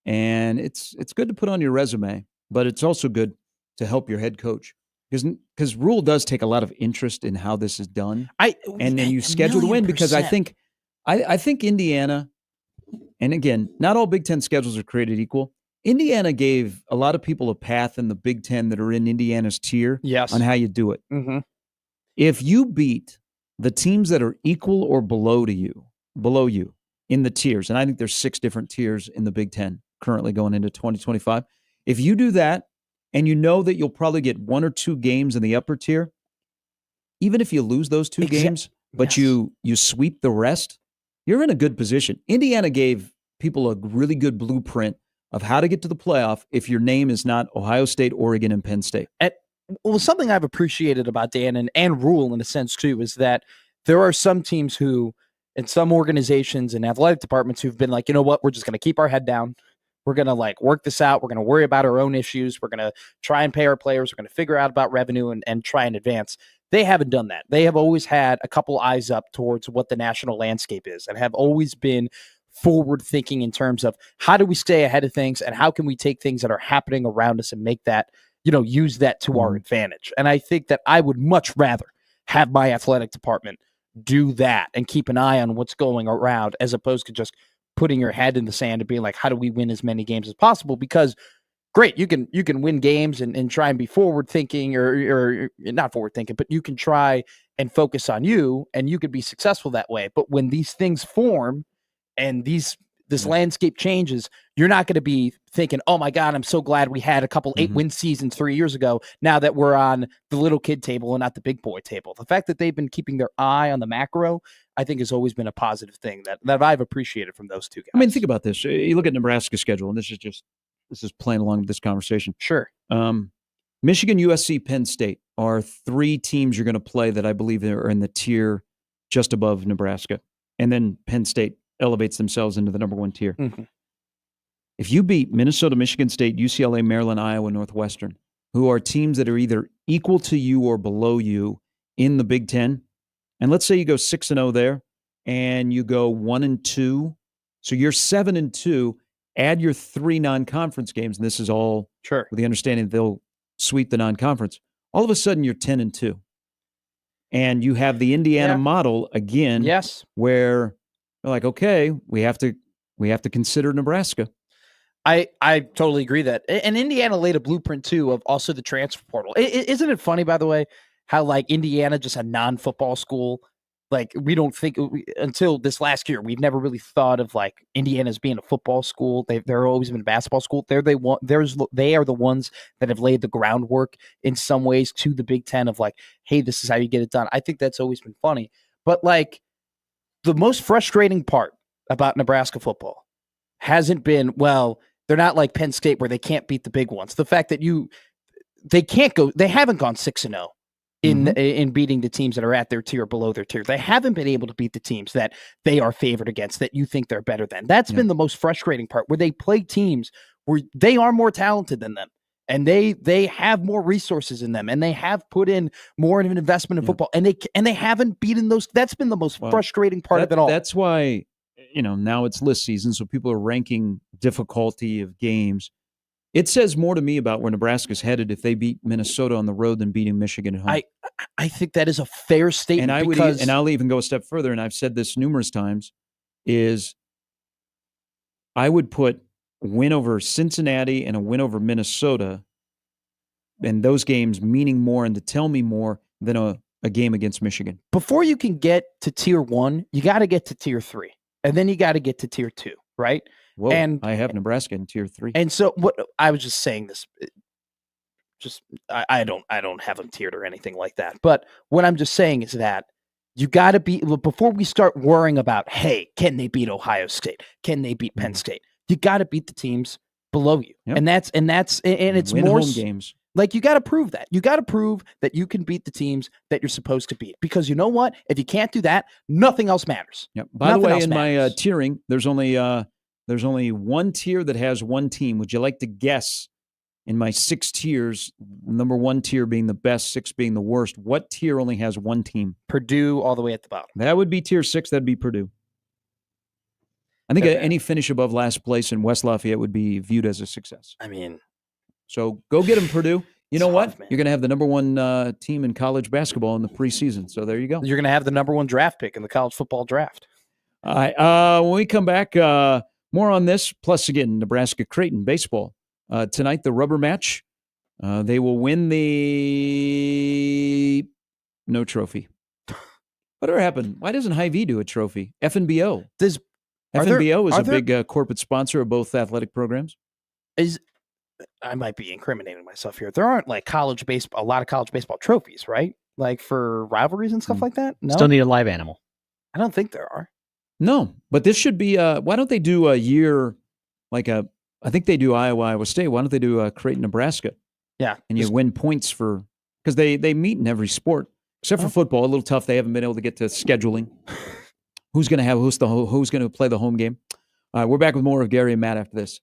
and it's good to put on your resume, but it's also good to help your head coach, because Rule does take a lot of interest in how this is done, and then you schedule to win. Because I think Indiana, and again, not all Big Ten schedules are created equal. Indiana gave a lot of people a path in the Big Ten that are in Indiana's tier on how you do it. If you beat the teams that are equal or below you in the tiers, and I think there's 6 different tiers in the Big Ten currently going into 2025. If you do that, and you know that you'll probably get 1 or 2 games in the upper tier, even if you lose those 2 games, but you sweep the rest, you're in a good position. Indiana gave people a really good blueprint of how to get to the playoff if your name is not Ohio State, Oregon, and Penn State. Well, something I've appreciated about Dan and Rule in a sense too is that there are some teams who, and some organizations and athletic departments who've been like, you know what, we're just going to keep our head down. We're going to work this out. We're going to worry about our own issues. We're going to try and pay our players. We're going to figure out about revenue and try and advance. They haven't done that. They have always had a couple eyes up towards what the national landscape is and have always been forward thinking in terms of how do we stay ahead of things and how can we take things that are happening around us and make that, use that to our advantage. And I think that I would much rather have my athletic department do that and keep an eye on what's going around as opposed to just putting your head in the sand and being like, how do we win as many games as possible? Because great, you can win games and try and be forward thinking or not forward thinking, but you can try and focus on you, and you could be successful that way. But when these things form and this landscape changes, you're not going to be thinking, oh my God, I'm so glad we had a couple 8-win seasons 3 years ago, now that we're on the little kid table and not the big boy table. The fact that they've been keeping their eye on the macro, I think, has always been a positive thing that I've appreciated from those two guys. I mean, think about this. You look at Nebraska's schedule, and this is playing along with this conversation. Sure. Michigan, USC, Penn State are 3 teams you're going to play that I believe are in the tier just above Nebraska. And then Penn State elevates themselves into the number 1 tier. Mm-hmm. If you beat Minnesota, Michigan State, UCLA, Maryland, Iowa, Northwestern, who are teams that are either equal to you or below you in the Big Ten, and let's say you go 6-0 there, and you go 1-2, so you're 7-2. Add your 3 non-conference games, and this is all sure with the understanding that they'll sweep the non-conference. All of a sudden, you're 10-2, and you have the Indiana model again. Yes, where they're like, okay, we have to consider Nebraska. I totally agree that, and Indiana laid a blueprint too of also the transfer portal. Isn't it funny, by the way, how like Indiana, just a non-football school, like we don't think until this last year, we've never really thought of like Indiana as being a football school. They're always been a basketball school. They are the ones that have laid the groundwork in some ways to the Big Ten of like, hey, this is how you get it done. I think that's always been funny, but like the most frustrating part about Nebraska football hasn't been, well, they're not like Penn State where they can't beat the big ones. The fact that they haven't gone 6-0 in beating the teams that are at their tier, below their tier. They haven't been able to beat the teams that they are favored against, that you think they're better than. That's been the most frustrating part, where they play teams where they are more talented than them, and they have more resources in them, and they have put in more of an investment in football, and they haven't beaten those. That's been the most frustrating part of it all. That's why, now it's list season, so people are ranking difficulty of games. It says more to me about where Nebraska's headed if they beat Minnesota on the road than beating Michigan at home. I think that is a fair statement. And I'll even go a step further, and I've said this numerous times, is I would put a win over Cincinnati and a win over Minnesota, and those games meaning more and to tell me more than a game against Michigan. Before you can get to tier 1, you got to get to tier 3, and then you got to get to tier 2, right? Whoa, and I have Nebraska in tier 3. And so what I was just saying this, I don't have them tiered or anything like that. But what I'm just saying is that you got to be, before we start worrying about, hey, can they beat Ohio State? Can they beat Penn State? You got to beat the teams below you. Yep. And it's win more home games. Like, you got to prove that. You got to prove that you can beat the teams that you're supposed to beat. Because you know what? If you can't do that, nothing else matters. Yep. By the way, in my tiering, there's only one tier that has one team. Would you like to guess, in my 6 tiers, number 1 tier being the best, 6 being the worst, what tier only has one team? Purdue all the way at the bottom. That would be tier 6. That'd be Purdue. I think any finish above last place in West Lafayette would be viewed as a success. I mean, so go get them, Purdue. You know what? Man. You're going to have the number 1 team in college basketball in the preseason. So there you go. You're going to have the number 1 draft pick in the college football draft. All right. When we come back, more on this. Plus, again, Nebraska-Creighton baseball. Tonight, the rubber match. They will win no trophy. Whatever happened? Why doesn't Hy-Vee do a trophy? FNBO. FNBO is a big corporate sponsor of both athletic programs. I might be incriminating myself here. There aren't like a lot of college baseball trophies, right? Like for rivalries and stuff like that? No? Still need a live animal. I don't think there are. No, but this should be, why don't they do a year, I think they do Iowa State. Why don't they do Creighton, Nebraska? Yeah. And you win points because they meet in every sport, except for football. A little tough. They haven't been able to get to scheduling. Who's going to play the home game? All right, we're back with more of Gary and Matt after this.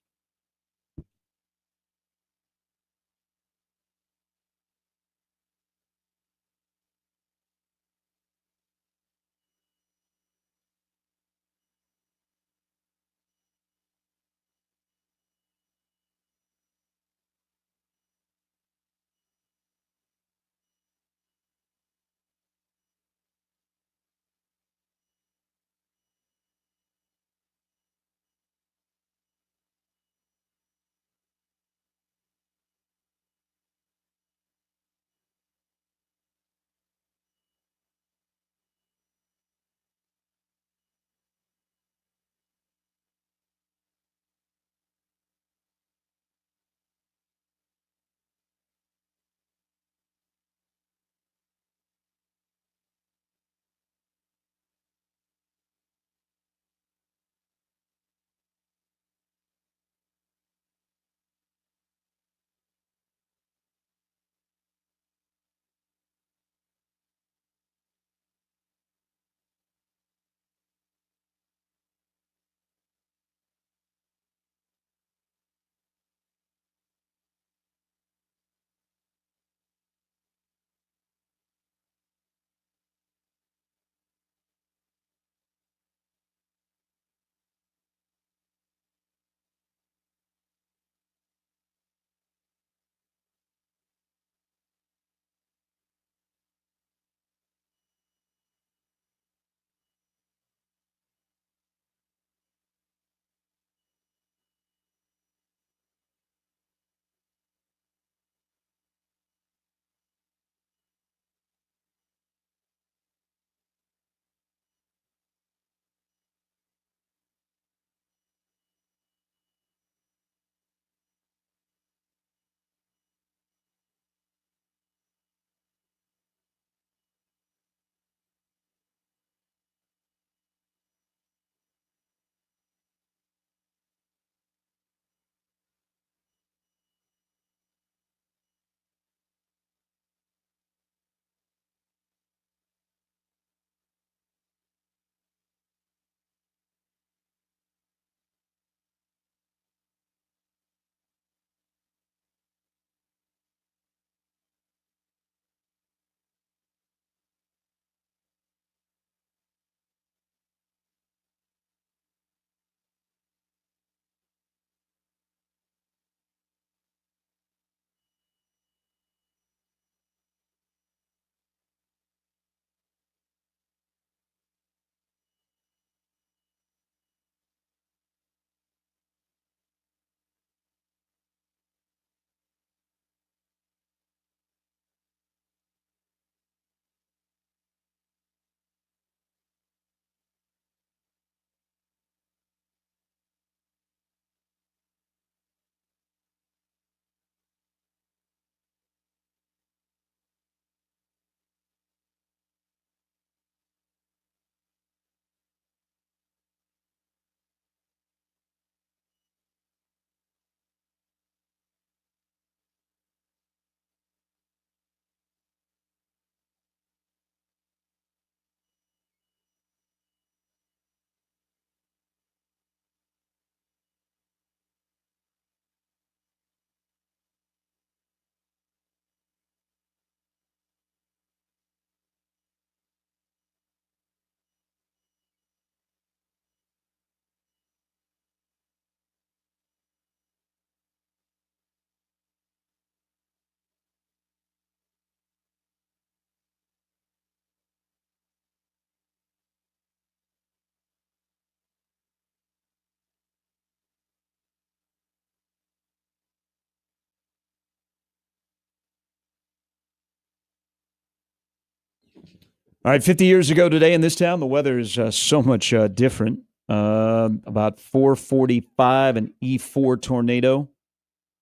All right, 50 years ago today in this town, the weather is so much different. About 4:45, an E4 tornado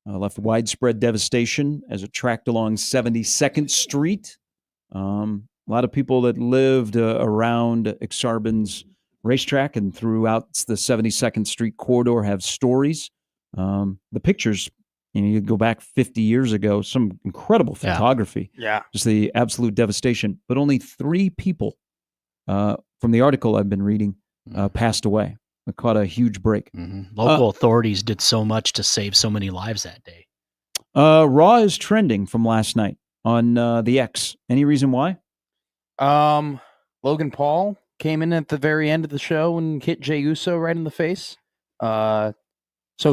left widespread devastation as it tracked along 72nd Street. A lot of people that lived around Ak-Sar-Ben's racetrack and throughout the 72nd Street corridor have stories. The pictures, you go back 50 years ago, some incredible photography. Yeah. Just the absolute devastation. But only 3 people from the article I've been reading passed away. It caught a huge break. Mm-hmm. Local authorities did so much to save so many lives that day. Raw is trending from last night on the X. Any reason why? Logan Paul came in at the very end of the show and hit Jey Uso right in the face. So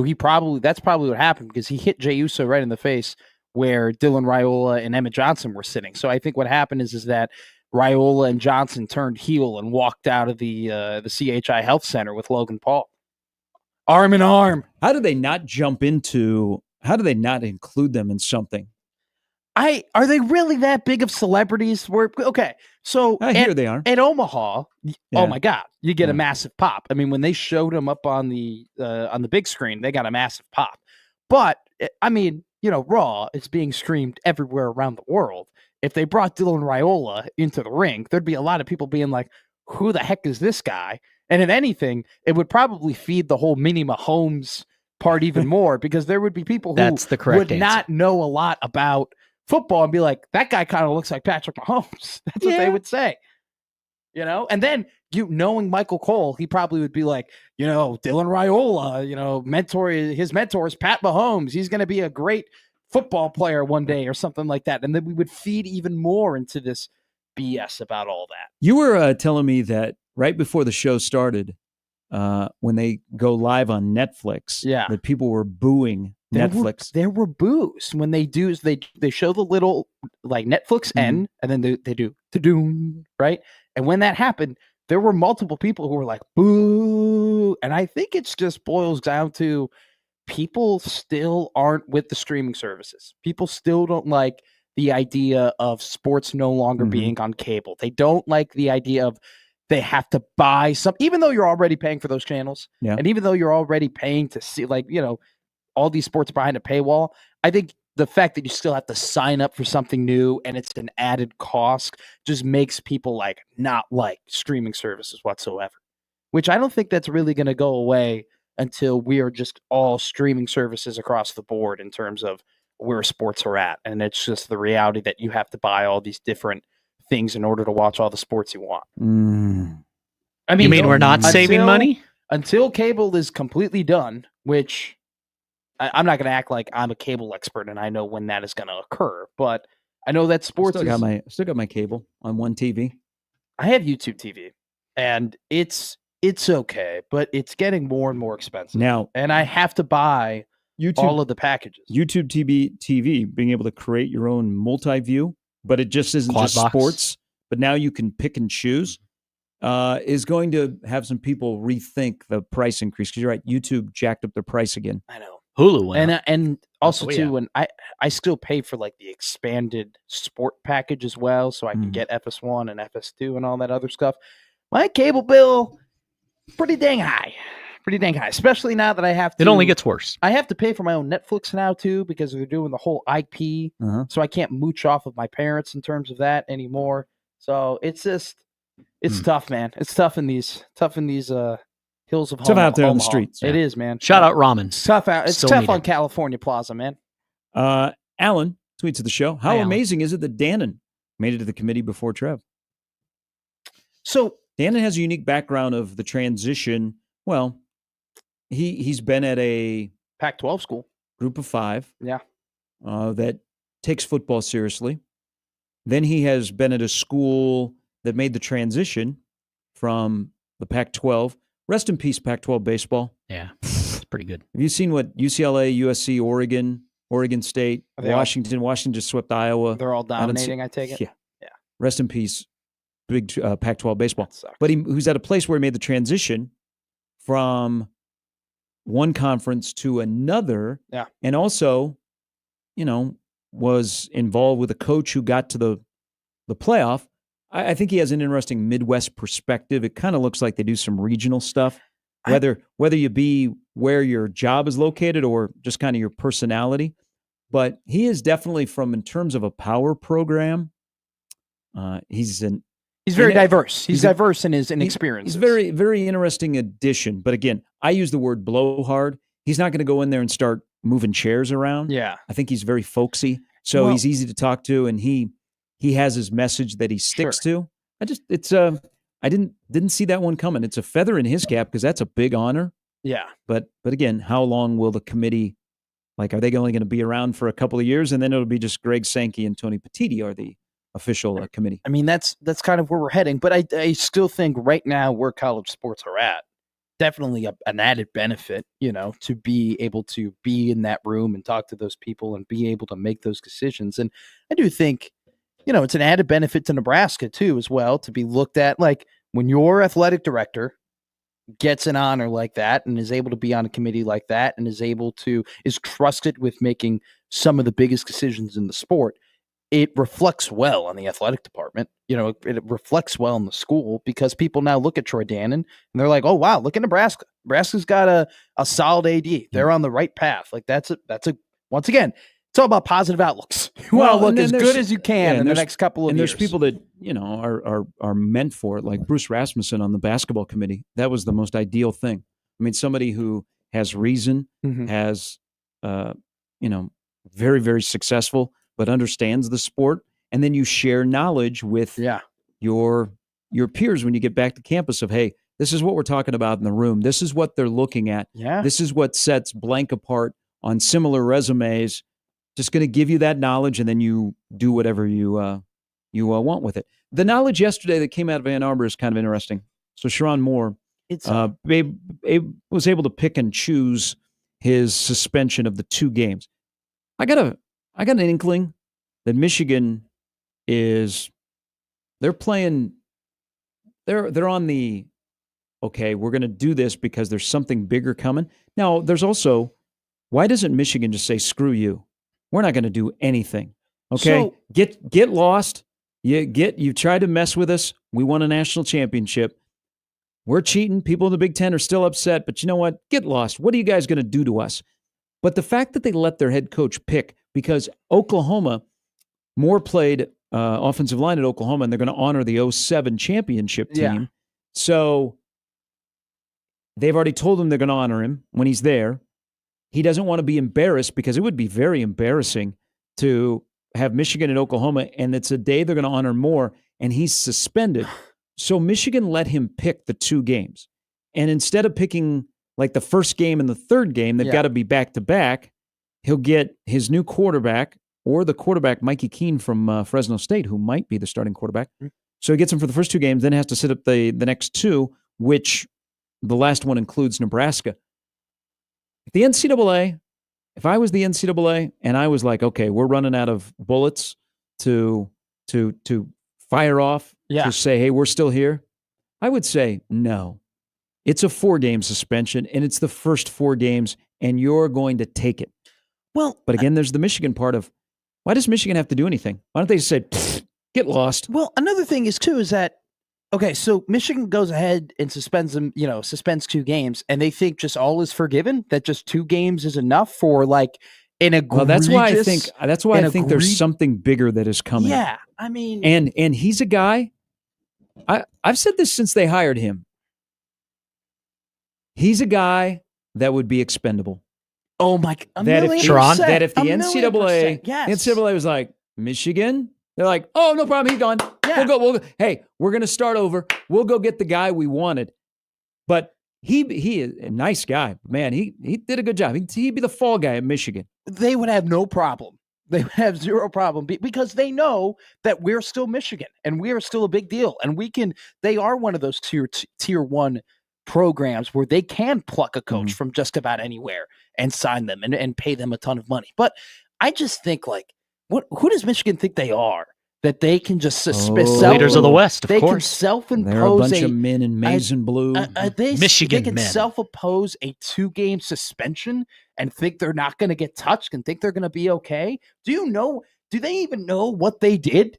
that's probably what happened, because he hit Jey Uso right in the face where Dylan Raiola and Emmett Johnson were sitting. So I think what happened is that Raiola and Johnson turned heel and walked out of the CHI Health Center with Logan Paul, arm in arm. How do they not include them in something? Are they really that big of celebrities? So here they are at Omaha. Yeah. Oh my God, you get a massive pop. I mean, when they showed them up on the big screen, they got a massive pop. But I mean, Raw is being streamed everywhere around the world. If they brought Dylan Raiola into the ring, there'd be a lot of people being like, "Who the heck is this guy?" And if anything, it would probably feed the whole Minnie Mahomes part even more, because there would be people who would not know a lot about football and be like, that guy kind of looks like Patrick Mahomes. That's what they would say. And then knowing Michael Cole, he probably would be like, Dylan Raiola, his mentor is Pat Mahomes. He's going to be a great football player one day or something like that. And then we would feed even more into this BS about all that. You were telling me that right before the show started, when they go live on Netflix, that people were booing Netflix. There were boos when they do. They show the little like Netflix end, and then they do to-doom, right? And when that happened, there were multiple people who were like boo, and I think it's just boils down to people still aren't with the streaming services. People still don't like the idea of sports no longer being on cable. They don't like the idea of they have to buy some, even though you're already paying for those channels. Yeah. And even though you're already paying to see, all these sports behind a paywall, I think the fact that you still have to sign up for something new and it's an added cost just makes people not like streaming services whatsoever, which I don't think that's really going to go away until we are just all streaming services across the board in terms of where sports are at. And it's just the reality that you have to buy all these different things in order to watch all the sports you want. I mean, you mean we're not saving money? Until cable is completely done, which I'm not going to act like I'm a cable expert and I know when that is going to occur, but I know that sports still got my cable on one TV. I have YouTube TV, and it's okay, but it's getting more and more expensive now, and I have to buy all of the packages. YouTube TV, being able to create your own multi-view, but it just isn't just sports. But now you can pick and choose. Is going to have some people rethink the price increase, because you're right. YouTube jacked up their price again. I know. Hulu went and also too, when I still pay for the expanded sport package as well, so I can get FS1 and FS2 and all that other stuff. My cable bill pretty dang high, especially now that I have to. It only gets worse. I have to pay for my own Netflix now too, because they're doing the whole IP, so I can't mooch off of my parents in terms of that anymore. So it's just tough, man. It's tough in these hills of tough out there Omaha. on the streets. It is, man. Shout out ramen. It's tough out. It's tough on California Plaza, man. Alan tweets to the show. How amazing is it that Dannon made it to the committee before Trev? So Dannon has a unique background of the transition. Well, he's been at a Pac-12 school, group of 5. Yeah, that takes football seriously. Then he has been at a school that made the transition from the Pac-12. Rest in peace, Pac-12 baseball. Yeah, it's pretty good. Have you seen what UCLA, USC, Oregon State, Washington just swept Iowa? They're all dominating, I take it? Yeah. Rest in peace, big Pac-12 baseball. But who's at a place where he made the transition from one conference to another. Yeah. And also, was involved with a coach who got to the playoff. I think he has an interesting Midwest perspective. It kind of looks like they do some regional stuff, whether you be where your job is located or just kind of your personality. But he is definitely in terms of a power program. He's very diverse. He's diverse in his experiences. He's very, very interesting addition. But again, I use the word blowhard. He's not going to go in there and start moving chairs around. Yeah. I think he's very folksy. So he's easy to talk to, and he has his message that he sticks to. I didn't see that one coming. It's a feather in his cap because that's a big honor. Yeah. But again, how long will the committee, are they only going to be around for a couple of years, and then it'll be just Greg Sankey and Tony Petitti are the official committee? I mean, that's kind of where we're heading. But I still think right now where college sports are at, definitely an added benefit, to be able to be in that room and talk to those people and be able to make those decisions. And I do think, it's an added benefit to Nebraska too, as well, to be looked at. Like when your athletic director gets an honor like that and is able to be on a committee like that and is trusted with making some of the biggest decisions in the sport, it reflects well on the athletic department. It reflects well in the school because people now look at Troy Dannon and they're like, oh, wow, look at Nebraska. Nebraska's got a solid AD. They're on the right path. Like that's a once again, it's all about positive outlooks. You want to look as good as you can in the next couple of years. And there's people that, are meant for it, like Bruce Rasmussen on the basketball committee. That was the most ideal thing. I mean, somebody who has reason, has, very, very successful, but understands the sport, and then you share knowledge with your peers when you get back to campus of, hey, this is what we're talking about in the room. This is what they're looking at. Yeah. This is what sets blank apart on similar resumes. Just going to give you that knowledge, and then you do whatever you want with it. The knowledge yesterday that came out of Ann Arbor is kind of interesting. So Sharon Moore was able to pick and choose his suspension of the 2 games. I got an inkling that Michigan they're playing, they're on the, okay, we're going to do this because there's something bigger coming. Now, there's also, why doesn't Michigan just say, screw you? We're not going to do anything. Okay? So, get lost. You tried to mess with us. We won a national championship. We're cheating. People in the Big Ten are still upset, but you know what? Get lost. What are you guys going to do to us? But the fact that they let their head coach pick, because Oklahoma, Moore played offensive line at Oklahoma, and they're going to honor the 2007 championship team. Yeah. So they've already told him they're going to honor him when he's there. He doesn't want to be embarrassed because it would be very embarrassing to have Michigan and Oklahoma, and it's a day they're going to honor Moore, and he's suspended. So Michigan let him pick the 2 games. And instead of picking like the first game and the third game, they've got to be back-to-back. He'll get his new quarterback or the quarterback, Mikey Keene from Fresno State, who might be the starting quarterback. So he gets him for the first 2 games, then has to sit up the next 2, which the last one includes Nebraska. If I was the NCAA and I was like, okay, we're running out of bullets to fire off, to say, hey, we're still here, I would say no. It's a 4-game suspension, and it's the first 4 games, and you're going to take it. Well, but again, there's the Michigan part of, why does Michigan have to do anything? Why don't they just say, get lost? Well, another thing is, too, is that, okay, so Michigan goes ahead and suspends them, suspends 2 games, and they think just all is forgiven, that just 2 games is enough for like an egregious. Well, that's why I think there's something bigger that is coming. Yeah, I mean, and he's a guy. I've said this since they hired him. He's a guy that would be expendable. Oh my! That if the NCAA was like, Michigan, they're like, oh, no problem, he's gone. Yeah. We'll go. Hey, we're going to start over. We'll go get the guy we wanted. But he is a nice guy, man. He did a good job. He'd be the fall guy at Michigan. They would have no problem. They would have zero problem because they know that we're still Michigan and we are still a big deal. And they are one of those tier 1 programs where they can pluck a coach from just about anywhere and sign them and pay them a ton of money. But I just think, like, who does Michigan think they are? That they can just leaders of the West, of course. They can self-impose. They're a bunch of men in maize and blue. Michigan they can self-impose a 2-game suspension and think they're not going to get touched and think they're going to be okay. Do they even know what they did?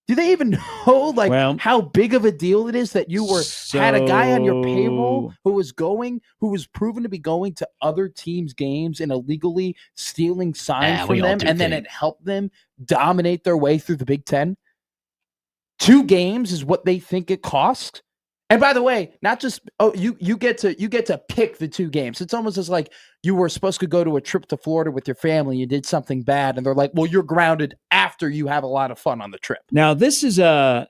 Do they even know how big of a deal it is that you had a guy on your payroll who was proven to be going to other teams' games and illegally stealing signs from them, and then it helped them dominate their way through the Big Ten? 2 games is what they think it costs. And by the way, not just you get to pick the 2 games. It's almost as like you were supposed to go to a trip to Florida with your family. You did something bad, and they're like, "Well, you're grounded after you have a lot of fun on the trip." Now this is a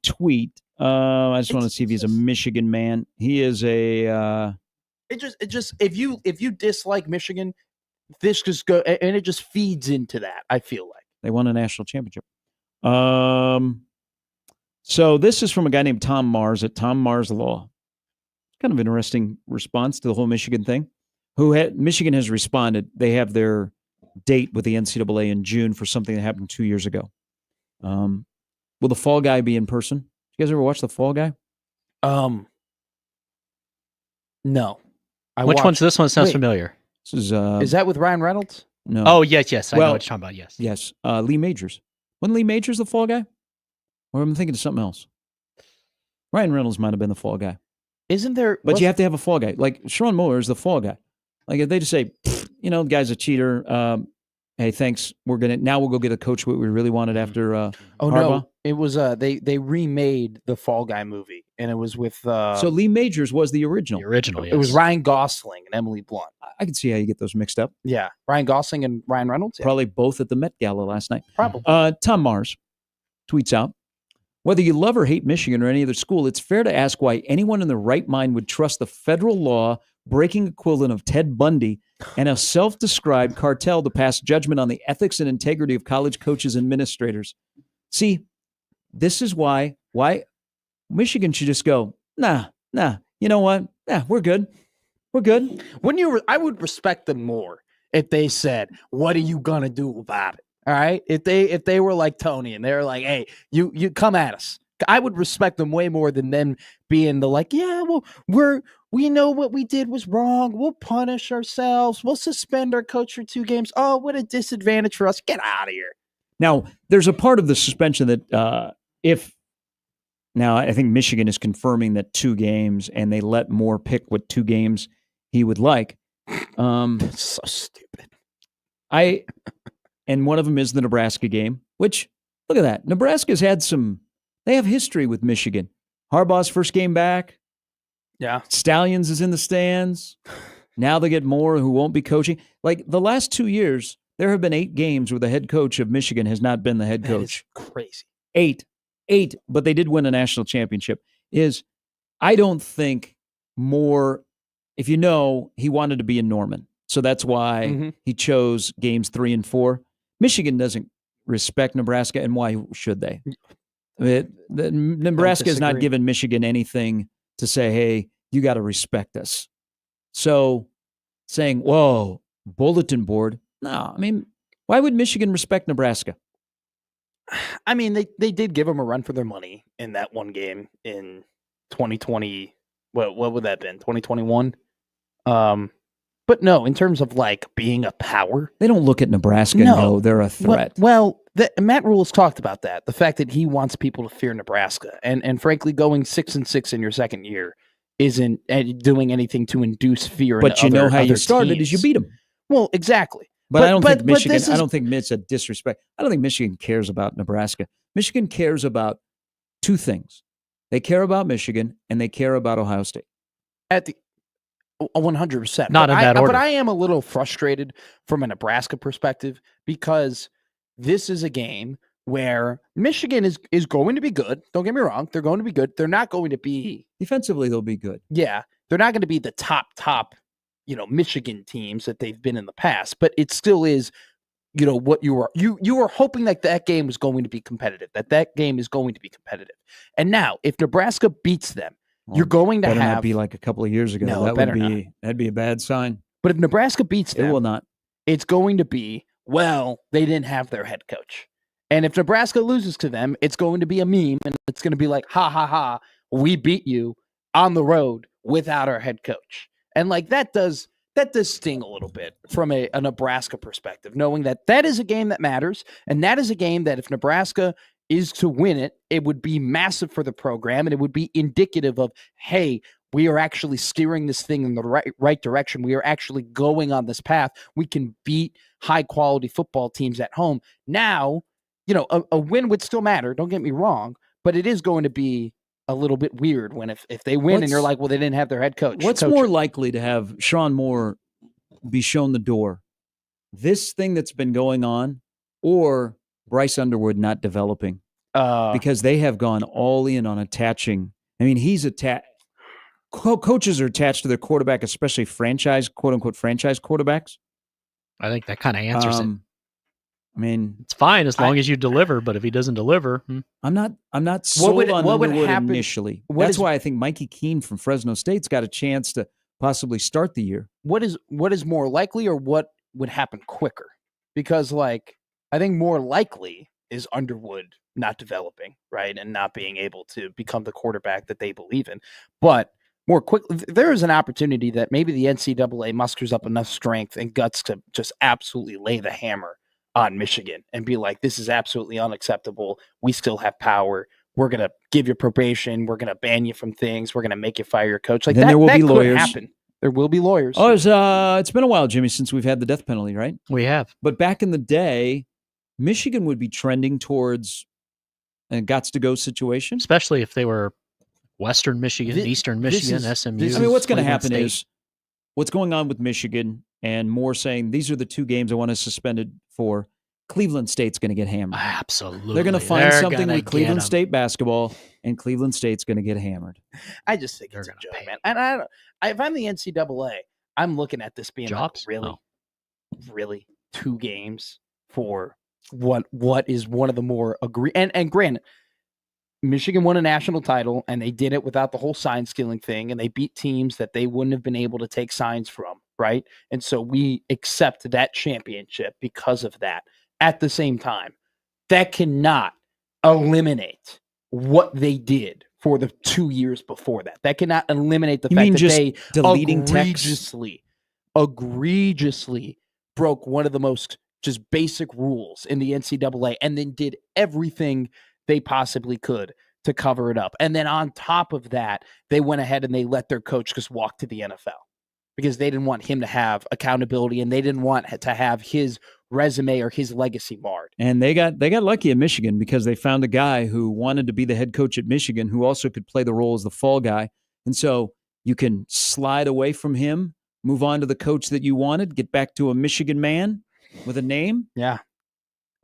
tweet. I just want to see if he's a Michigan man. He is a. It just if you dislike Michigan, this just go and it just feeds into that. I feel like they won a national championship. So this is from a guy named Tom Mars at Tom Mars Law. Kind of interesting response to the whole Michigan thing. Michigan has responded. They have their date with the NCAA in June for something that happened 2 years ago. Will the Fall Guy be in person? You guys ever watch the Fall Guy? No. Which one's this one? Sounds familiar. This is that with Ryan Reynolds? No. Oh, yes. I know what you're talking about. Yes. Yes. Lee Majors. Wasn't Lee Majors the Fall Guy? Or am I thinking of something else? Ryan Reynolds might have been the Fall Guy. Isn't there? But you have to have a Fall Guy. Like Sharon Moore is the Fall Guy. Like if they just say, the guy's a cheater. Hey, thanks. We'll go get a coach what we really wanted after Harbaugh. No, it was they remade the Fall Guy movie, and it was with so Lee Majors was the original. Yes. It was Ryan Gosling and Emily Blunt. I can see how you get those mixed up. Yeah, Ryan Gosling and Ryan Reynolds. Yeah. Probably both at the Met Gala last night. Probably. Tom Mars tweets out, whether you love or hate Michigan or any other school, it's fair to ask why anyone in their right mind would trust the federal law breaking equivalent of Ted Bundy and a self-described cartel to pass judgment on the ethics and integrity of college coaches and administrators. See, this is why Michigan should just go, nah, you know what? Nah, we're good. We're good. I would respect them more if they said, what are you going to do about it? All right. If they were like Tony and they're like, hey, you come at us. I would respect them way more than them being we know what we did was wrong. We'll punish ourselves. We'll suspend our coach for 2 games. Oh, what a disadvantage for us. Get out of here. Now, there's a part of the suspension that now I think Michigan is confirming that 2 games and they let Moore pick what 2 games he would like. That's so stupid. And one of them is the Nebraska game, which, look at that. Nebraska's had they have history with Michigan. Harbaugh's first game back. Yeah. Stallions is in the stands. Now they get Moore, who won't be coaching. Like the last 2 years, there have been 8 games where the head coach of Michigan has not been the head coach. That is crazy. 8, but they did win a national championship. I don't think Moore, if you know, he wanted to be in Norman. So that's why he chose games 3 and 4. Michigan doesn't respect Nebraska, and why should they? Nebraska has not given Michigan anything to say, hey, you got to respect us. So saying, whoa, bulletin board. No, I mean, why would Michigan respect Nebraska? I mean, they did give them a run for their money in that one game in 2020. What would that have been? 2021? But no, in terms of being a power. They don't look at Nebraska and go, they're a threat. Matt Rule has talked about that. The fact that he wants people to fear Nebraska. And frankly, going 6-6 in your second year isn't doing anything to induce fear. But you know how you started teams. Is you beat them. Well, exactly. But I don't think Michigan, I don't think it's a disrespect. I don't think Michigan cares about Nebraska. Michigan cares about 2 things. They care about Michigan and they care about Ohio State. 100%. Not in that order. But I am a little frustrated from a Nebraska perspective because this is a game where Michigan is going to be good. Don't get me wrong. They're going to be good. They're not going to be... Defensively, they'll be good. Yeah. They're not going to be the top, Michigan teams that they've been in the past. But it still is, what you were hoping that game was going to be competitive, that game is going to be competitive. And now, if Nebraska beats them, you're going to have... Better not be like a couple of years ago. No, that'd be a bad sign. But if Nebraska beats them... It will not. It's going to be, they didn't have their head coach. And if Nebraska loses to them, it's going to be a meme, and it's going to be like, ha, ha, ha, we beat you on the road without our head coach. And that does sting a little bit from a Nebraska perspective, knowing that is a game that matters, and that is a game that if Nebraska is to win it. It would be massive for the program, and it would be indicative of, hey, we are actually steering this thing in the right direction. We are actually going on this path. We can beat high-quality football teams at home. Now, a win would still matter. Don't get me wrong, but it is going to be a little bit weird when if they win and you're like, well, they didn't have their head coach. What's more likely to have Sean Moore be shown the door? This thing that's been going on, or Bryce Underwood not developing? Because they have gone all in on attaching. I mean, he's attached. Coaches are attached to their quarterback, especially quote unquote franchise quarterbacks. I think that kind of answers it. I mean, it's fine as long as you deliver, but if he doesn't deliver, I'm not sold on Underwood initially. That's why I think Mikey Keene from Fresno State's got a chance to possibly start the year. What is more likely, or what would happen quicker? Because I think more likely is Underwood not developing, right, and not being able to become the quarterback that they believe in. But more quickly, there is an opportunity that maybe the NCAA musters up enough strength and guts to just absolutely lay the hammer on Michigan and be like, this is absolutely unacceptable. We still have power. We're going to give you probation. We're going to ban you from things. We're going to make you fire your coach. Then there will be lawyers. Happen. There will be lawyers. Oh, it's been a while, Jimmy, since we've had the death penalty, right? We have. But back in the day, Michigan would be trending towards a gots-to-go situation. Especially if they were Western Michigan, Eastern Michigan, SMU. I mean, what's going to happen is what's going on with Michigan and Moore saying, these are the two games I want to suspended for. Cleveland State's going to get hammered. Absolutely. They're going to find something with Cleveland State basketball, and Cleveland State's going to get hammered. I just think it's a joke, man. And if I'm the NCAA, I'm looking at this being like, really 2 games for what is one of the more and granted, Michigan won a national title, and they did it without the whole sign stealing thing, and they beat teams that they wouldn't have been able to take signs from, right? And so we accept that championship because of that. At the same time, that cannot eliminate what they did for the 2 years before that. That cannot eliminate the fact that they deleting egregiously broke one of the most just basic rules in the NCAA, and then did everything they possibly could to cover it up. And then on top of that, they went ahead and they let their coach just walk to the NFL because they didn't want him to have accountability, and they didn't want to have his resume or his legacy marred. And they got lucky at Michigan because they found a guy who wanted to be the head coach at Michigan who also could play the role as the fall guy. And so you can slide away from him, move on to the coach that you wanted, get back to a Michigan man with a name. Yeah.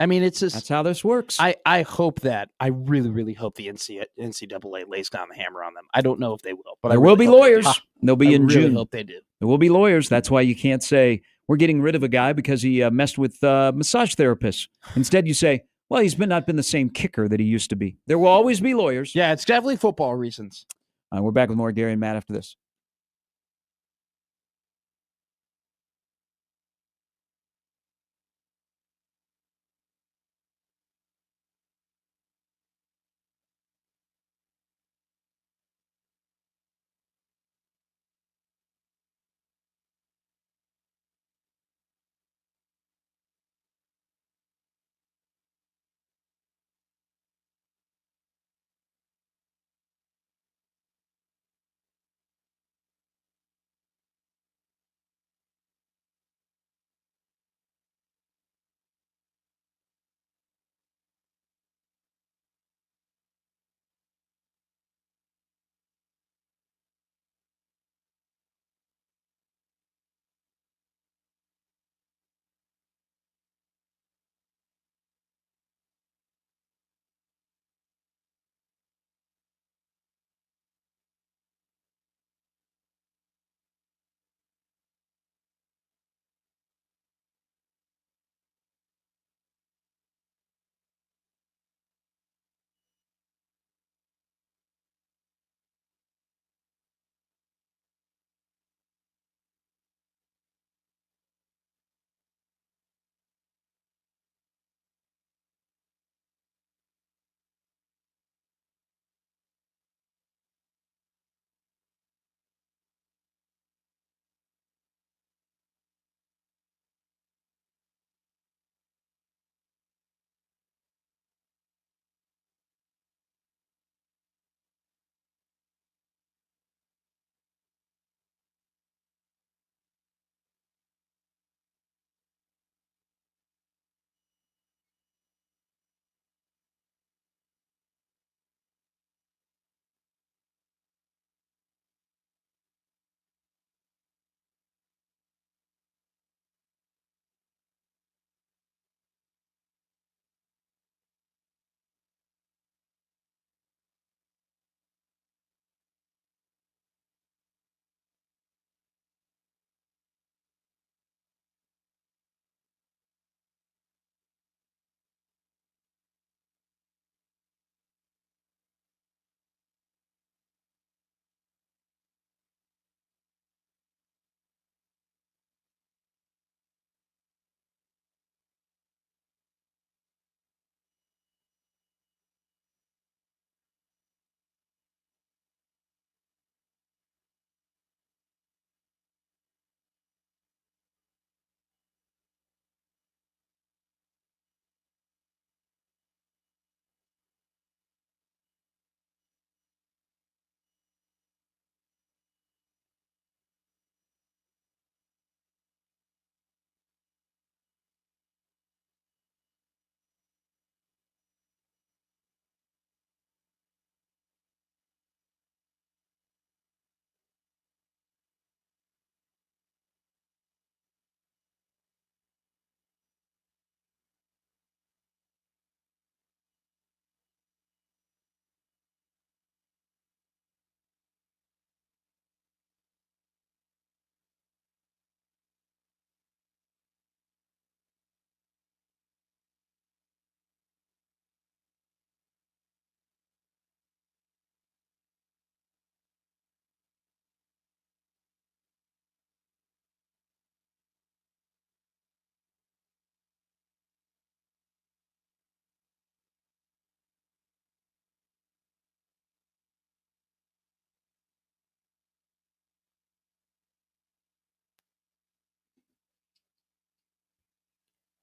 I mean, it's just that's how this works. I hope that I really, really hope the NCAA lays down the hammer on them. I don't know if they will, but there will be lawyers. They'll be in June. I really hope they do. There will be lawyers. That's why you can't say we're getting rid of a guy because he messed with massage therapists. Instead, you say, well, he's not been the same kicker that he used to be. There will always be lawyers. Yeah, it's definitely football reasons. We're back with more Gary and Matt after this.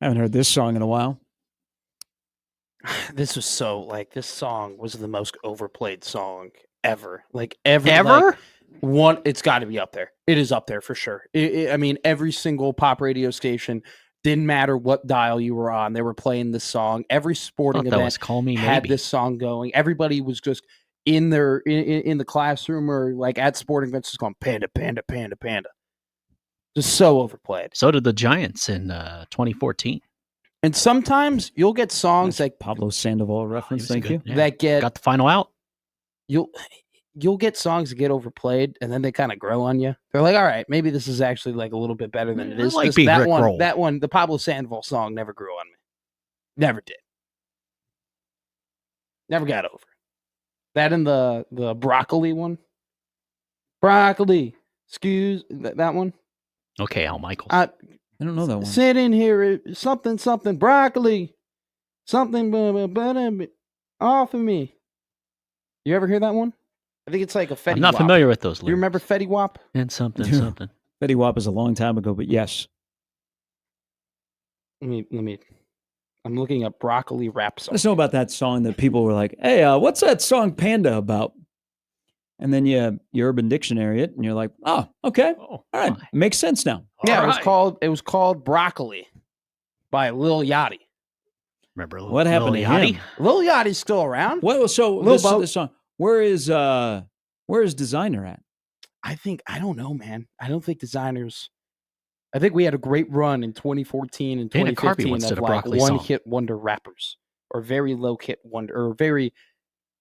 I haven't heard this song in a while. This was so like this song was the most overplayed song ever. Like Ever? One, it's got to be up there. It is up there for sure. I mean, every single pop radio station, didn't matter what dial you were on, they were playing this song. Every sporting event had this song going. Everybody was just in their in the classroom or like at sporting events, just going panda, panda, panda, panda. Just so overplayed. So did the Giants in 2014. And sometimes you'll get songs That's like Pablo Sandoval reference. Thank you. Yeah. That Got the final out. You'll get songs that get overplayed, and then they kind of grow on you. They're like, all right, maybe this is actually like a little bit better than it is. Like being Rick Roll. That one, the Pablo Sandoval song never grew on me. Never did. Never got over it. That and the broccoli one. Broccoli. Excuse that one. Okay, Al Michaels. I don't know that one. Sitting here, something, broccoli. Something, off of me. You ever hear that one? I think it's like a Fetty I'm not Wap. familiar with those lyrics. You remember Fetty Wap? And something. Fetty Wap is a long time ago, but yes. Let me. I'm looking up broccoli rap song. I just know about that song that people were like, "Hey, what's that song Panda about?" And then you Urban Dictionary it, and you're like, "Oh, okay, all right, makes sense now." Yeah, it was called Broccoli by Lil Yachty. Remember what happened to him? Lil Yachty's still around. What? So this song. Where is Designer at? I don't know, man. I don't think Designers. I think we had a great run in 2014 and 2015 of like one-hit wonder rappers or very low-hit wonder or very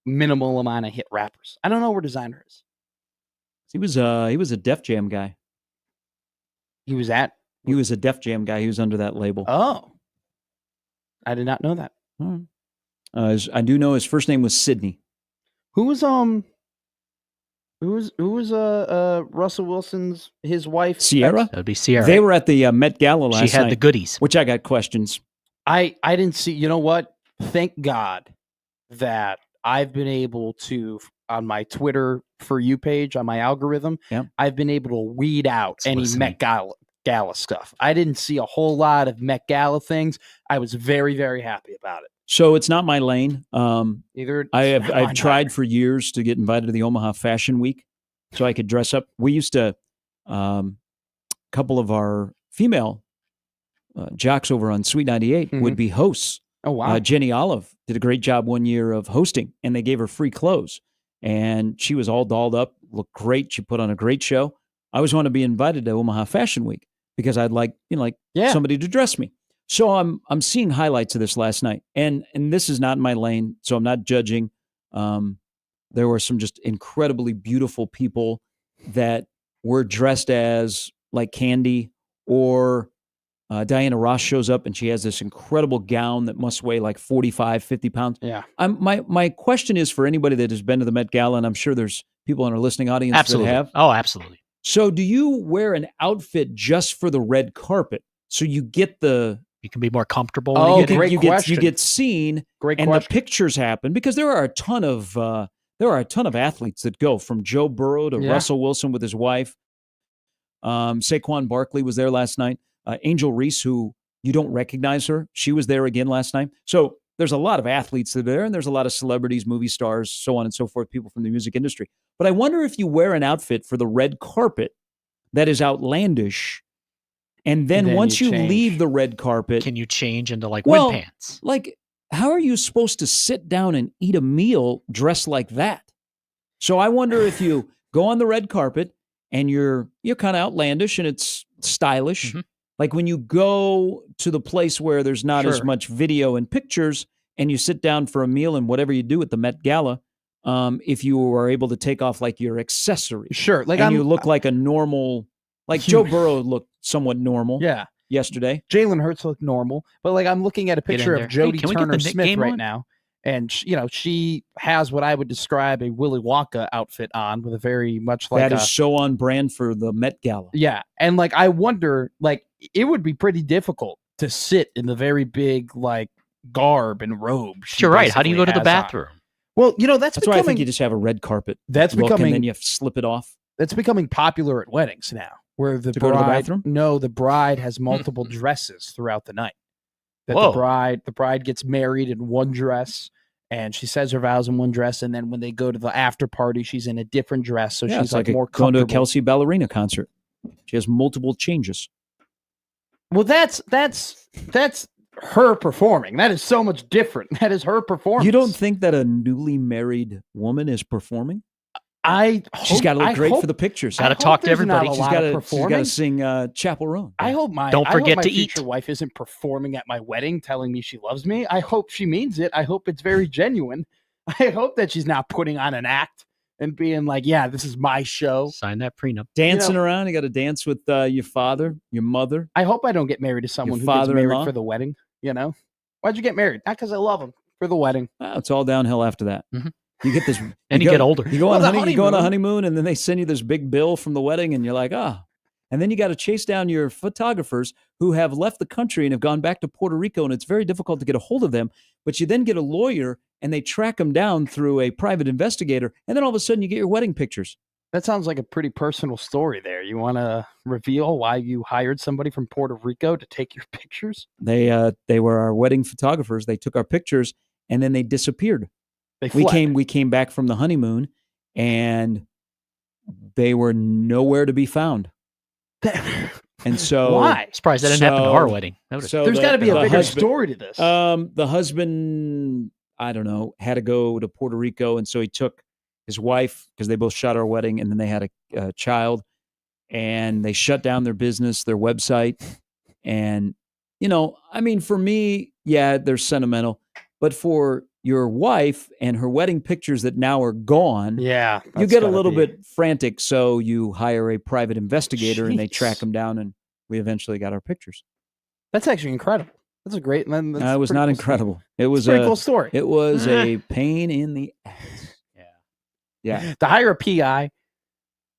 minimal amount of hit rappers. I don't know where Designer is. He was a Def Jam guy. He was a Def Jam guy. He was under that label. Oh, I did not know that. I do know his first name was Sidney. Who was Russell Wilson's his wife? Sierra? That would be Sierra. They were at the Met Gala last night. She had the goodies. Which I got questions. I didn't see. You know what? Thank God that I've been able to, on my Twitter For You page, on my algorithm, I've been able to weed out any Met Gala stuff. I didn't see a whole lot of Met Gala things. I was very, very happy about it. So it's not my lane. I've tried either. for years to get invited to the Omaha Fashion Week so I could dress up. We used to, a couple of our female jocks over on Sweet 98 would be hosts. Oh, wow. Jenny Olive did a great job one year of hosting, and they gave her free clothes. And she was all dolled up, looked great. She put on a great show. I always want to be invited to Omaha Fashion Week because I'd like, somebody to dress me. So I'm seeing highlights of this last night, and this is not my lane, so I'm not judging. There were some just incredibly beautiful people that were dressed as like Candy, or Diana Ross shows up and she has this incredible gown that must weigh like 45, 50 pounds. Yeah. My question is for anybody that has been to the Met Gala, and I'm sure there's people in our listening audience that have. Oh, absolutely. So do you wear an outfit just for the red carpet? So you get you can be more comfortable. Oh, great question. You get seen, great and question. The pictures happen because there are a ton of athletes that go from Joe Burrow to Russell Wilson with his wife. Saquon Barkley was there last night. Angel Reese, who you don't recognize her, she was there again last night. So there's a lot of athletes that are there, and there's a lot of celebrities, movie stars, so on and so forth, people from the music industry. But I wonder if you wear an outfit for the red carpet that is outlandish. And then once you leave the red carpet, can you change into like wind pants? Like, how are you supposed to sit down and eat a meal dressed like that? So I wonder if you go on the red carpet and you're kind of outlandish and it's stylish. Mm-hmm. Like when you go to the place where there's not as much video and pictures and you sit down for a meal and whatever you do at the Met Gala, if you are able to take off like your accessories. Sure. Like you look like a normal, like Joe Burrow looked somewhat normal. Yeah. Yesterday. Jalen Hurts looked normal, but like I'm looking at a picture of Jodie Turner-Smith right now, and she has what I would describe a Willy Wonka outfit on, with a very much like that is so on brand for the Met Gala. Yeah, and like I wonder, like it would be pretty difficult to sit in the very big like garb and robe. You're right. How do you go to the bathroom? On. Well, that's why I think you just have a red carpet. That's becoming, and then you have to slip it off. That's becoming popular at weddings now. Where the bride, the bride has multiple dresses throughout the night. that the bride gets married in one dress. And she says her vows in one dress, and then when they go to the after party, she's in a different dress, so she's like more comfortable. Going to a Kelsey Ballerina concert. She has multiple changes. Well, that's her performing. That is so much different. That is her performance. You don't think that a newly married woman is performing? She's got to look great for the pictures. Got to talk to everybody. She's got to sing Chaperone. I hope don't forget my to future wife isn't performing at my wedding, telling me she loves me. I hope she means it. I hope it's very genuine. I hope that she's not putting on an act and being like, "Yeah, this is my show." Sign that prenup. Dancing around. You got to dance with your father, your mother. I hope I don't get married to someone who gets married for the wedding. Why'd you get married? Not because I love him, for the wedding. Oh, it's all downhill after that. Mm-hmm. You get this, and you get older. You go on a honeymoon, and then they send you this big bill from the wedding, and you're like, And then you got to chase down your photographers who have left the country and have gone back to Puerto Rico, and it's very difficult to get a hold of them. But you then get a lawyer, and they track them down through a private investigator, and then all of a sudden you get your wedding pictures. That sounds like a pretty personal story there. You want to reveal why you hired somebody from Puerto Rico to take your pictures? They were our wedding photographers. They took our pictures, and then they disappeared. We came back from the honeymoon, and they were nowhere to be found. And so, why? Surprised that didn't happen to our wedding. There's got to be a bigger story to this. The husband, I don't know, had to go to Puerto Rico, and so he took his wife because they both shot our wedding, and then they had a child, and they shut down their business, their website, and for me, yeah, they're sentimental, but for your wife and her wedding pictures that now are gone, you get a little bit frantic, so you hire a private investigator and they track them down, and we eventually got our pictures. That's actually incredible. That's a great. It was not incredible. It was a pretty cool story. It was a pain in the ass. Yeah. To hire a PI.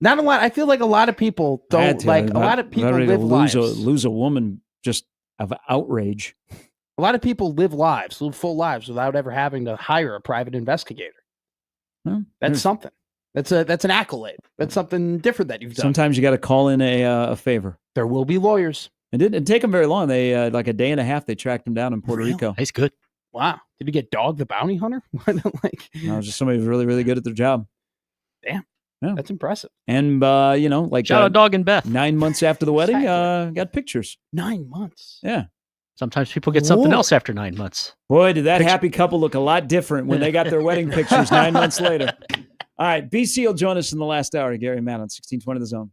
Not a lot. I feel like a lot of people don't like. A lot of people lose a woman just of outrage. A lot of people live full lives without ever having to hire a private investigator. That's something. That's an accolade. That's something different that you've done. Sometimes you got to call in a favor. There will be lawyers. It didn't take them very long. They like a day and a half. They tracked him down in Puerto Rico. That's good. Wow. Did you get Dog the Bounty Hunter? No, just somebody who's really, really good at their job. Damn. Yeah. That's impressive. And shout out Dog and Beth. 9 months after the wedding, got pictures. 9 months. Yeah. Sometimes people get something else after 9 months. Boy, did that happy couple look a lot different when they got their wedding pictures 9 months later. All right, BC will join us in the last hour. Gary Mann on 1620 The Zone.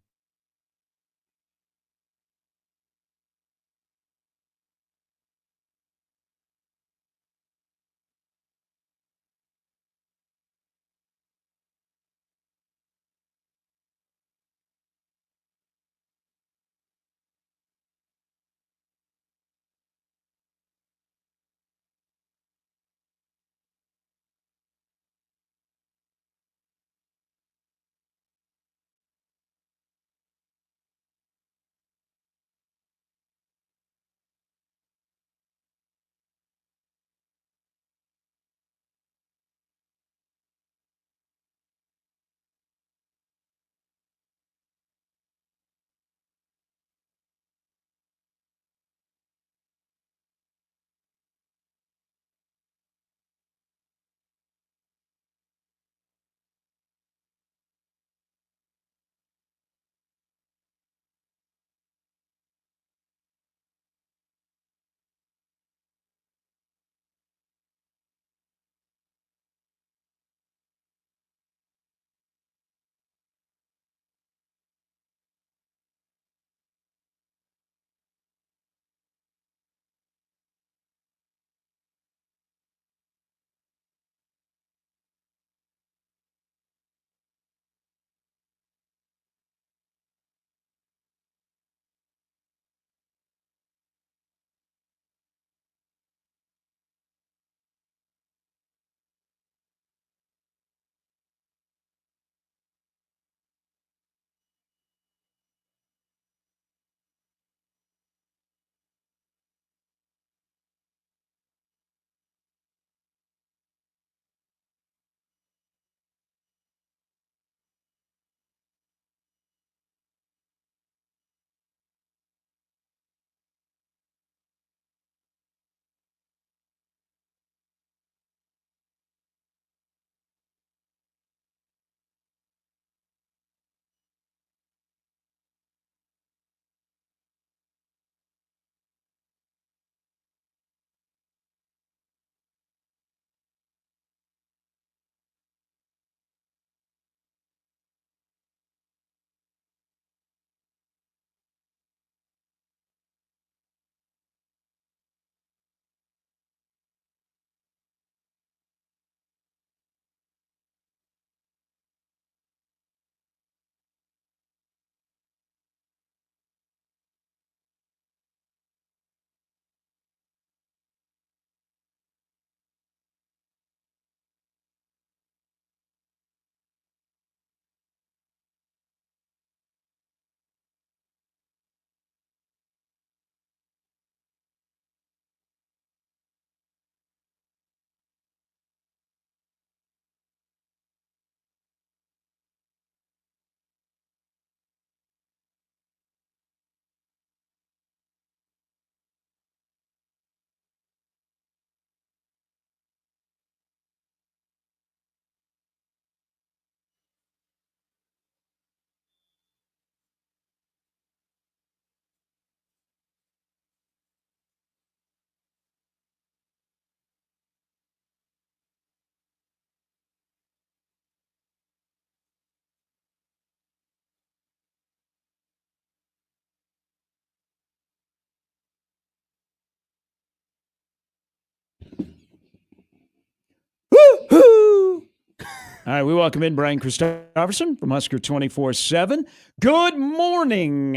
All right, we welcome in Brian Christopherson from Husker 24/7. Good morning.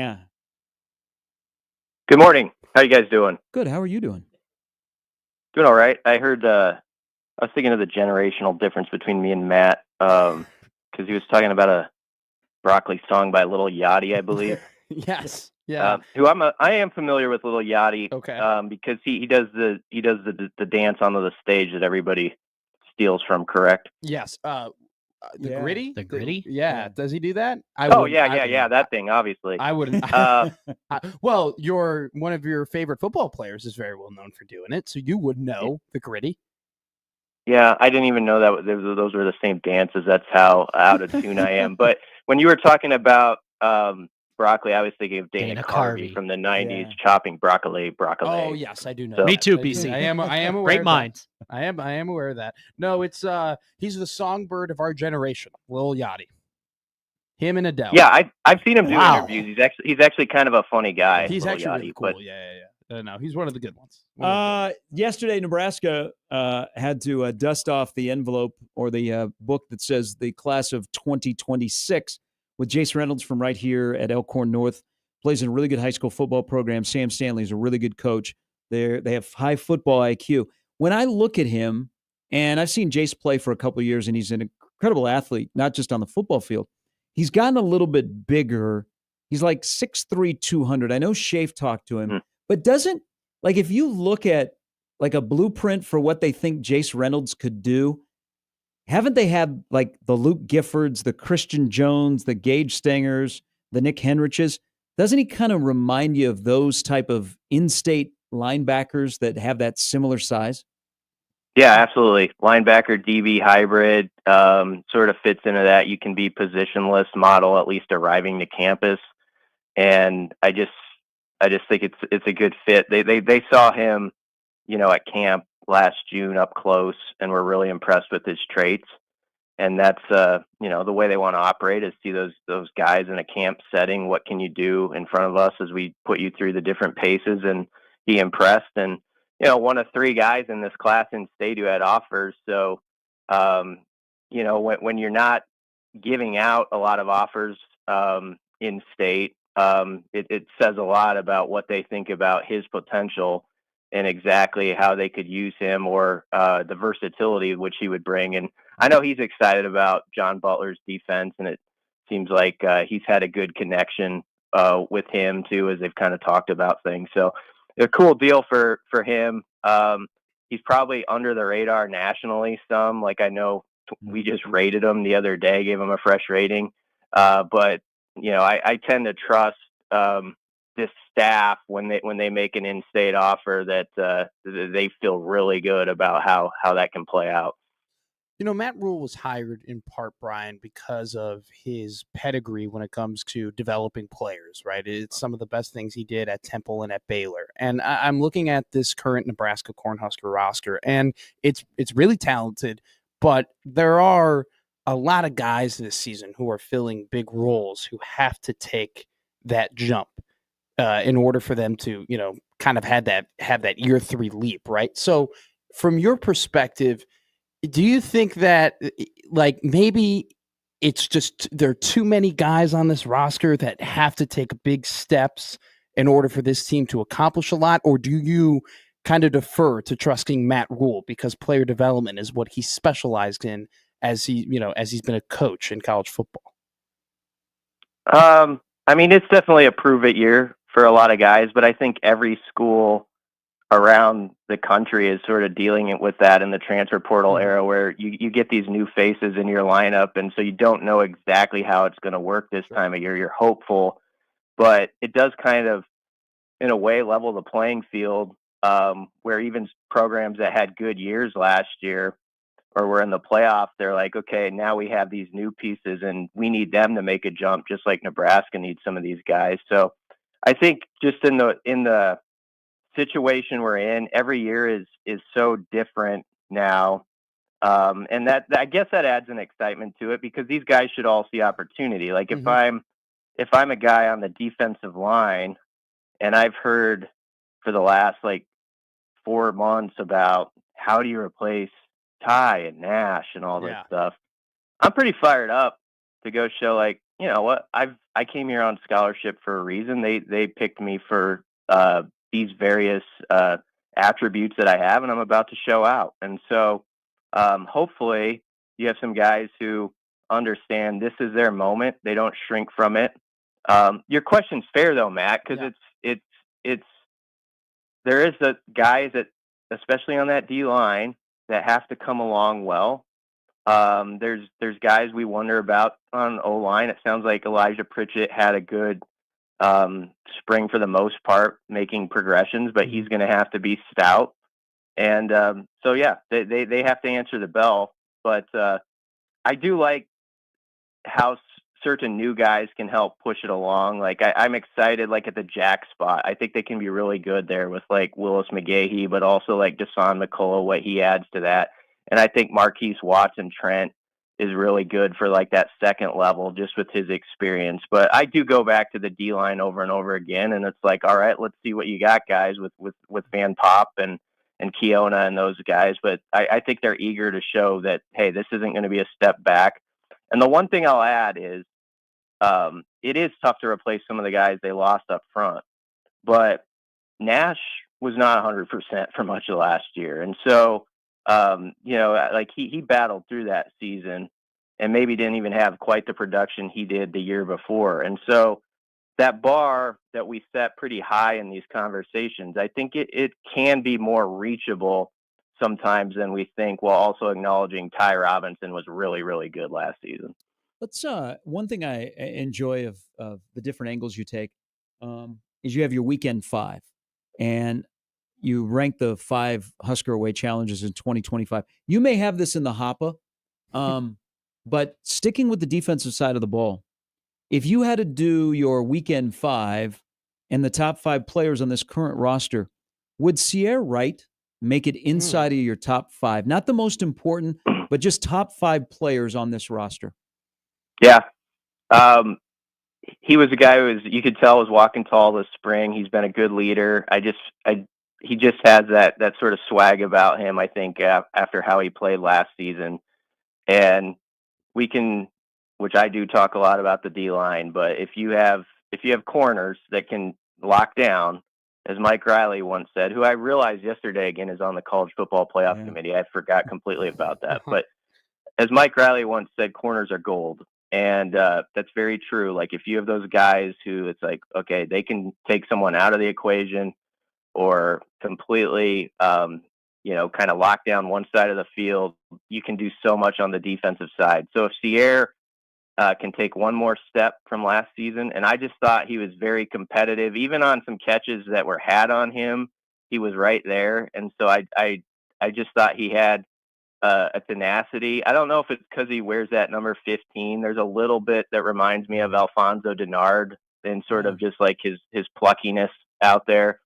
Good morning. How you guys doing? Good. How are you doing? Doing all right. I heard. I was thinking of the generational difference between me and Matt, because he was talking about a Broccoli song by Lil Yachty, I believe. Yes. Yeah. I am familiar with Lil Yachty. Okay. Because he does the dance onto the stage that everybody steals from. Correct? Yes. Gritty? The Gritty? Yeah. Does he do that? That thing, obviously. I wouldn't. Well, one of your favorite football players is very well known for doing it, so you would know the Gritty. Yeah, I didn't even know that those were the same dances. That's how out of tune I am. But when you were talking about broccoli, I was thinking of Dana Carvey from the 90s, chopping broccoli. Oh, yes, I do know. So, me too, BC. I am aware. Great minds. I am aware of that. No, it's he's the songbird of our generation, Lil Yachty. Him and Adele. Yeah, I've seen him do interviews. He's actually kind of a funny guy. He's actually Yachty, really cool. Yeah. No, he's one of the good ones. Yesterday, Nebraska had to dust off the envelope or the book that says the class of 2026 with Jace Reynolds from right here at Elkhorn North. Plays in a really good high school football program. Sam Stanley is a really good coach. They have high football IQ. When I look at him, and I've seen Jace play for a couple of years, and he's an incredible athlete, not just on the football field. He's gotten a little bit bigger. He's like 6'3", 200. I know Shafe talked to him, but if you look at like a blueprint for what they think Jace Reynolds could do, haven't they had like the Luke Giffords, the Christian Jones, the Gage Stengers, the Nick Henriches? Doesn't he kind of remind you of those type of in-state linebackers that have that similar size? Yeah, absolutely. Linebacker, DB hybrid, sort of fits into that. You can be positionless model, at least arriving to campus. And I just think it's a good fit. They saw him, at camp last June up close and were really impressed with his traits. And that's, the way they want to operate is see those guys in a camp setting. What can you do in front of us as we put you through the different paces? And he impressed. And, one of three guys in this class in state who had offers. So, when you're not giving out a lot of offers in state, it says a lot about what they think about his potential and exactly how they could use him or the versatility which he would bring. And I know he's excited about John Butler's defense, and it seems like he's had a good connection with him too, as they've kind of talked about things. So a cool deal for him. He's probably under the radar nationally some. Like I know we just rated him the other day, gave him a fresh rating. But I tend to trust this staff when they make an in-state offer that they feel really good about how that can play out. Matt Rule was hired in part, Brian, because of his pedigree when it comes to developing players, right? It's some of the best things he did at Temple and at Baylor. And I'm looking at this current Nebraska Cornhusker roster, and it's really talented, but there are a lot of guys this season who are filling big roles who have to take that jump in order for them to, kind of have that year 3 leap, right? So from your perspective, do you think that maybe it's just there are too many guys on this roster that have to take big steps in order for this team to accomplish a lot? Or do you kind of defer to trusting Matt Rule because player development is what he specialized in as he's been a coach in college football? It's definitely a prove it year for a lot of guys, but I think every school around the country is sort of dealing with that in the transfer portal era where you get these new faces in your lineup. And so you don't know exactly how it's going to work this time of year. You're hopeful, but it does kind of, in a way, level the playing field where even programs that had good years last year or were in the playoffs, they're like, okay, now we have these new pieces and we need them to make a jump just like Nebraska needs some of these guys. So I think just in the situation we're in, every year is so different now, and that I guess that adds an excitement to it because these guys should all see opportunity. Like if I'm a guy on the defensive line, and I've heard for the last 4 months about how do you replace Ty and Nash and all this stuff, I'm pretty fired up to go show, like, you know what, I came here on scholarship for a reason. They picked me for these various attributes that I have, and I'm about to show out. And so hopefully you have some guys who understand this is their moment. They don't shrink from it. Your question's fair though, Matt, because it's there is the guys that, especially on that D line, that have to come along well. There's guys we wonder about on O-line. It sounds like Elijah Pritchett had a good spring for the most part, making progressions, but he's going to have to be stout. And so, yeah, they have to answer the bell. But I do like how certain new guys can help push it along. Like I'm excited, like at the jack spot. I think they can be really good there with like Willis McGahee, but also like Deshaun McCullough, what he adds to that. And I think Marquise Watson Trent is really good for like that second level, just with his experience. But I do go back to the D line over and over again, and it's like, all right, let's see what you got, guys, with Van Pop and Keona and those guys. But I think they're eager to show that, hey, this isn't going to be a step back. And the one thing I'll add is, it is tough to replace some of the guys they lost up front, but Nash was not 100% for much of last year. And so, you know, like he battled through that season and maybe didn't even have quite the production he did the year before. And so that bar that we set pretty high in these conversations, I think it can be more reachable sometimes than we think, while also acknowledging Ty Robinson was really, really good last season. Let's one thing I enjoy of the different angles you take is you have your weekend 5, and you rank the 5 Husker away challenges in 2025. You may have this in the hopper, but sticking with the defensive side of the ball, if you had to do your weekend 5 and the top 5 players on this current roster, would Sierra Wright make it inside of your top 5? Not the most important, but just top 5 players on this roster. Yeah. He was a guy who you could tell was walking tall this spring. He's been a good leader. He just has that sort of swag about him, I think, after how he played last season. And we can, which I do talk a lot about the D line, but if you have corners that can lock down, as Mike Riley once said, who I realized yesterday again is on the college football playoff committee. I forgot completely about that. But as Mike Riley once said, corners are gold. And that's very true. Like if you have those guys who it's like, okay, they can take someone out of the equation or completely, you know, kind of lock down one side of the field, you can do so much on the defensive side. So if Sierra can take one more step from last season, and I just thought he was very competitive, even on some catches that were had on him, he was right there. And so I just thought he had a tenacity. I don't know if it's because he wears that number 15. There's a little bit that reminds me of Alfonso Denard and sort of just like his pluckiness out there.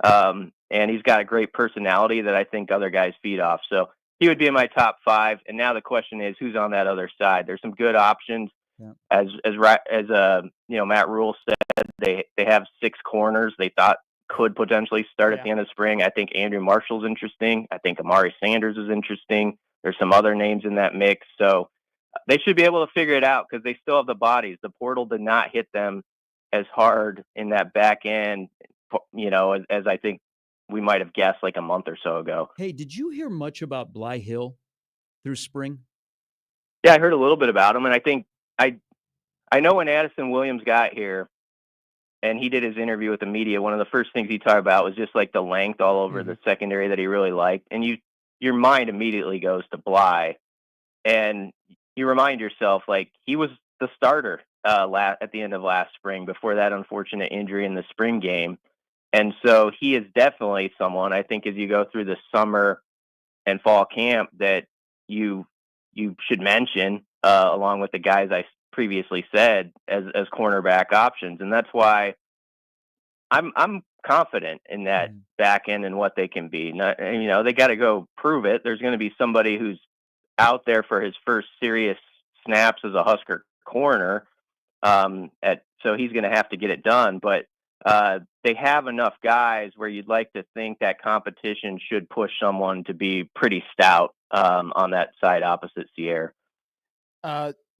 And he's got a great personality that I think other guys feed off. So he would be in my top 5. And now the question is, who's on that other side? There's some good options. Yeah. As you know, Matt Rule said, they have 6 corners they thought could potentially start at the end of spring. I think Andrew Marshall's interesting. I think Amari Sanders is interesting. There's some other names in that mix. So they should be able to figure it out because they still have the bodies. The portal did not hit them as hard in that back end, you know, as I think we might have guessed like a month or so ago. Hey, did you hear much about Bly Hill through spring? Yeah, I heard a little bit about him. And I think I know when Addison Williams got here, and he did his interview with the media, one of the first things he talked about was just like the length all over the secondary that he really liked. And your mind immediately goes to Bly. And you remind yourself, like, he was the starter at the end of last spring before that unfortunate injury in the spring game. And so he is definitely someone, I think, as you go through the summer and fall camp that you should mention along with the guys I previously said as cornerback options. And that's why I'm confident in that back end and what they can be. Not, you know, they got to go prove it. There's going to be somebody who's out there for his first serious snaps as a Husker corner. So he's going to have to get it done, but they have enough guys where you'd like to think that competition should push someone to be pretty stout on that side opposite Sierra.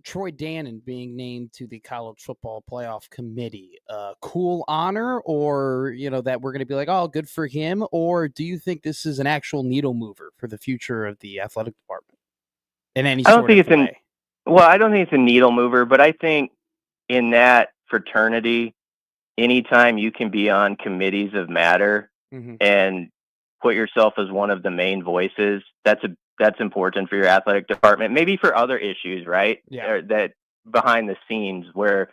Troy Dannon being named to the college football playoff committee, cool honor, or that we're going to be like, oh, good for him, or do you think this is an actual needle mover for the future of the athletic department in any I don't sort think of it's way? I don't think it's a needle mover, but I think in that fraternity, anytime you can be on committees of matter and put yourself as one of the main voices, that's important for your athletic department. Maybe for other issues, right? Yeah. That behind the scenes where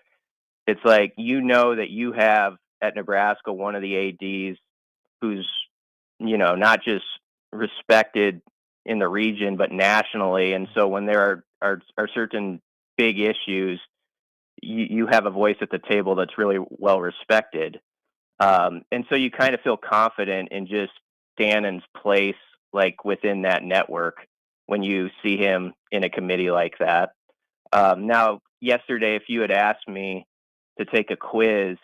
it's like, that you have at Nebraska one of the ADs who's, not just respected in the region, but nationally. And so when there are certain big issues, you have a voice at the table that's really well respected. And so you kind of feel confident in just Dannon's place, like within that network, when you see him in a committee like that. Now, yesterday, if you had asked me to take a quiz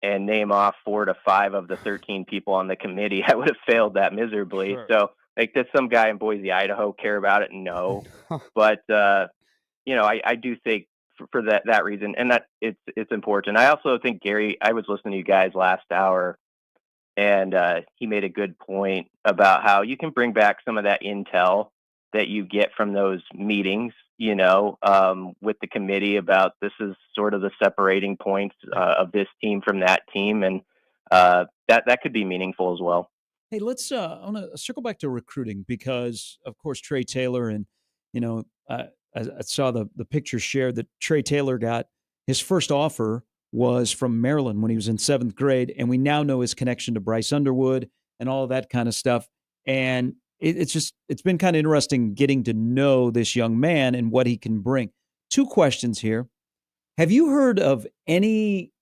and name off 4 to 5 of the 13 people on the committee, I would have failed that miserably. Sure. So, like, does some guy in Boise, Idaho care about it? No. But, I do think for that reason, and that it's important. I also think, Gary, I was listening to you guys last hour, and he made a good point about how you can bring back some of that intel that you get from those meetings, with the committee about this is sort of the separating points of this team from that team. And that could be meaningful as well. Hey, I want to circle back to recruiting because, of course, Trey Taylor and, I saw the picture shared that Trey Taylor got his first offer was from Maryland when he was in 7th grade. And we now know his connection to Bryce Underwood and all of that kind of stuff. And it's been kind of interesting getting to know this young man and what he can bring. 2 questions here. Have you heard of any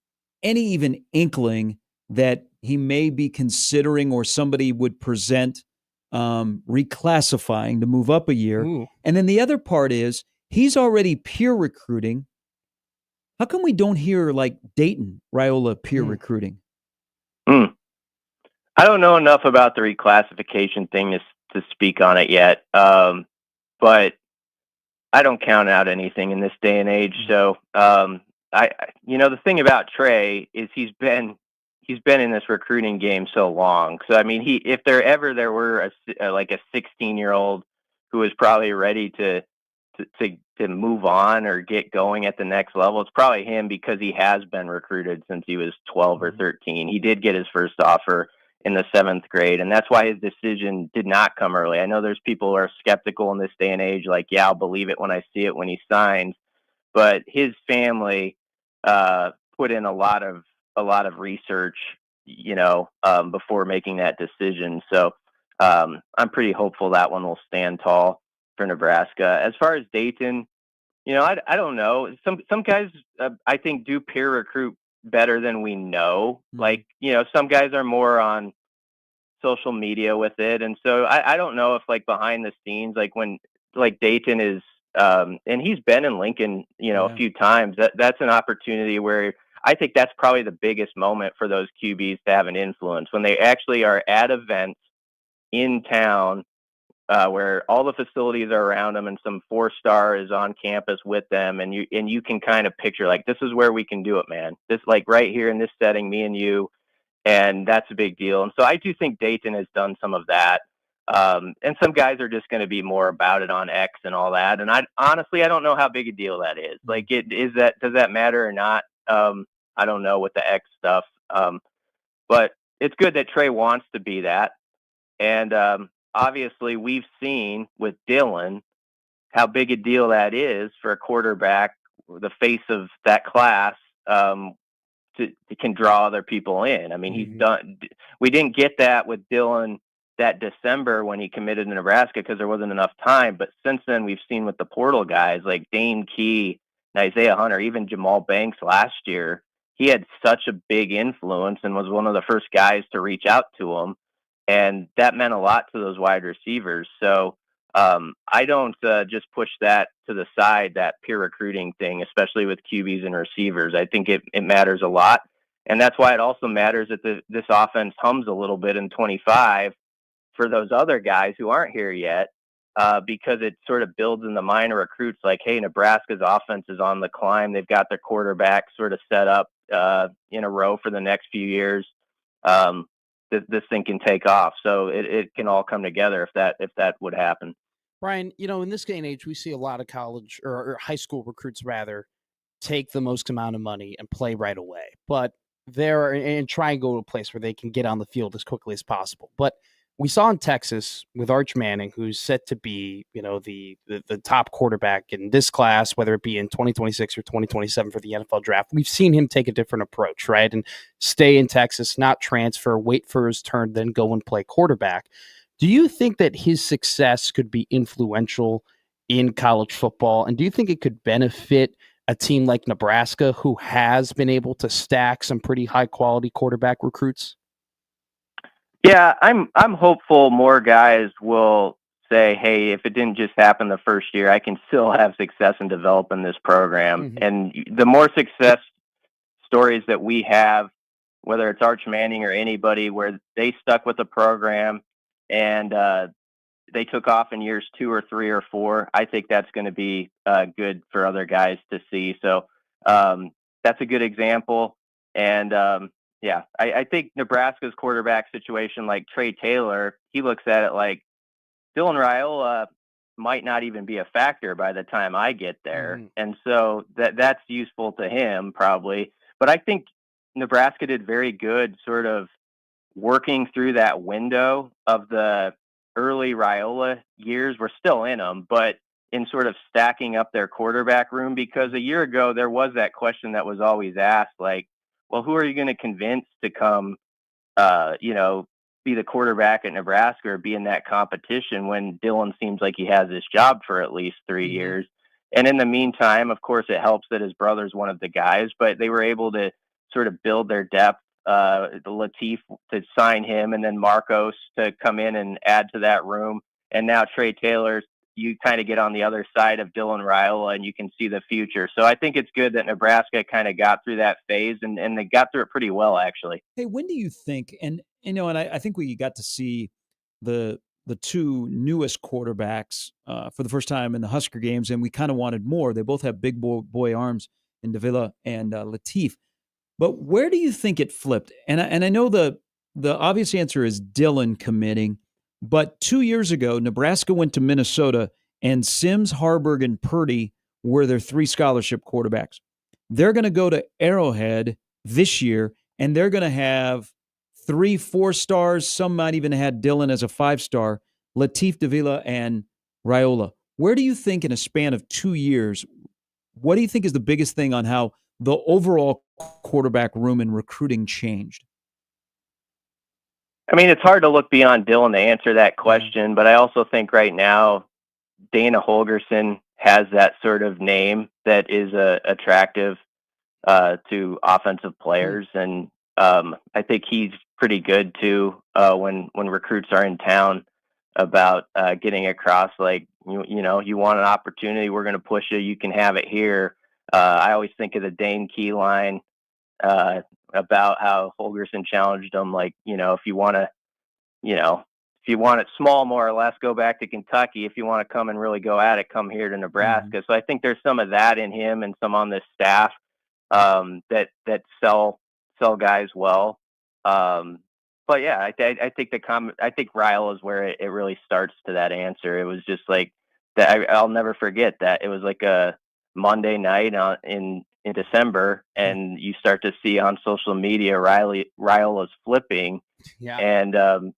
even inkling that he may be considering or somebody would present reclassifying to move up a year? Ooh. And then the other part is he's already peer recruiting. How come we don't hear like Dayton Raiola peer recruiting? I don't know enough about the reclassification thing to speak on it yet. But I don't count out anything in this day and age. So, the thing about Trey is he's been in this recruiting game so long. So, I mean, if there were a 16-year-old who was probably ready to move on or get going at the next level, it's probably him, because he has been recruited since he was 12 or 13. He did get his first offer in the 7th grade, and that's why his decision did not come early. I know there's people who are skeptical in this day and age, like, yeah, I'll believe it when I see it when he signs. But his family put in a lot of research, before making that decision. So I'm pretty hopeful that one will stand tall for Nebraska. As far as Dayton, I don't know. Some guys I think do peer recruit better than we know. Like, some guys are more on social media with it. And so I don't know if, like, behind the scenes, like when like Dayton is and he's been in Lincoln, a few times, that's an opportunity where I think that's probably the biggest moment for those QBs to have an influence, when they actually are at events in town where all the facilities are around them and some 4-star is on campus with them. And you can kind of picture, like, this is where we can do it, man. This, like, right here in this setting, me and you, and that's a big deal. And so I do think Dayton has done some of that. And some guys are just going to be more about it on X and all that. And I don't know how big a deal that is. Like, does that matter or not? I don't know with the X stuff. But it's good that Trey wants to be that. And obviously we've seen with Dylan how big a deal that is for a quarterback, the face of that class, can draw other people in. I mean, he's done. We didn't get that with Dylan that December when he committed to Nebraska because there wasn't enough time. But since then, we've seen with the portal guys like Dane Key and Isaiah Hunter, even Jamal Banks last year, he had such a big influence and was one of the first guys to reach out to him. And that meant a lot to those wide receivers. So I don't just push that to the side, that peer recruiting thing, especially with QBs and receivers. I think it matters a lot. And that's why it also matters that this offense hums a little bit in 25 for those other guys who aren't here yet, because it sort of builds in the mind of recruits like, hey, Nebraska's offense is on the climb. They've got their quarterback sort of set up in a row for the next few years. This thing can take off. So it can all come together if that would happen. Brian, in this day and age, we see a lot of college or high school recruits rather take the most amount of money and play right away, but and try and go to a place where they can get on the field as quickly as possible. But we saw in Texas with Arch Manning, who's set to be, the top quarterback in this class, whether it be in 2026 or 2027 for the NFL draft. We've seen him take a different approach, right? And stay in Texas, not transfer, wait for his turn, then go and play quarterback. Do you think that his success could be influential in college football? And do you think it could benefit a team like Nebraska, who has been able to stack some pretty high quality quarterback recruits? Yeah, I'm hopeful more guys will say, hey, if it didn't just happen the first year, I can still have success in developing this program. Mm-hmm. And the more success stories that we have, whether it's Arch Manning or anybody, where they stuck with the program and they took off in years 2 or 3 or 4, I think that's going to be good for other guys to see. So that's a good example. And yeah, I think Nebraska's quarterback situation, like Trey Taylor, he looks at it like Dylan Raiola might not even be a factor by the time I get there. Mm-hmm. And so that's useful to him probably. But I think Nebraska did very good sort of working through that window of the early Raiola years. We're still in them, but in sort of stacking up their quarterback room, because a year ago there was that question that was always asked, like, well, who are you going to convince to come, be the quarterback at Nebraska or be in that competition when Dylan seems like he has this job for at least 3 mm-hmm. years. And in the meantime, of course, it helps that his brother's one of the guys, but they were able to sort of build their depth. Latif to sign him, and then Marcos to come in and add to that room. And now Trey Taylor, you kind of get on the other side of Dylan Raiola and you can see the future. So I think it's good that Nebraska kind of got through that phase and they got through it pretty well, actually. Hey, when do you think, and I think we got to see the 2 newest quarterbacks for the first time in the Husker games, and we kind of wanted more. They both have big boy arms in Davila and Latif. But where do you think it flipped? And I know the obvious answer is Dylan committing. But 2 years ago, Nebraska went to Minnesota, and Sims, Harburg, and Purdy were their 3 scholarship quarterbacks. They're going to go to Arrowhead this year, and they're going to have 3 4-stars. Some might even have had Dylan as a 5-star, Latif, Davila, and Raiola. Where do you think in a span of 2 years, what do you think is the biggest thing on how the overall quarterback room and recruiting changed? I mean, it's hard to look beyond Dylan to answer that question, but I also think right now Dana Holgorsen has that sort of name that is attractive to offensive players, and I think he's pretty good too when recruits are in town about getting across, like, you want an opportunity, we're going to push you, you can have it here. I always think of the Dane Key line about how Holgorsen challenged him, like, if you want it small, more or less, go back to Kentucky. If you want to come and really go at it, come here to Nebraska. Mm-hmm. So I think there's some of that in him and some on this staff that sell guys well. But yeah, I think I think Ryle is where it really starts to that answer. It was just like that. I'll never forget that. It was like a Monday night in December, and you start to see on social media Ryle is flipping. Yeah. And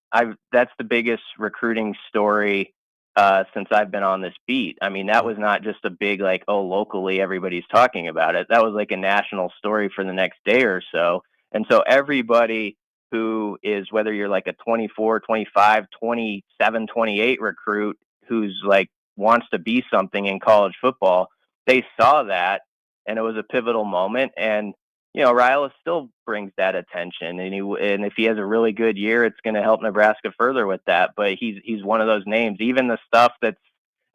that's the biggest recruiting story since I've been on this beat. I mean, that was not just a big, like, locally everybody's talking about it. That was like a national story for the next day or so. And so everybody who is, whether you're like a 24, 25, 27, 28 recruit who's like wants to be something in college football, they saw that, and it was a pivotal moment. And Ryle still brings that attention, and if he has a really good year, it's going to help Nebraska further with that. But he's one of those names. Even the stuff that's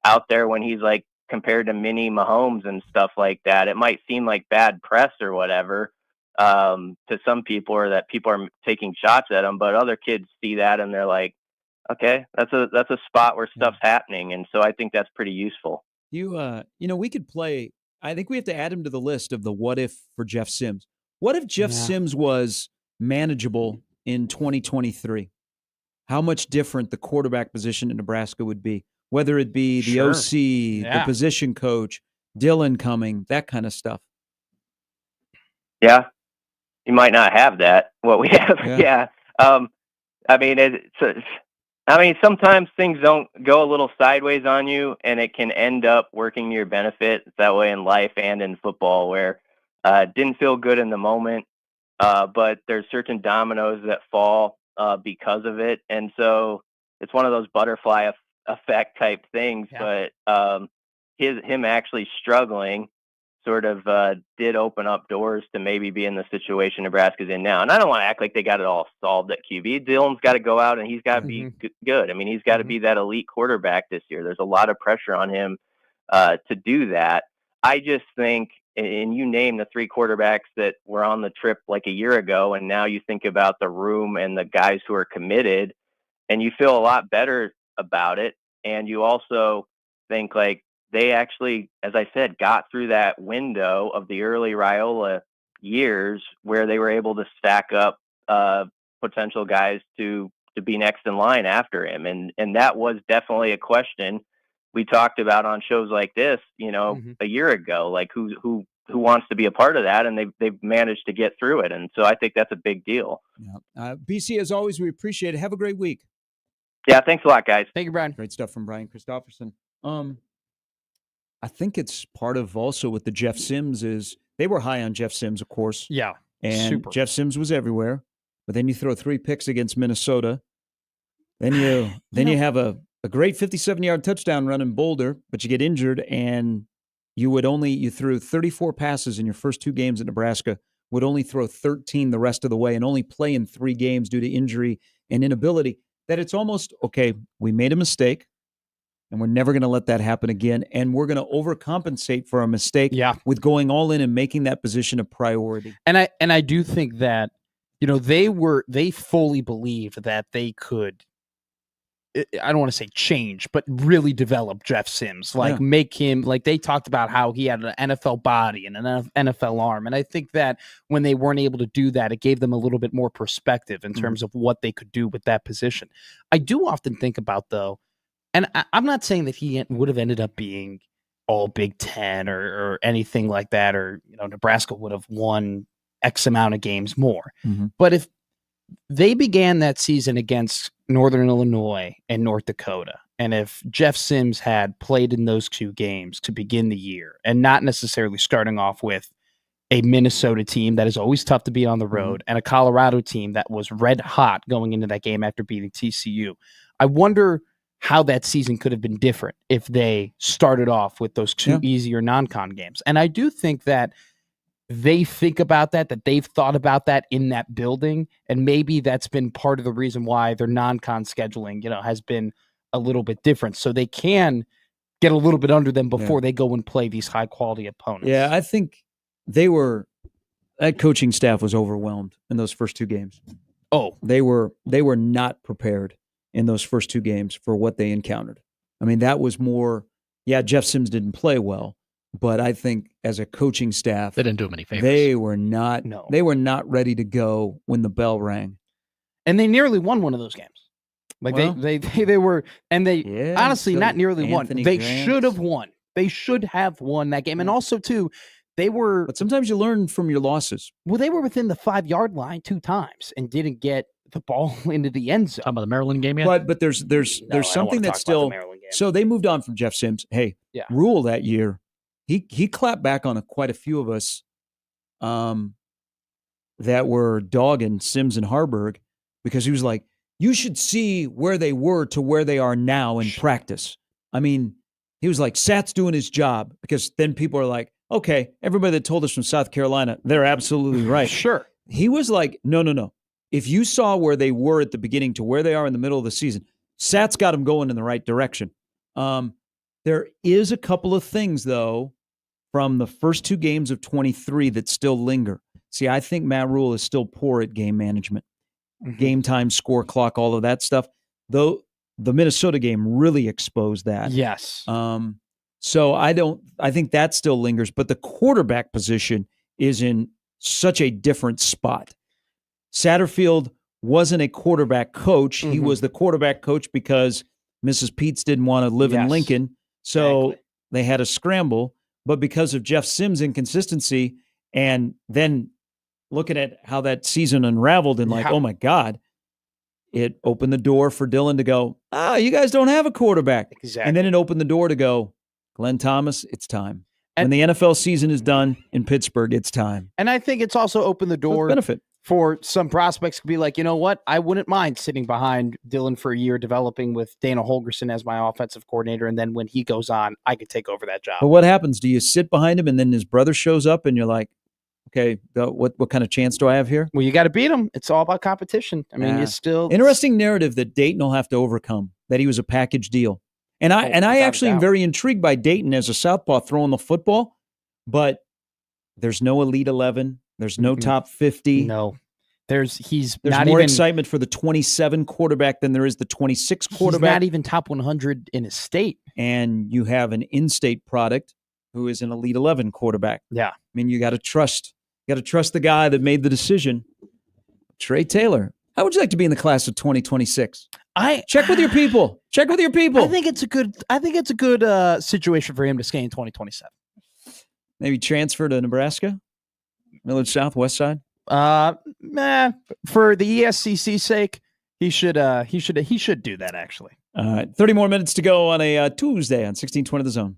out there when he's like compared to mini Mahomes and stuff like that, it might seem like bad press or whatever to some people, or that people are taking shots at him. But other kids see that and they're like, okay, that's a spot where stuff's happening, and so I think that's pretty useful. We could play. I think we have to add him to the list of the what if for Jeff Sims. What if Jeff Sims was manageable in 2023? How much different the quarterback position in Nebraska would be, whether it be the OC, the position coach, Dylan coming, that kind of stuff. Yeah, you might not have that. What we have, I mean, sometimes things don't go a little sideways on you, and it can end up working to your benefit. It's that way in life and in football, where it didn't feel good in the moment, but there's certain dominoes that fall because of it, and so it's one of those butterfly effect type things. Yeah. But him actually struggling sort of did open up doors to maybe be in the situation Nebraska's in now. And I don't want to act like they got it all solved at QB. Dylan's got to go out and he's got to be good. I mean, he's got to be that elite quarterback this year. There's a lot of pressure on him to do that. I just think, and you name the three quarterbacks that were on the trip like a year ago, and now you think about the room and the guys who are committed, and you feel a lot better about it. And you also think like, they actually, as I said, got through that window of the early Raiola years where they were able to stack up potential guys to be next in line after him. And that was definitely a question we talked about on shows like this, a year ago, like who wants to be a part of that, and they've managed to get through it. And so I think that's a big deal. Yeah. BC, as always, we appreciate it. Have a great week. Yeah, thanks a lot, guys. Thank you, Brian. Great stuff from Brian Christopherson. I think it's part of also with the Jeff Sims is they were high on Jeff Sims, of course. Yeah. And Jeff Sims was everywhere. But then you throw 3 picks against Minnesota. Then you have a great 57-yard touchdown run in Boulder, but you get injured, and you threw 34 passes in your first 2 games at Nebraska, would only throw 13 the rest of the way, and only play in 3 games due to injury and inability. That it's almost, okay, we made a mistake. And we're never going to let that happen again. And we're going to overcompensate for our mistake with going all in and making that position a priority. And I do think that, they fully believed that they could, I don't want to say change, but really develop Jeff Sims, make him, like they talked about how he had an NFL body and an NFL arm. And I think that when they weren't able to do that, it gave them a little bit more perspective in terms of what they could do with that position. I do often think about, though, and I'm not saying that he would have ended up being all Big Ten or anything like that, or Nebraska would have won X amount of games more. But if they began that season against Northern Illinois and North Dakota, and if Jeff Sims had played in those 2 games to begin the year, and not necessarily starting off with a Minnesota team that is always tough to beat on the road, and a Colorado team that was red hot going into that game after beating TCU, I wonder how that season could have been different if they started off with those 2 easier non-con games. And I do think that they think about that they've thought about that in that building, and maybe that's been part of the reason why their non-con scheduling, has been a little bit different. So they can get a little bit under them before they go and play these high-quality opponents. Yeah, I think that coaching staff was overwhelmed in those first 2 games. Oh. They were not prepared in those first 2 games for what they encountered. I mean, that was more, Jeff Sims didn't play well, but I think as a coaching staff, they didn't do him any favors. They were not ready to go when the bell rang. And they nearly won one of those games. Like they were, and they honestly not nearly won. They should have won. They should have won that game. And also too, they were, but sometimes you learn from your losses. Well, they were within the 5-yard line 2 times and didn't get the ball into the end zone. Talking about the Maryland game yet? But there's something that's still, so they moved on from Jeff Sims. Hey, Rule that year, he clapped back on quite a few of us that were dogging Sims and Harburg, because he was like, you should see where they were to where they are now in practice. I mean, he was like, Sat's doing his job, because then people are like, okay, everybody that told us from South Carolina, they're absolutely right. Sure. He was like, no. If you saw where they were at the beginning to where they are in the middle of the season, Sat's got them going in the right direction. There is a couple of things, though, from the first 2 games of 23 that still linger. See, I think Matt Rule is still poor at game management, game time, score clock, all of that stuff. Though the Minnesota game really exposed that. Yes. So I think that still lingers, but the quarterback position is in such a different spot. Satterfield wasn't a quarterback coach. He was the quarterback coach because Mrs. Peets didn't want to live in Lincoln. So they had a scramble. But because of Jeff Sims' inconsistency, and then looking at how that season unraveled and oh my God, it opened the door for Dylan to go, you guys don't have a quarterback. Exactly. And then it opened the door to go, Glenn Thomas, it's time. When the NFL season is done in Pittsburgh, it's time. And I think it's also opened the door for some prospects to be like, you know what? I wouldn't mind sitting behind Dylan for a year, developing with Dana Holgerson as my offensive coordinator. And then when he goes on, I could take over that job. But what happens? Do you sit behind him and then his brother shows up and you're like, okay, what kind of chance do I have here? Well, you got to beat him. It's all about competition. I mean, it's still interesting narrative that Dayton will have to overcome, that he was a package deal. And I actually am very intrigued by Dayton as a southpaw throwing the football, but there's no Elite 11. There's no top 50. No. There's not more excitement for the 27 quarterback than there is the 26 quarterback. He's not even top 100 in his state. And you have an in-state product who is an Elite 11 quarterback. Yeah. I mean, you got to trust the guy that made the decision. Trey Taylor. How would you like to be in the class of 2026? Check with your people. Check with your people. I think it's a good situation for him to stay in 2027. Maybe transfer to Nebraska, Village South, West Side. For the ESCC's sake, he should do that actually. 30 more minutes to go on a Tuesday on 1620 The Zone.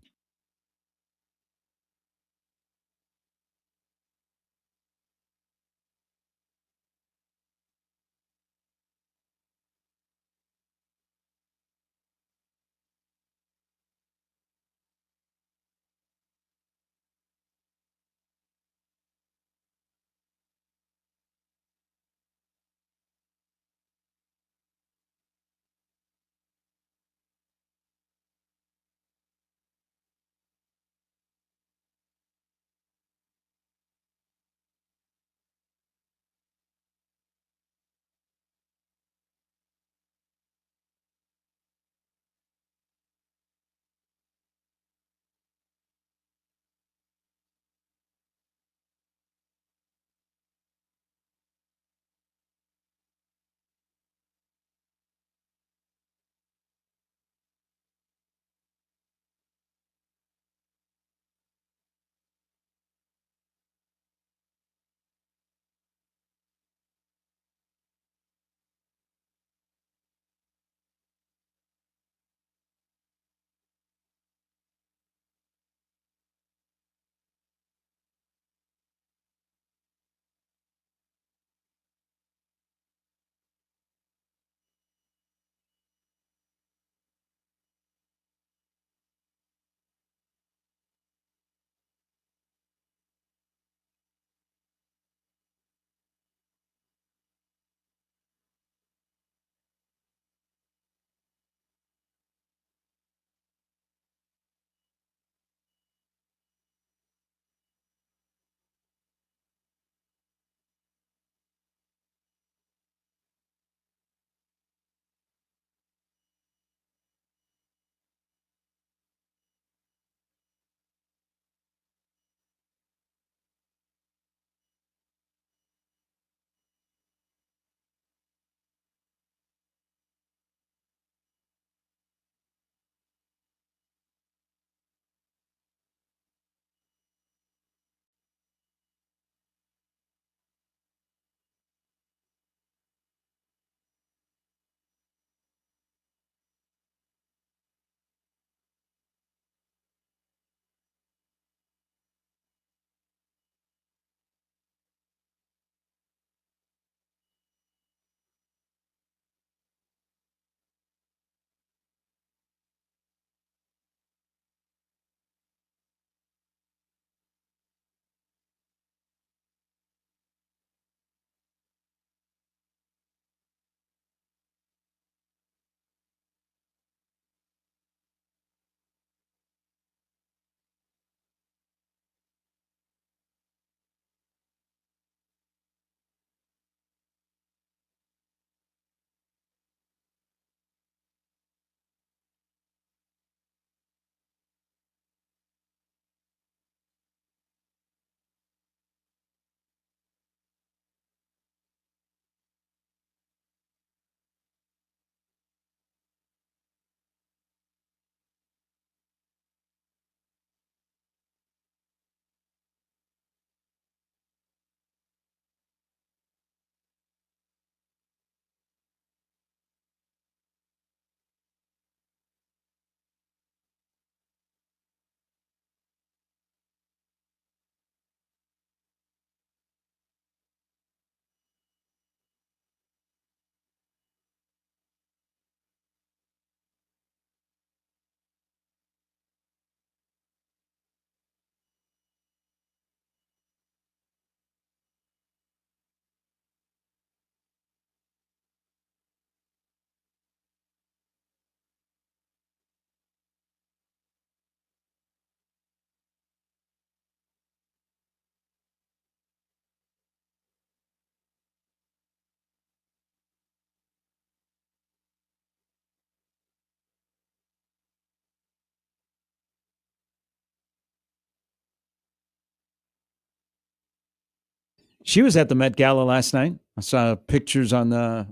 She was at the Met Gala last night. I saw pictures on the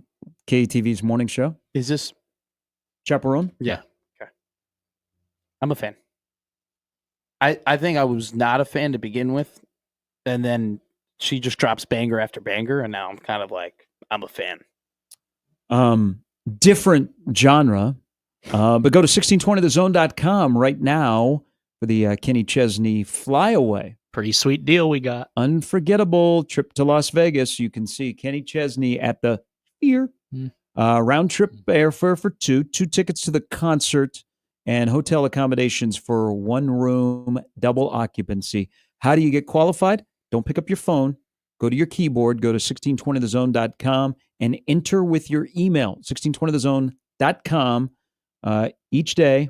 KTV's morning show. Is this Chaperone? Yeah. Okay. I'm a fan. I think I was not a fan to begin with, and then she just drops banger after banger, and now I'm kind of like, I'm a fan. Different genre, but go to 1620thezone.com right now for the Kenny Chesney flyaway. Pretty sweet deal we got. Unforgettable trip to Las Vegas. You can see Kenny Chesney at the Sphere. Round trip airfare for two tickets to the concert, and hotel accommodations for one room, double occupancy. How do you get qualified? Don't pick up your phone. Go to your keyboard, go to 1620thezone.com, and enter with your email, 1620thezone.com. Each day,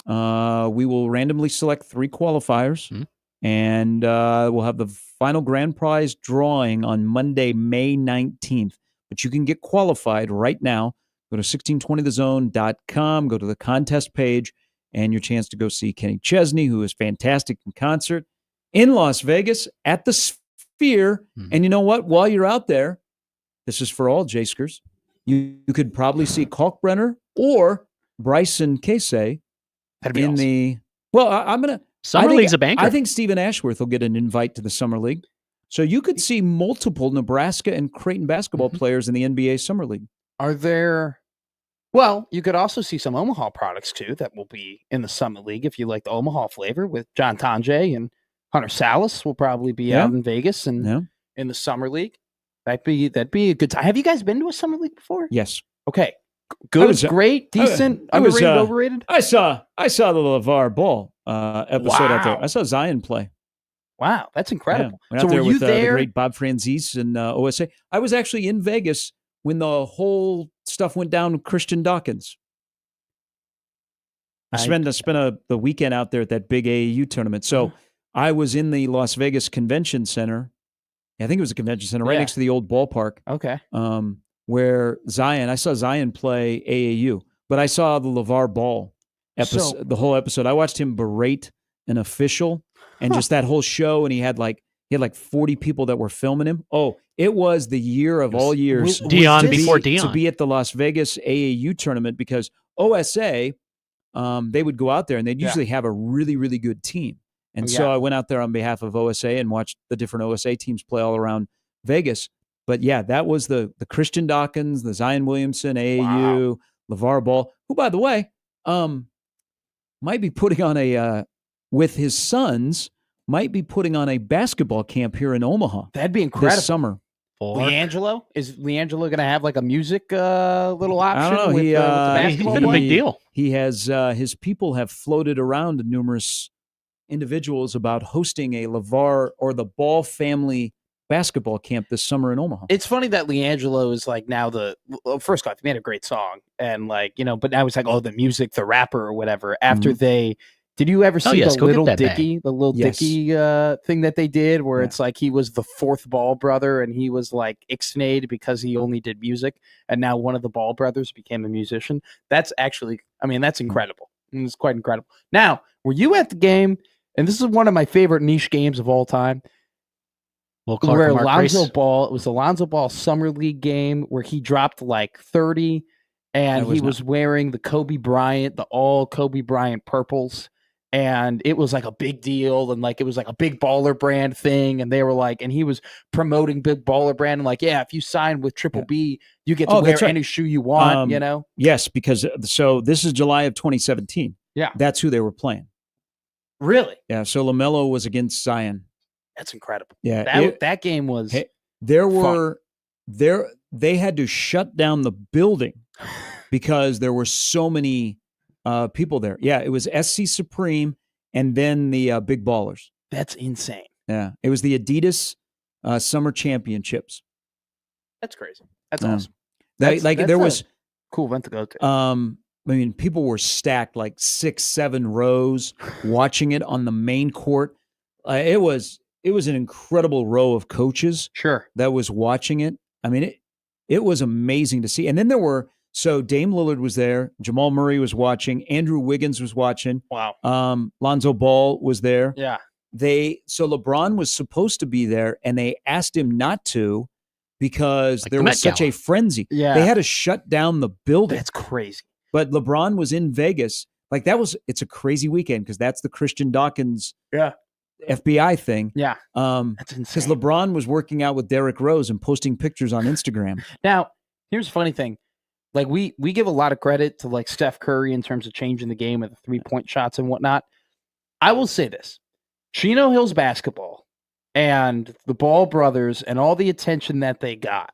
we will randomly select 3 qualifiers, and we'll have the final grand prize drawing on Monday, May 19th. But you can get qualified right now. Go to 1620thezone.com, go to the contest page, and your chance to go see Kenny Chesney, who is fantastic in concert in Las Vegas at the Sphere. And you know what? While you're out there, this is for all Jaskers, you could probably see Kalkbrenner or Bryson Casey in the... Well, I'm going to... Summer League's a banker. I think Stephen Ashworth will get an invite to the Summer League. So you could see multiple Nebraska and Creighton basketball players in the NBA Summer League. Are there... Well, you could also see some Omaha products, too, that will be in the Summer League if you like the Omaha flavor with John Tonje, and Hunter Salas will probably be out in Vegas and in the Summer League. That'd be a good time. Have you guys been to a Summer League before? Yes. Okay. Good, great, decent, underrated, overrated? I saw the LeVar Ball episode out there. I saw Zion play. Wow, that's incredible. So were you there? The great Bob Franzese and OSA. I was actually in Vegas when the whole stuff went down with Christian Dawkins. I spent the weekend out there at that big AAU tournament. So I was in the Las Vegas Convention Center. I think it was a convention center right next to the old ballpark. Okay. Where I saw Zion play AAU, but I saw the LeVar Ball episode, the whole episode. I watched him berate an official and just that whole show. And he had like 40 people that were filming him. Oh, it was the year of all years. Dion before Dion. To be at the Las Vegas AAU tournament because OSA, they would go out there and they'd usually have a really, really good team. And so I went out there on behalf of OSA and watched the different OSA teams play all around Vegas. But yeah, that was the Christian Dawkins, the Zion Williamson, AAU, LeVar Ball, who, by the way, might be putting on with his sons, might be putting on a basketball camp here in Omaha. That'd be incredible. This summer. LeAngelo? Is LeAngelo going to have like a music little option? I don't know. With the basketball? He's been a big deal. He has his people have floated around to numerous individuals about hosting a LeVar or the Ball family basketball camp this summer in Omaha. It's funny that LeAngelo is like now first off, he made a great song and but now he's like, the music, the rapper or whatever. After did you ever see the Little Dicky thing that they did where it's like he was the 4th Ball brother and he was like ixnayed because he only did music and now one of the Ball brothers became a musician? That's actually, that's incredible. It's quite incredible. Now, were you at the game? And this is one of my favorite niche games of all time. Where Alonzo Ball, it was Alonzo Ball's Summer League game where he dropped like 30 and he was wearing the Kobe Bryant, the all Kobe Bryant purples. And it was like a big deal. And like, it was like a big baller brand thing. And they were like, and he was promoting big baller brand. And like, if you sign with Triple B, you get to wear any shoe you want, Yes, because this is July of 2017. Yeah. That's who they were playing. Really? Yeah. So LaMelo was against Zion. That's incredible. Yeah. That game was they had to shut down the building because there were so many people there. Yeah. It was SC Supreme and then the Big Ballers. That's insane. Yeah. It was the Adidas Summer Championships. That's crazy. That's awesome. There was cool event to go to. People were stacked like 6-7 rows watching it on the main court. It was an incredible row of coaches that was watching it. It was amazing to see. And then there were, Dame Lillard was there. Jamal Murray was watching. Andrew Wiggins was watching. Wow. Lonzo Ball was there. Yeah. So LeBron was supposed to be there, and they asked him not to because Like there the was Met such a Gala. frenzy. Yeah. They had to shut down the building. That's crazy. But LeBron was in Vegas. Like it's a crazy weekend because that's the Christian Dawkins FBI thing. Yeah. That's insane. Because LeBron was working out with Derrick Rose and posting pictures on Instagram. Now, here's the funny thing. Like we give a lot of credit to like Steph Curry in terms of changing the game with the 3-point shots and whatnot. I will say this. Chino Hills basketball and the Ball brothers and all the attention that they got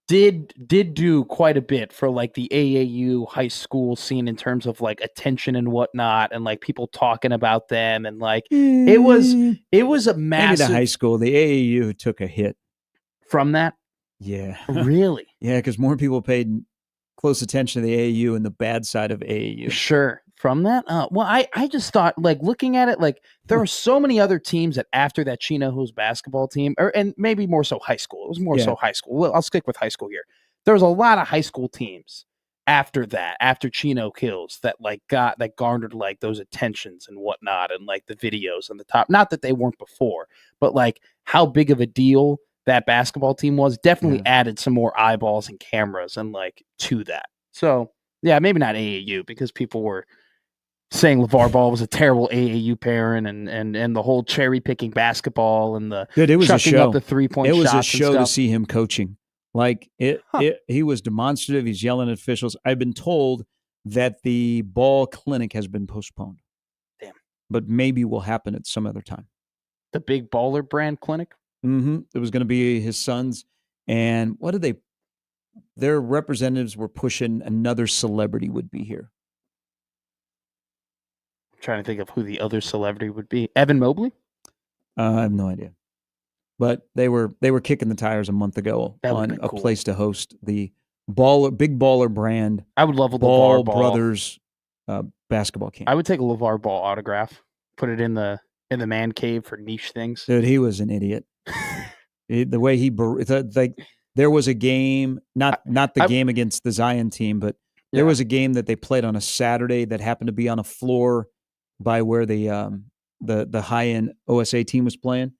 did do quite a bit for like the AAU high school scene in terms of like attention and whatnot and like people talking about them and like it was a massive. Maybe the high school, the AAU took a hit from that. Yeah. Really? Yeah, because more people paid close attention to the AAU and the bad side of AAU. Sure. From that? Well, I just thought, like, looking at it, like, there are so many other teams that after that Chino Hills basketball team, and maybe more so high school. It was more so high school. Well, I'll stick with high school here. There was a lot of high school teams after that, after Chino Hills, that, like, garnered, like, those attentions and whatnot and, like, the videos on the top. Not that they weren't before, but, like, how big of a deal that basketball team was definitely added some more eyeballs and cameras and, like, to that. So, yeah, maybe not AAU because people were saying LeVar Ball was a terrible AAU parent and the whole cherry picking basketball and the it was a show. Up the 3-point shots. It was a shots show to see him coaching. Like he was demonstrative. He's yelling at officials. I've been told that the Ball clinic has been postponed. Damn. But maybe will happen at some other time. The big baller brand clinic? Mm-hmm. It was going to be his sons. And what did their representatives were pushing another celebrity would be here. Trying to think of who the other celebrity would be. Evan Mobley? I have no idea. But they were kicking the tires a month ago on a place to host the big baller brand. I would love a Ball LeVar Ball Brothers basketball camp. I would take a LeVar Ball autograph, put it in the man cave for niche things. Dude, he was an idiot. The way there was a game, not the game against the Zion team, but there was a game that they played on a Saturday that happened to be on a floor by where the high-end OSA team was playing.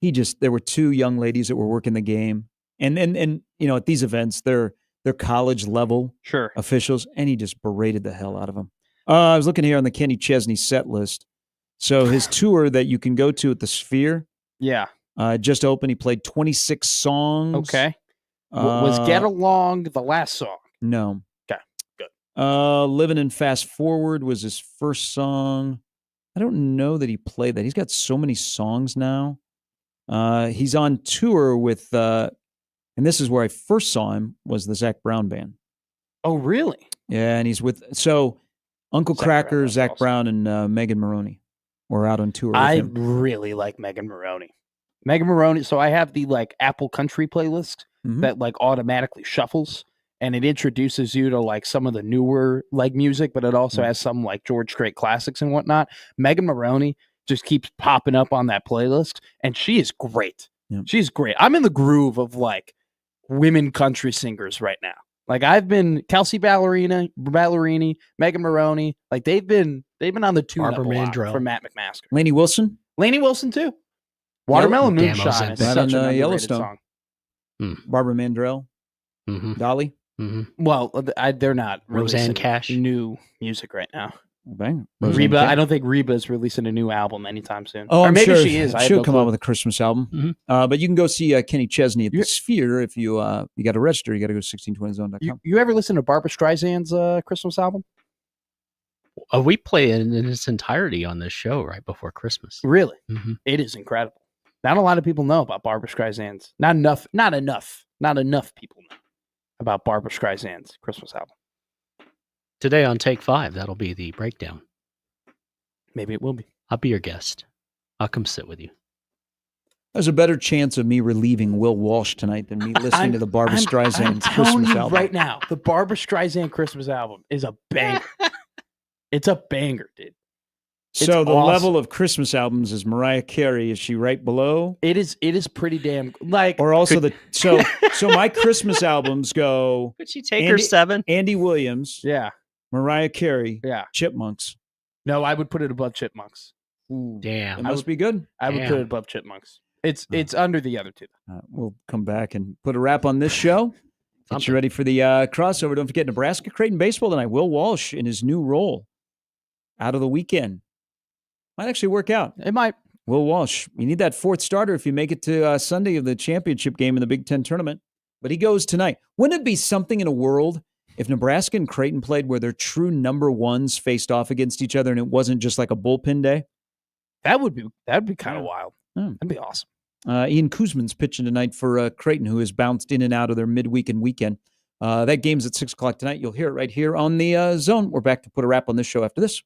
There were two young ladies that were working the game. And you know, at these events, they're college level officials, and he just berated the hell out of them. I was looking here on the Kenny Chesney set list. So his tour that you can go to at the Sphere. Yeah. Just opened. He played 26 songs. Okay. Was Get Along the last song? No. Good. Living in Fast Forward was his first song. I don't know that he played that. He's got so many songs now. He's on tour with, and this is where I first saw him, was the Zach Brown Band. Oh, really? Yeah, and he's with, Uncle Cracker, Zach Brown, and Megan Maroney were out on tour with him. I really like Megan Maroney. So I have the like Apple Country playlist that like automatically shuffles. And it introduces you to like some of the newer like music, but it also has some like George Strait classics and whatnot. Megan Maroney just keeps popping up on that playlist, and she is great. Yeah. She's great. I'm in the groove of like women country singers right now. Like I've been Kelsey Ballerini, Megan Maroney. Like they've been on the tune up a lot for Matt McMaster. Lainey Wilson too. Watermelon Moonshine is such an underrated Yellowstone song. Barbara Mandrell, Dolly. Mm-hmm. Well, they're not Roseanne Cash. New music right now. Bang. Reba, I don't think Reba is releasing a new album anytime soon. Oh, or maybe sure, she is. She'll come out with a Christmas album. But you can go see Kenny Chesney at the Sphere if you got to register. You got to go to 1620zone.com. You ever listen to Barbra Streisand's Christmas album? We play it in its entirety on this show right before Christmas. Really? Mm-hmm. It is incredible. Not a lot of people know about Barbra Streisand's. Not enough people know about Barbra Streisand's Christmas album. Today on Take 5, that'll be the breakdown. Maybe it will be. I'll be your guest. I'll come sit with you. There's a better chance of me relieving Will Walsh tonight than me listening to the Barbra Streisand Christmas album. Right now, the Barbra Streisand Christmas album is a banger. It's a banger, dude. So the level of Christmas albums is Mariah Carey. Is she right below? It is pretty damn like. Or also so my Christmas albums go. Could she take her 7? Andy Williams. Yeah. Mariah Carey. Yeah. Chipmunks. No, I would put it above Chipmunks. Ooh, Damn. It must be good. I would put it above Chipmunks. It's under the other two. We'll come back and put a wrap on this show. Get you ready for the crossover. Don't forget Nebraska-Creighton baseball tonight. Will Walsh in his new role out of the weekend. Might actually work out. It might. Will Walsh. You need that fourth starter if you make it to Sunday of the championship game in the Big Ten tournament. But he goes tonight. Wouldn't it be something in a world if Nebraska and Creighton played where their true number ones faced off against each other and it wasn't just like a bullpen day? That'd be kind of wild. That'd be awesome. Ian Kuzman's pitching tonight for Creighton, who has bounced in and out of their midweek and weekend. That game's at 6 o'clock tonight. You'll hear it right here on the Zone. We're back to put a wrap on this show after this.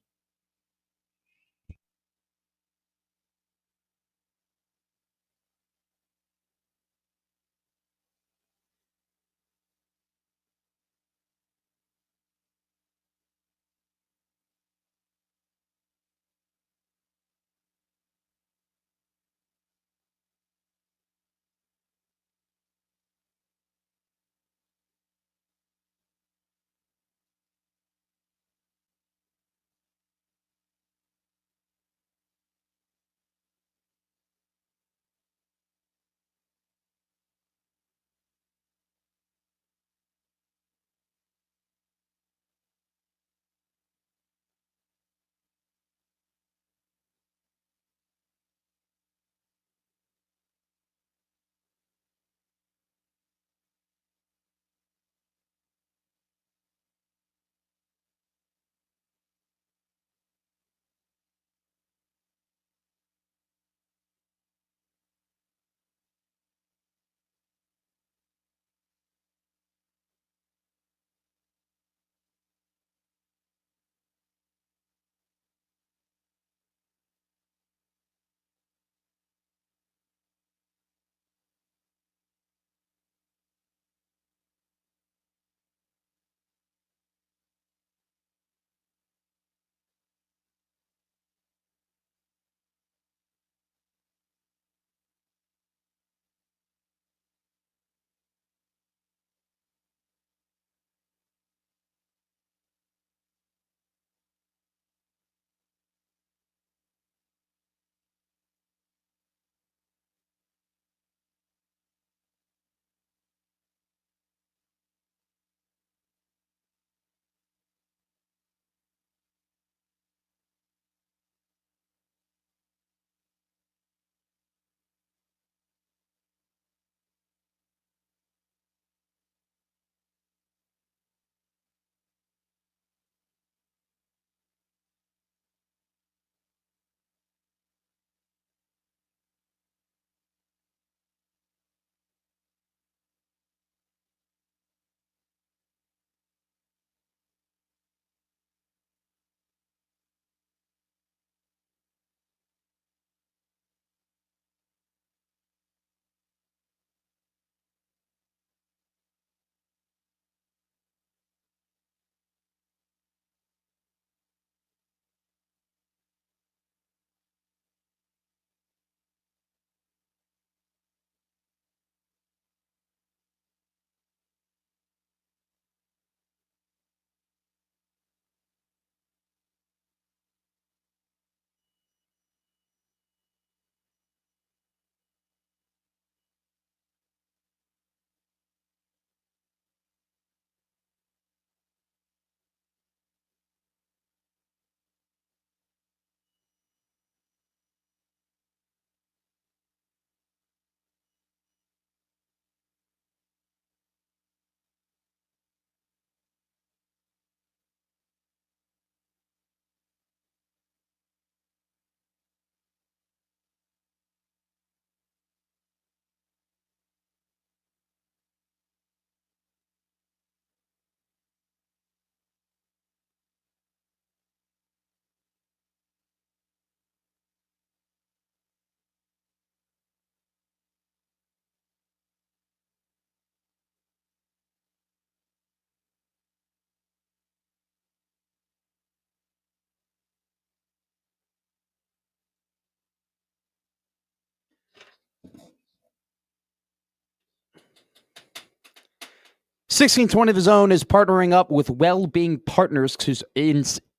The Zone is partnering up with Wellbeing Partners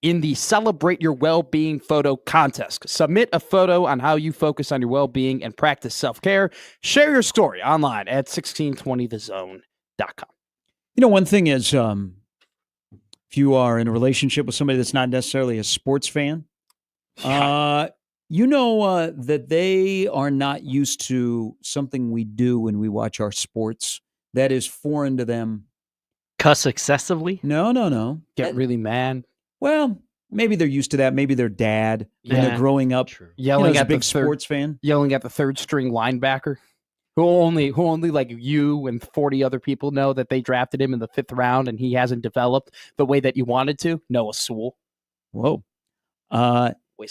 in the Celebrate Your Well-Being photo contest. Submit a photo on how you focus on your well-being and practice self-care. Share your story online at 1620thezone.com. You know, one thing is, if you are in a relationship with somebody that's not necessarily a sports fan, you know that they are not used to something we do when we watch our sports that is foreign to them. Cuss excessively? No. Get really mad. Well, maybe they're used to that. Maybe their dad, when they're growing up, yelling at a big sports fan, yelling at the third string linebacker, who only like you and 40 other people know that they drafted him in the 5th round and he hasn't developed the way that you wanted to. Noah Sewell. Whoa.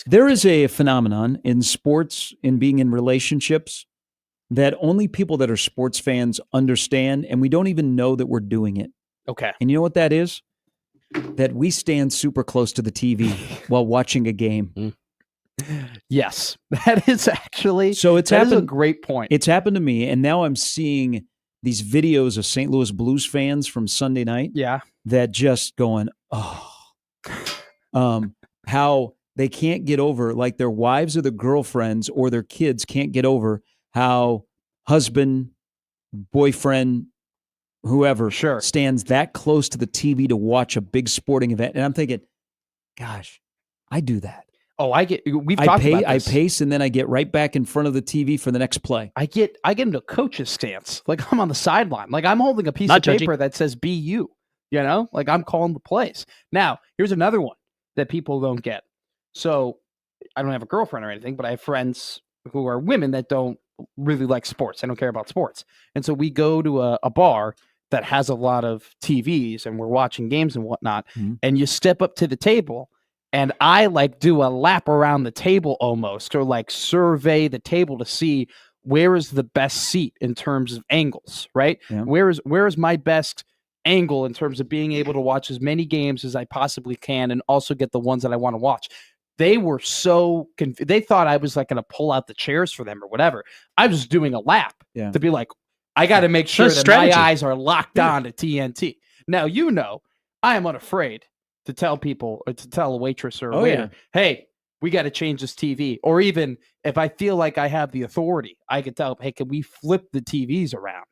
There is a phenomenon in sports, in being in relationships, that only people that are sports fans understand, and we don't even know that we're doing it. Okay. And you know what that is? That we stand super close to the TV while watching a game. Yes, that is actually a great point. It's happened to me, and now I'm seeing these videos of St. Louis Blues fans from Sunday night. Yeah. That just going, how they can't get over, like their wives or their girlfriends or their kids can't get over how husband, boyfriend, whoever stands that close to the TV to watch a big sporting event. And I'm thinking, gosh, I do that. Oh, I pace and then I get right back in front of the TV for the next play. I get into a coach's stance. Like I'm on the sideline. Like I'm holding a piece of paper that says "Be you." You know, like I'm calling the plays. Now, here's another one that people don't get. So I don't have a girlfriend or anything, but I have friends who are women that don't really like sports. They don't care about sports. And so we go to a bar that has a lot of TVs and we're watching games and whatnot. Mm-hmm. And you step up to the table and I like do a lap around the table almost, or like survey the table to see where is the best seat in terms of angles, right? Yeah. Where is my best angle in terms of being able to watch as many games as I possibly can and also get the ones that I want to watch. They were so confused. They thought I was like going to pull out the chairs for them or whatever. I was doing a lap to be like, I got to make sure that my eyes are locked on to TNT. Now, I am unafraid to tell people or to tell a waitress or a waiter, hey, we got to change this TV. Or even if I feel like I have the authority, I could tell them, hey, can we flip the TVs around?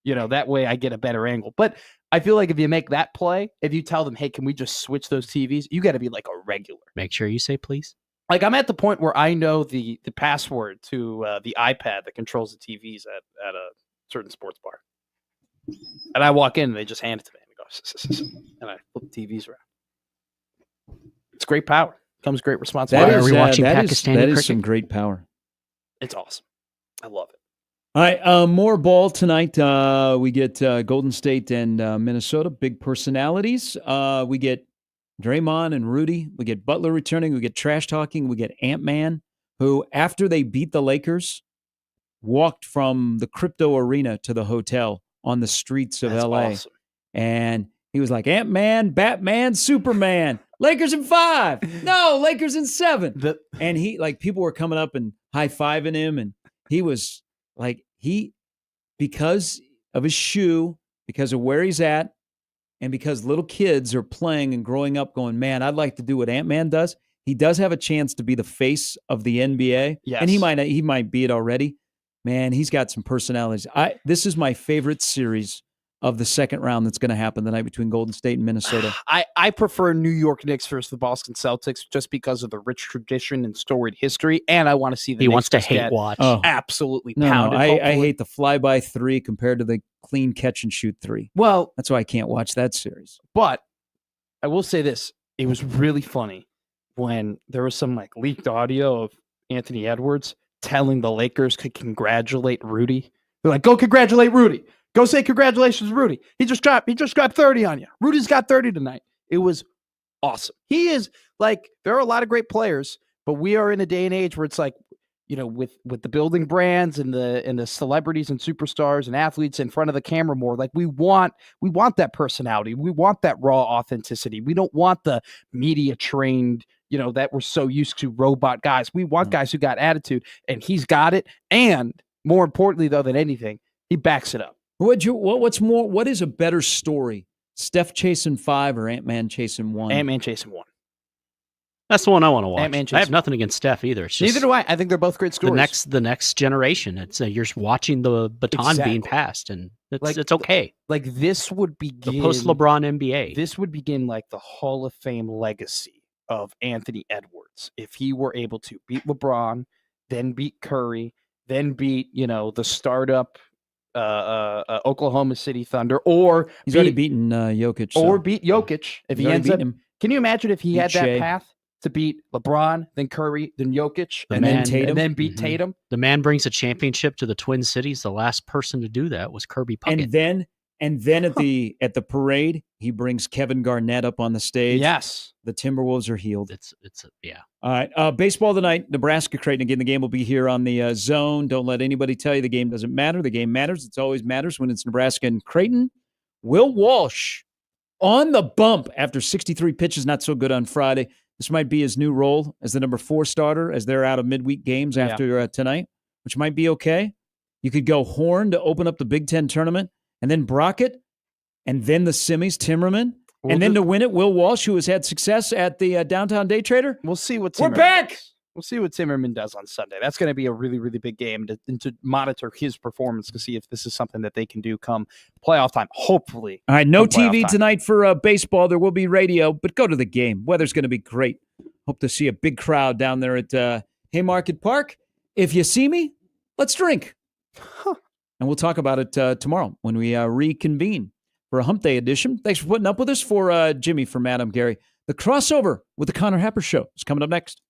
That way I get a better angle. But I feel like if you make that play, if you tell them, hey, can we just switch those TVs? You got to be like a regular. Make sure you say please. Like I'm at the point where I know the password to the iPad that controls the TVs at a certain sports bar. And I walk in and they just hand it to me and go, and I flip the TVs around. It's great power. Comes great responsibility. Are we watching Pakistani cricket? That is some great power. It's awesome. I love it. All right, more ball tonight. We get Golden State and Minnesota, big personalities. We get Draymond and Rudy. We get Butler returning. We get trash talking. We get Ant-Man, who, after they beat the Lakers, walked from the crypto arena to the hotel on the streets of L.A. Awesome. And he was like, Ant-Man, Batman, Superman, Lakers in 5. No, Lakers in 7. And he, like, people were coming up and high-fiving him, and he was like, because of his shoe, because of where he's at, and because little kids are playing and growing up going, man, I'd like to do what Ant-Man does. He does have a chance to be the face of the NBA. Yes. And he might be it already. Man, he's got some personalities. This is my favorite series of the second round that's going to happen tonight between Golden State and Minnesota. I prefer New York Knicks versus the Boston Celtics just because of the rich tradition and storied history, and I want to see the Knicks wants to hate watch. Absolutely pounded. No, I hate the fly-by 3 compared to the clean catch-and-shoot 3. Well, that's why I can't watch that series. But I will say this. It was really funny when there was some like leaked audio of Anthony Edwards telling the Lakers to congratulate Rudy. They're like, go congratulate Rudy. Go say congratulations, Rudy. He just dropped 30 on you. Rudy's got 30 tonight. It was awesome. He is like, there are a lot of great players, but we are in a day and age where it's like, with the building brands and the celebrities and superstars and athletes in front of the camera more, like we want that personality. We want that raw authenticity. We don't want the media trained, that we're so used to robot guys. We want guys who got attitude, and he's got it. And more importantly, though, than anything, he backs it up. What is a better story? Steph chasing 5 or Ant-Man chasing 1? Ant-Man chasing 1. That's the one I want to watch. Ant-Man I have nothing against Steph either. It's just neither do I. I think they're both great scorers. the next generation. It's you're watching the baton being passed, and it's okay. Like this would begin the post LeBron NBA. This would begin like the Hall of Fame legacy of Anthony Edwards if he were able to beat LeBron, then beat Curry, then beat the startup Oklahoma City Thunder, or he's already beaten Jokic, or beat Jokic if he ends up. Him. Can you imagine if he had that Shea. path to beat LeBron, then Curry, then Jokic, and then beat Tatum? The man brings a championship to the Twin Cities. The last person to do that was Kirby Puckett. And then at the parade, he brings Kevin Garnett up on the stage. Yes, the Timberwolves are healed. Yeah. All right, baseball tonight. Nebraska-Creighton again. The game will be here on the Zone. Don't let anybody tell you the game doesn't matter. The game matters. It always matters when it's Nebraska and Creighton. Will Walsh on the bump after 63 pitches. Not so good on Friday. This might be his new role as the number 4 starter as they're out of midweek games after tonight, which might be okay. You could go Horn to open up the Big Ten tournament, and then Brockett, and then the semis, Timmerman, and then to win it, Will Walsh, who has had success at the Downtown Day Trader. We'll see what We're back. Does. We'll see what Timmerman does on Sunday. That's going to be a really, really big game to monitor his performance to see if this is something that they can do come playoff time. Hopefully. All right, no TV tonight for baseball. There will be radio, but go to the game. Weather's going to be great. Hope to see a big crowd down there at Haymarket Park. If you see me, let's drink. And we'll talk about it tomorrow when we reconvene for a Hump Day edition. Thanks for putting up with us. For Jimmy, from Adam, Gary, the crossover with the Connor Happer Show is coming up next.